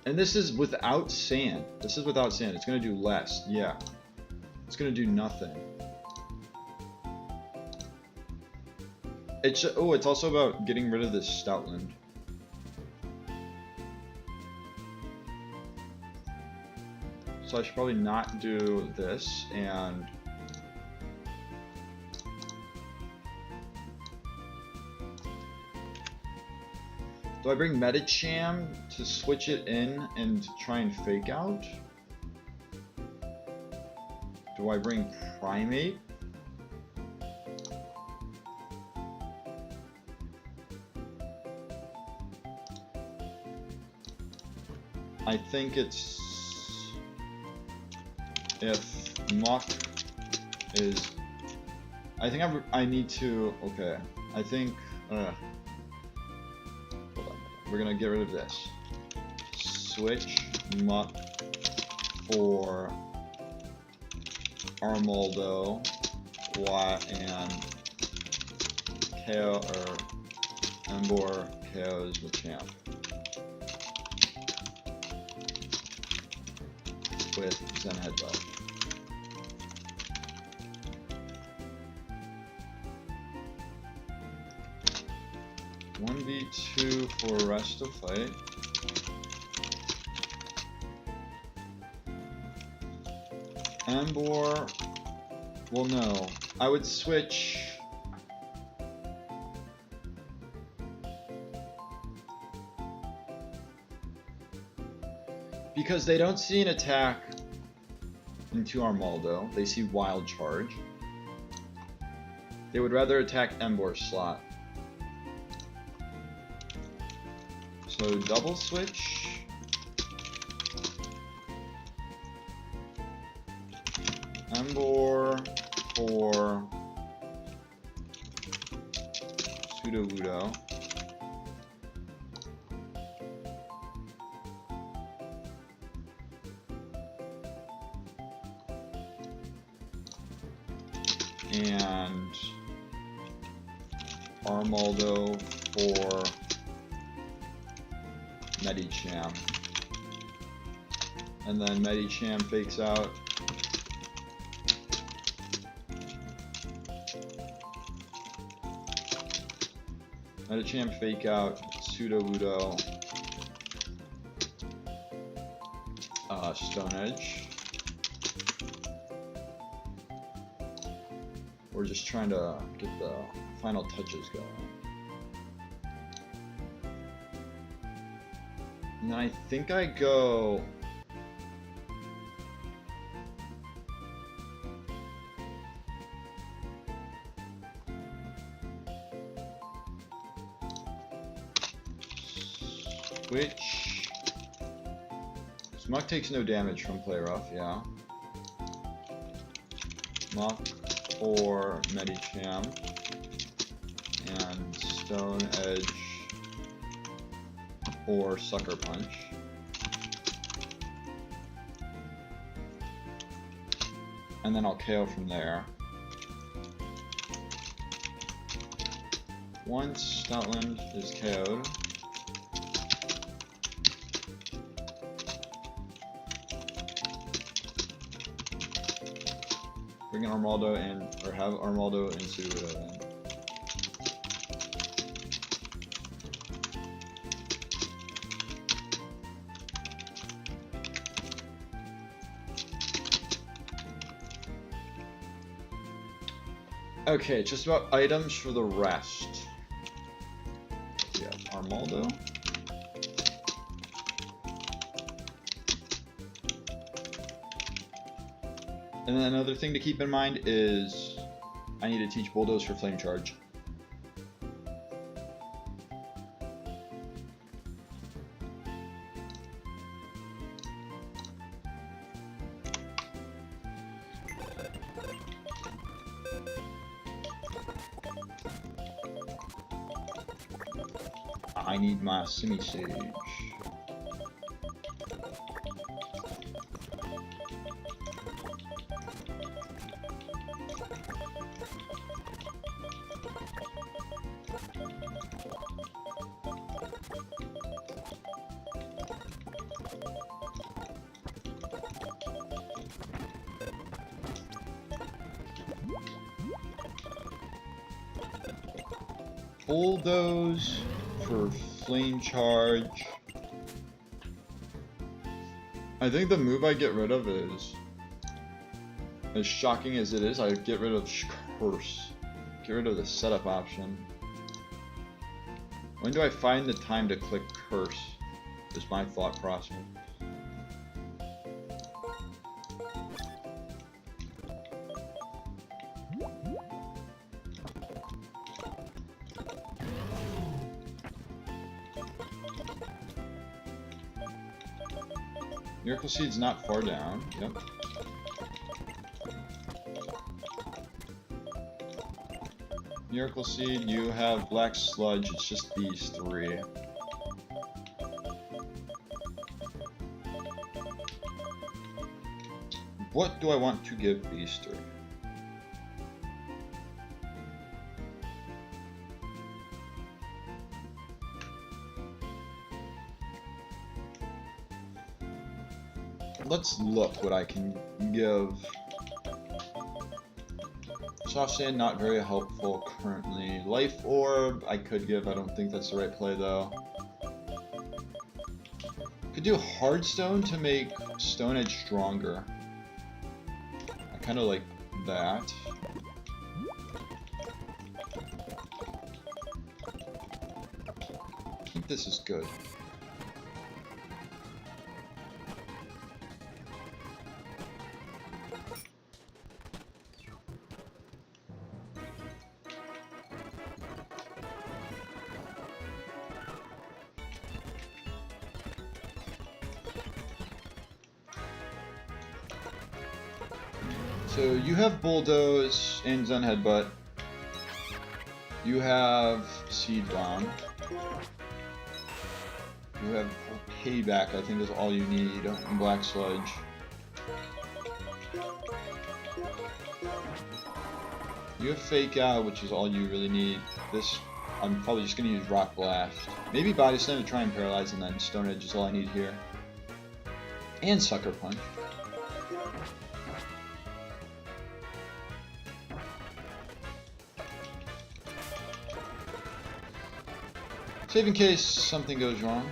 Speaker 1: And this is without sand. This is without sand. It's gonna do less, yeah. It's gonna do nothing. It's also about getting rid of this Stoutland. So I should probably not do this, and do I bring Medicham to switch it in and try and fake out? Do I bring Primate? I think it's if Muck is. I think I need to. Okay. I think. Hold on. We're gonna get rid of this. Switch Muck for Armaldo, and KO or Embor KOs Machamp with Zen Headbutt. One v2 for rest of fight. Embor. Well, no. I would switch. Because they don't see an attack into Armaldo, they see Wild Charge. They would rather attack Embor's slot. So double switch. Embor for Sudowoodo. And Armaldo for Medicham. And then Medicham fakes out. Medicham, Fake Out, Pseudo-Wudo, Stone Edge. We're just trying to get the final touches going. And then I think I go... Switch. Smuck takes no damage from Play Rough, yeah. Smuck or Medicham. And Stone Edge or Sucker Punch. And then I'll KO from there. Once Stoutland is KO'd, bring in Armaldo and, or have Armaldo and Pseudo in. Okay, just about items for the rest. We have Armaldo. And then another thing to keep in mind is I need to teach Bulldoze for Flame Charge. I need my Semi-Sage. Bulldoze for Flame Charge. I think the move I get rid of is, as shocking as it is, I get rid of Curse. Get rid of the setup option. When do I find the time to click Curse? Is my thought process. Miracle Seed's not far down. Yep. Miracle Seed, you have Black Sludge, it's just these three. What do I want to give these three? Let's look what I can give. Soft Sand, not very helpful currently. Life Orb, I could give. I don't think that's the right play though. Could do Hard Stone to make Stone Edge stronger. I kind of like that. I think this is good. So you have Bulldoze and Zen Headbutt. You have Seed Bomb. You have Payback, I think is all you need, and Black Sludge. You have Fake Out, which is all you really need. This, I'm probably just going to use Rock Blast. Maybe Body Slam to try and paralyze, and then Stone Edge is all I need here. And Sucker Punch. Save in case something goes wrong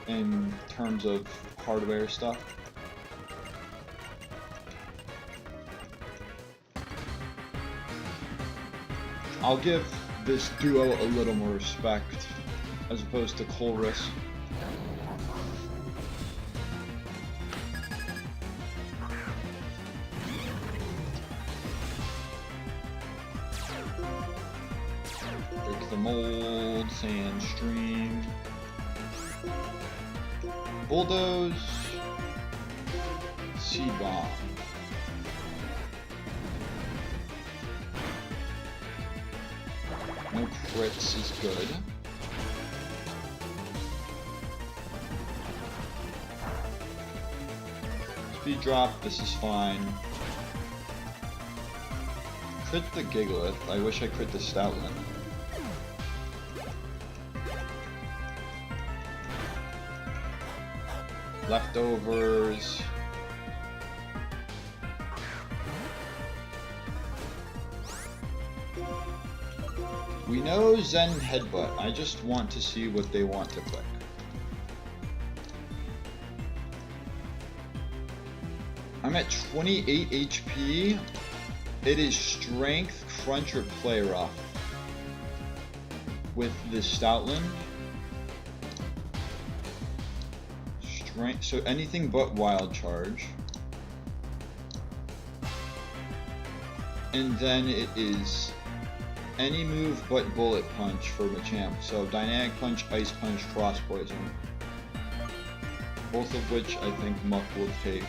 Speaker 1: in terms of hardware stuff. I'll give this duo a little more respect as opposed to Colress. Break the mold, sand stream, bulldoze, seed bomb. No crits is good. Speed drop, this is fine. Crit the Gigalith. I wish I crit the Stoutland. Leftovers. We know Zen Headbutt. I just want to see what they want to click. I'm at 28 HP. It is Strength, Crunch, or Play Rough with the Stoutland. Strength, so anything but Wild Charge. And then it is any move but Bullet Punch for Machamp. So Dynamic Punch, Ice Punch, Frost Poison. Both of which I think Muck will take.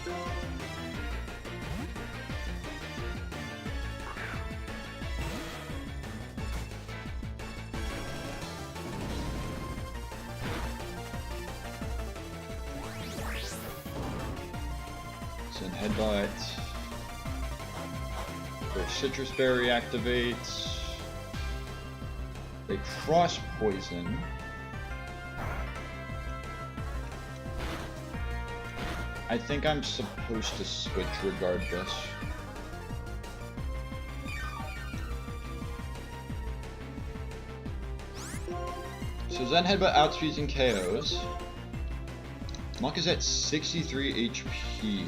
Speaker 1: Zen Headbutt. Their Citrus Berry activates. They Cross Poison. I think I'm supposed to switch regardless. So Zen Headbutt outspeeds and KOs. Muck is at 63 HP.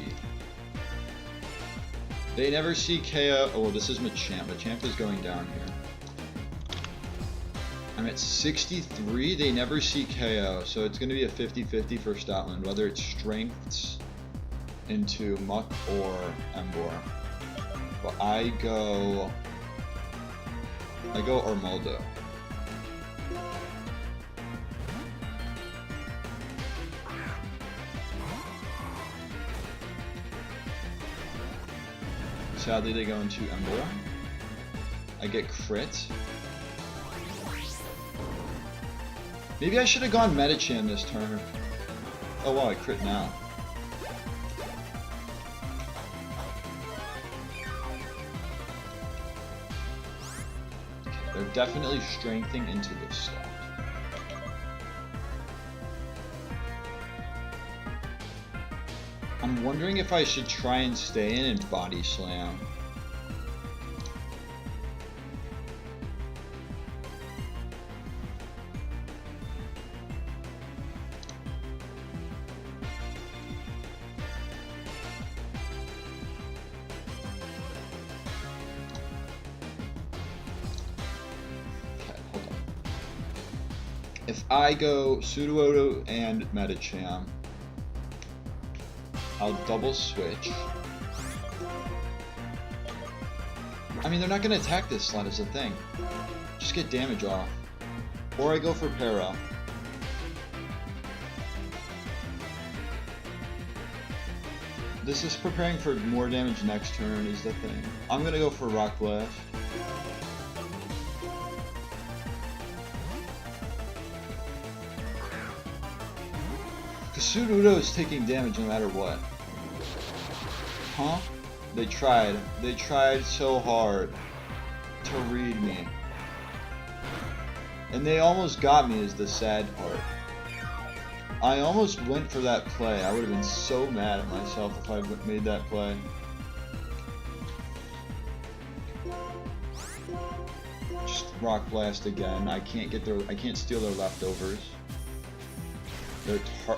Speaker 1: They never see KO. Oh, this is Machamp. Machamp is going down here. I'm at 63. They never see KO, so it's going to be a 50-50 for Stoutland, whether it strengths into Muck or Emboar. But I go Armaldo. Sadly, they go into Emboar. I get crit. Maybe I should have gone Medicham this turn. Oh wow, I crit now. Okay, they're definitely strengthening into this slot. I'm wondering if I should try and stay in and Body Slam. If I go Sudowoodo and Medicham, I'll double switch. I mean, they're not going to attack this slot is the thing. Just get damage off. Or I go for Para. This is preparing for more damage next turn is the thing. I'm going to go for Rock Blast. Sudowoodo is taking damage no matter what. Huh? They tried. They tried so hard to read me. And they almost got me is the sad part. I almost went for that play. I would have been so mad at myself if I made that play. Rock Blast again. I can't steal their leftovers.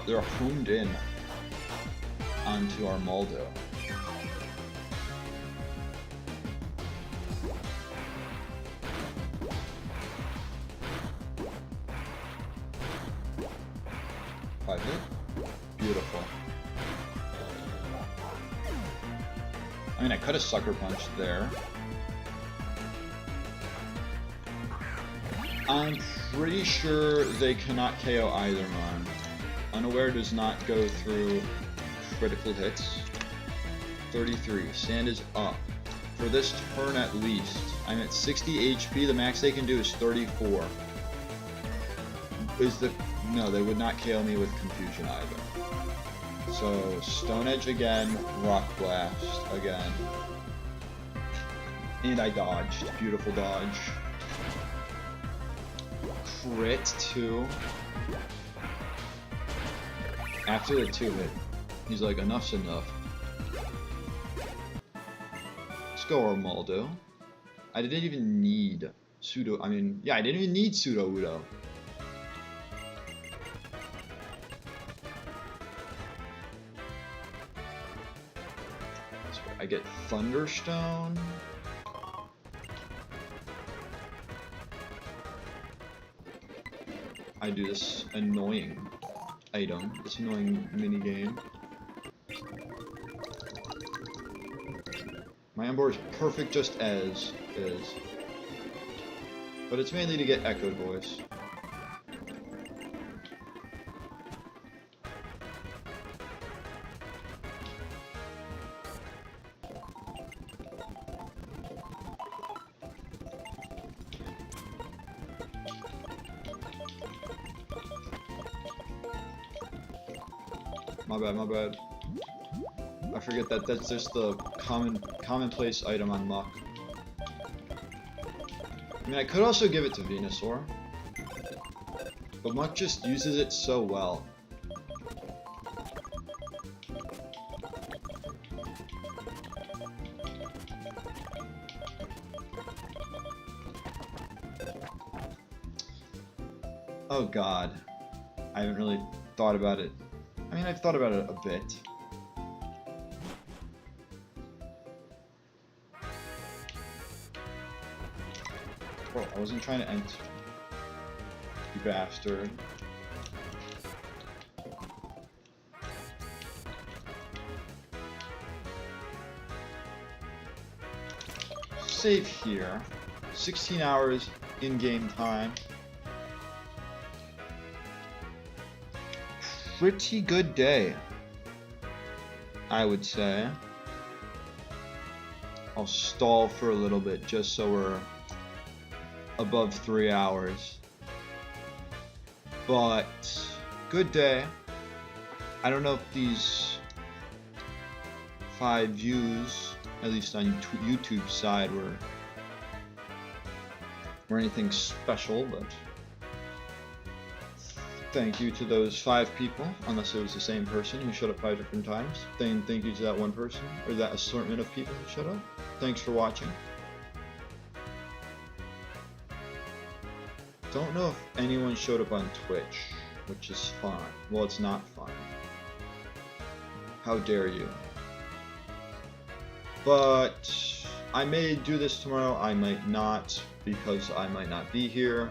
Speaker 1: They're homed in onto our Moldo. Beautiful. I mean, I could have Sucker Punched there. I'm pretty sure they cannot KO either Mon. Unaware does not go through critical hits. 33. Sand is up. For this turn at least. I'm at 60 HP. The max they can do is 34. No, they would not KO me with Confusion either. So, Stone Edge again, Rock Blast again. And I dodged. Beautiful dodge. Crit 2. After the 2-hit, he's like, enough's enough. Let's go Armaldo. I didn't even need I didn't even need Pseudo Udo. I get Thunderstone. I do this annoying item, this annoying minigame. My Emboar is perfect just as is. But it's mainly to get Echoed Voice. My bad. I forget that that's just the commonplace item on Muck. I mean, I could also give it to Venusaur, but Muck just uses it so well. Oh god, I haven't really thought about it. I mean, I've thought about it a bit. Oh, I wasn't trying to enter. You bastard. Save here. 16 hours in-game time. Pretty good day, I would say. I'll stall for a little bit just so we're above 3 hours. But good day. I don't know if these 5 views, at least on YouTube side, were anything special, but thank you to those 5 people, unless it was the same person who showed up 5 different times. Thank you to that one person, or that assortment of people who showed up. Thanks for watching. Don't know if anyone showed up on Twitch, which is fine. Well, it's not fine. How dare you. But I may do this tomorrow, I might not, because I might not be here.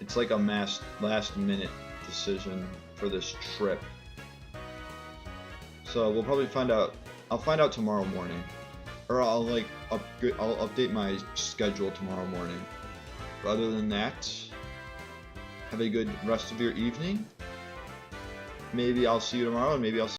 Speaker 1: It's like a last minute decision for this trip. So we'll probably find out. I'll find out tomorrow morning, or I'll update my schedule tomorrow morning. But other than that, have a good rest of your evening. Maybe I'll see you tomorrow, and maybe I'll see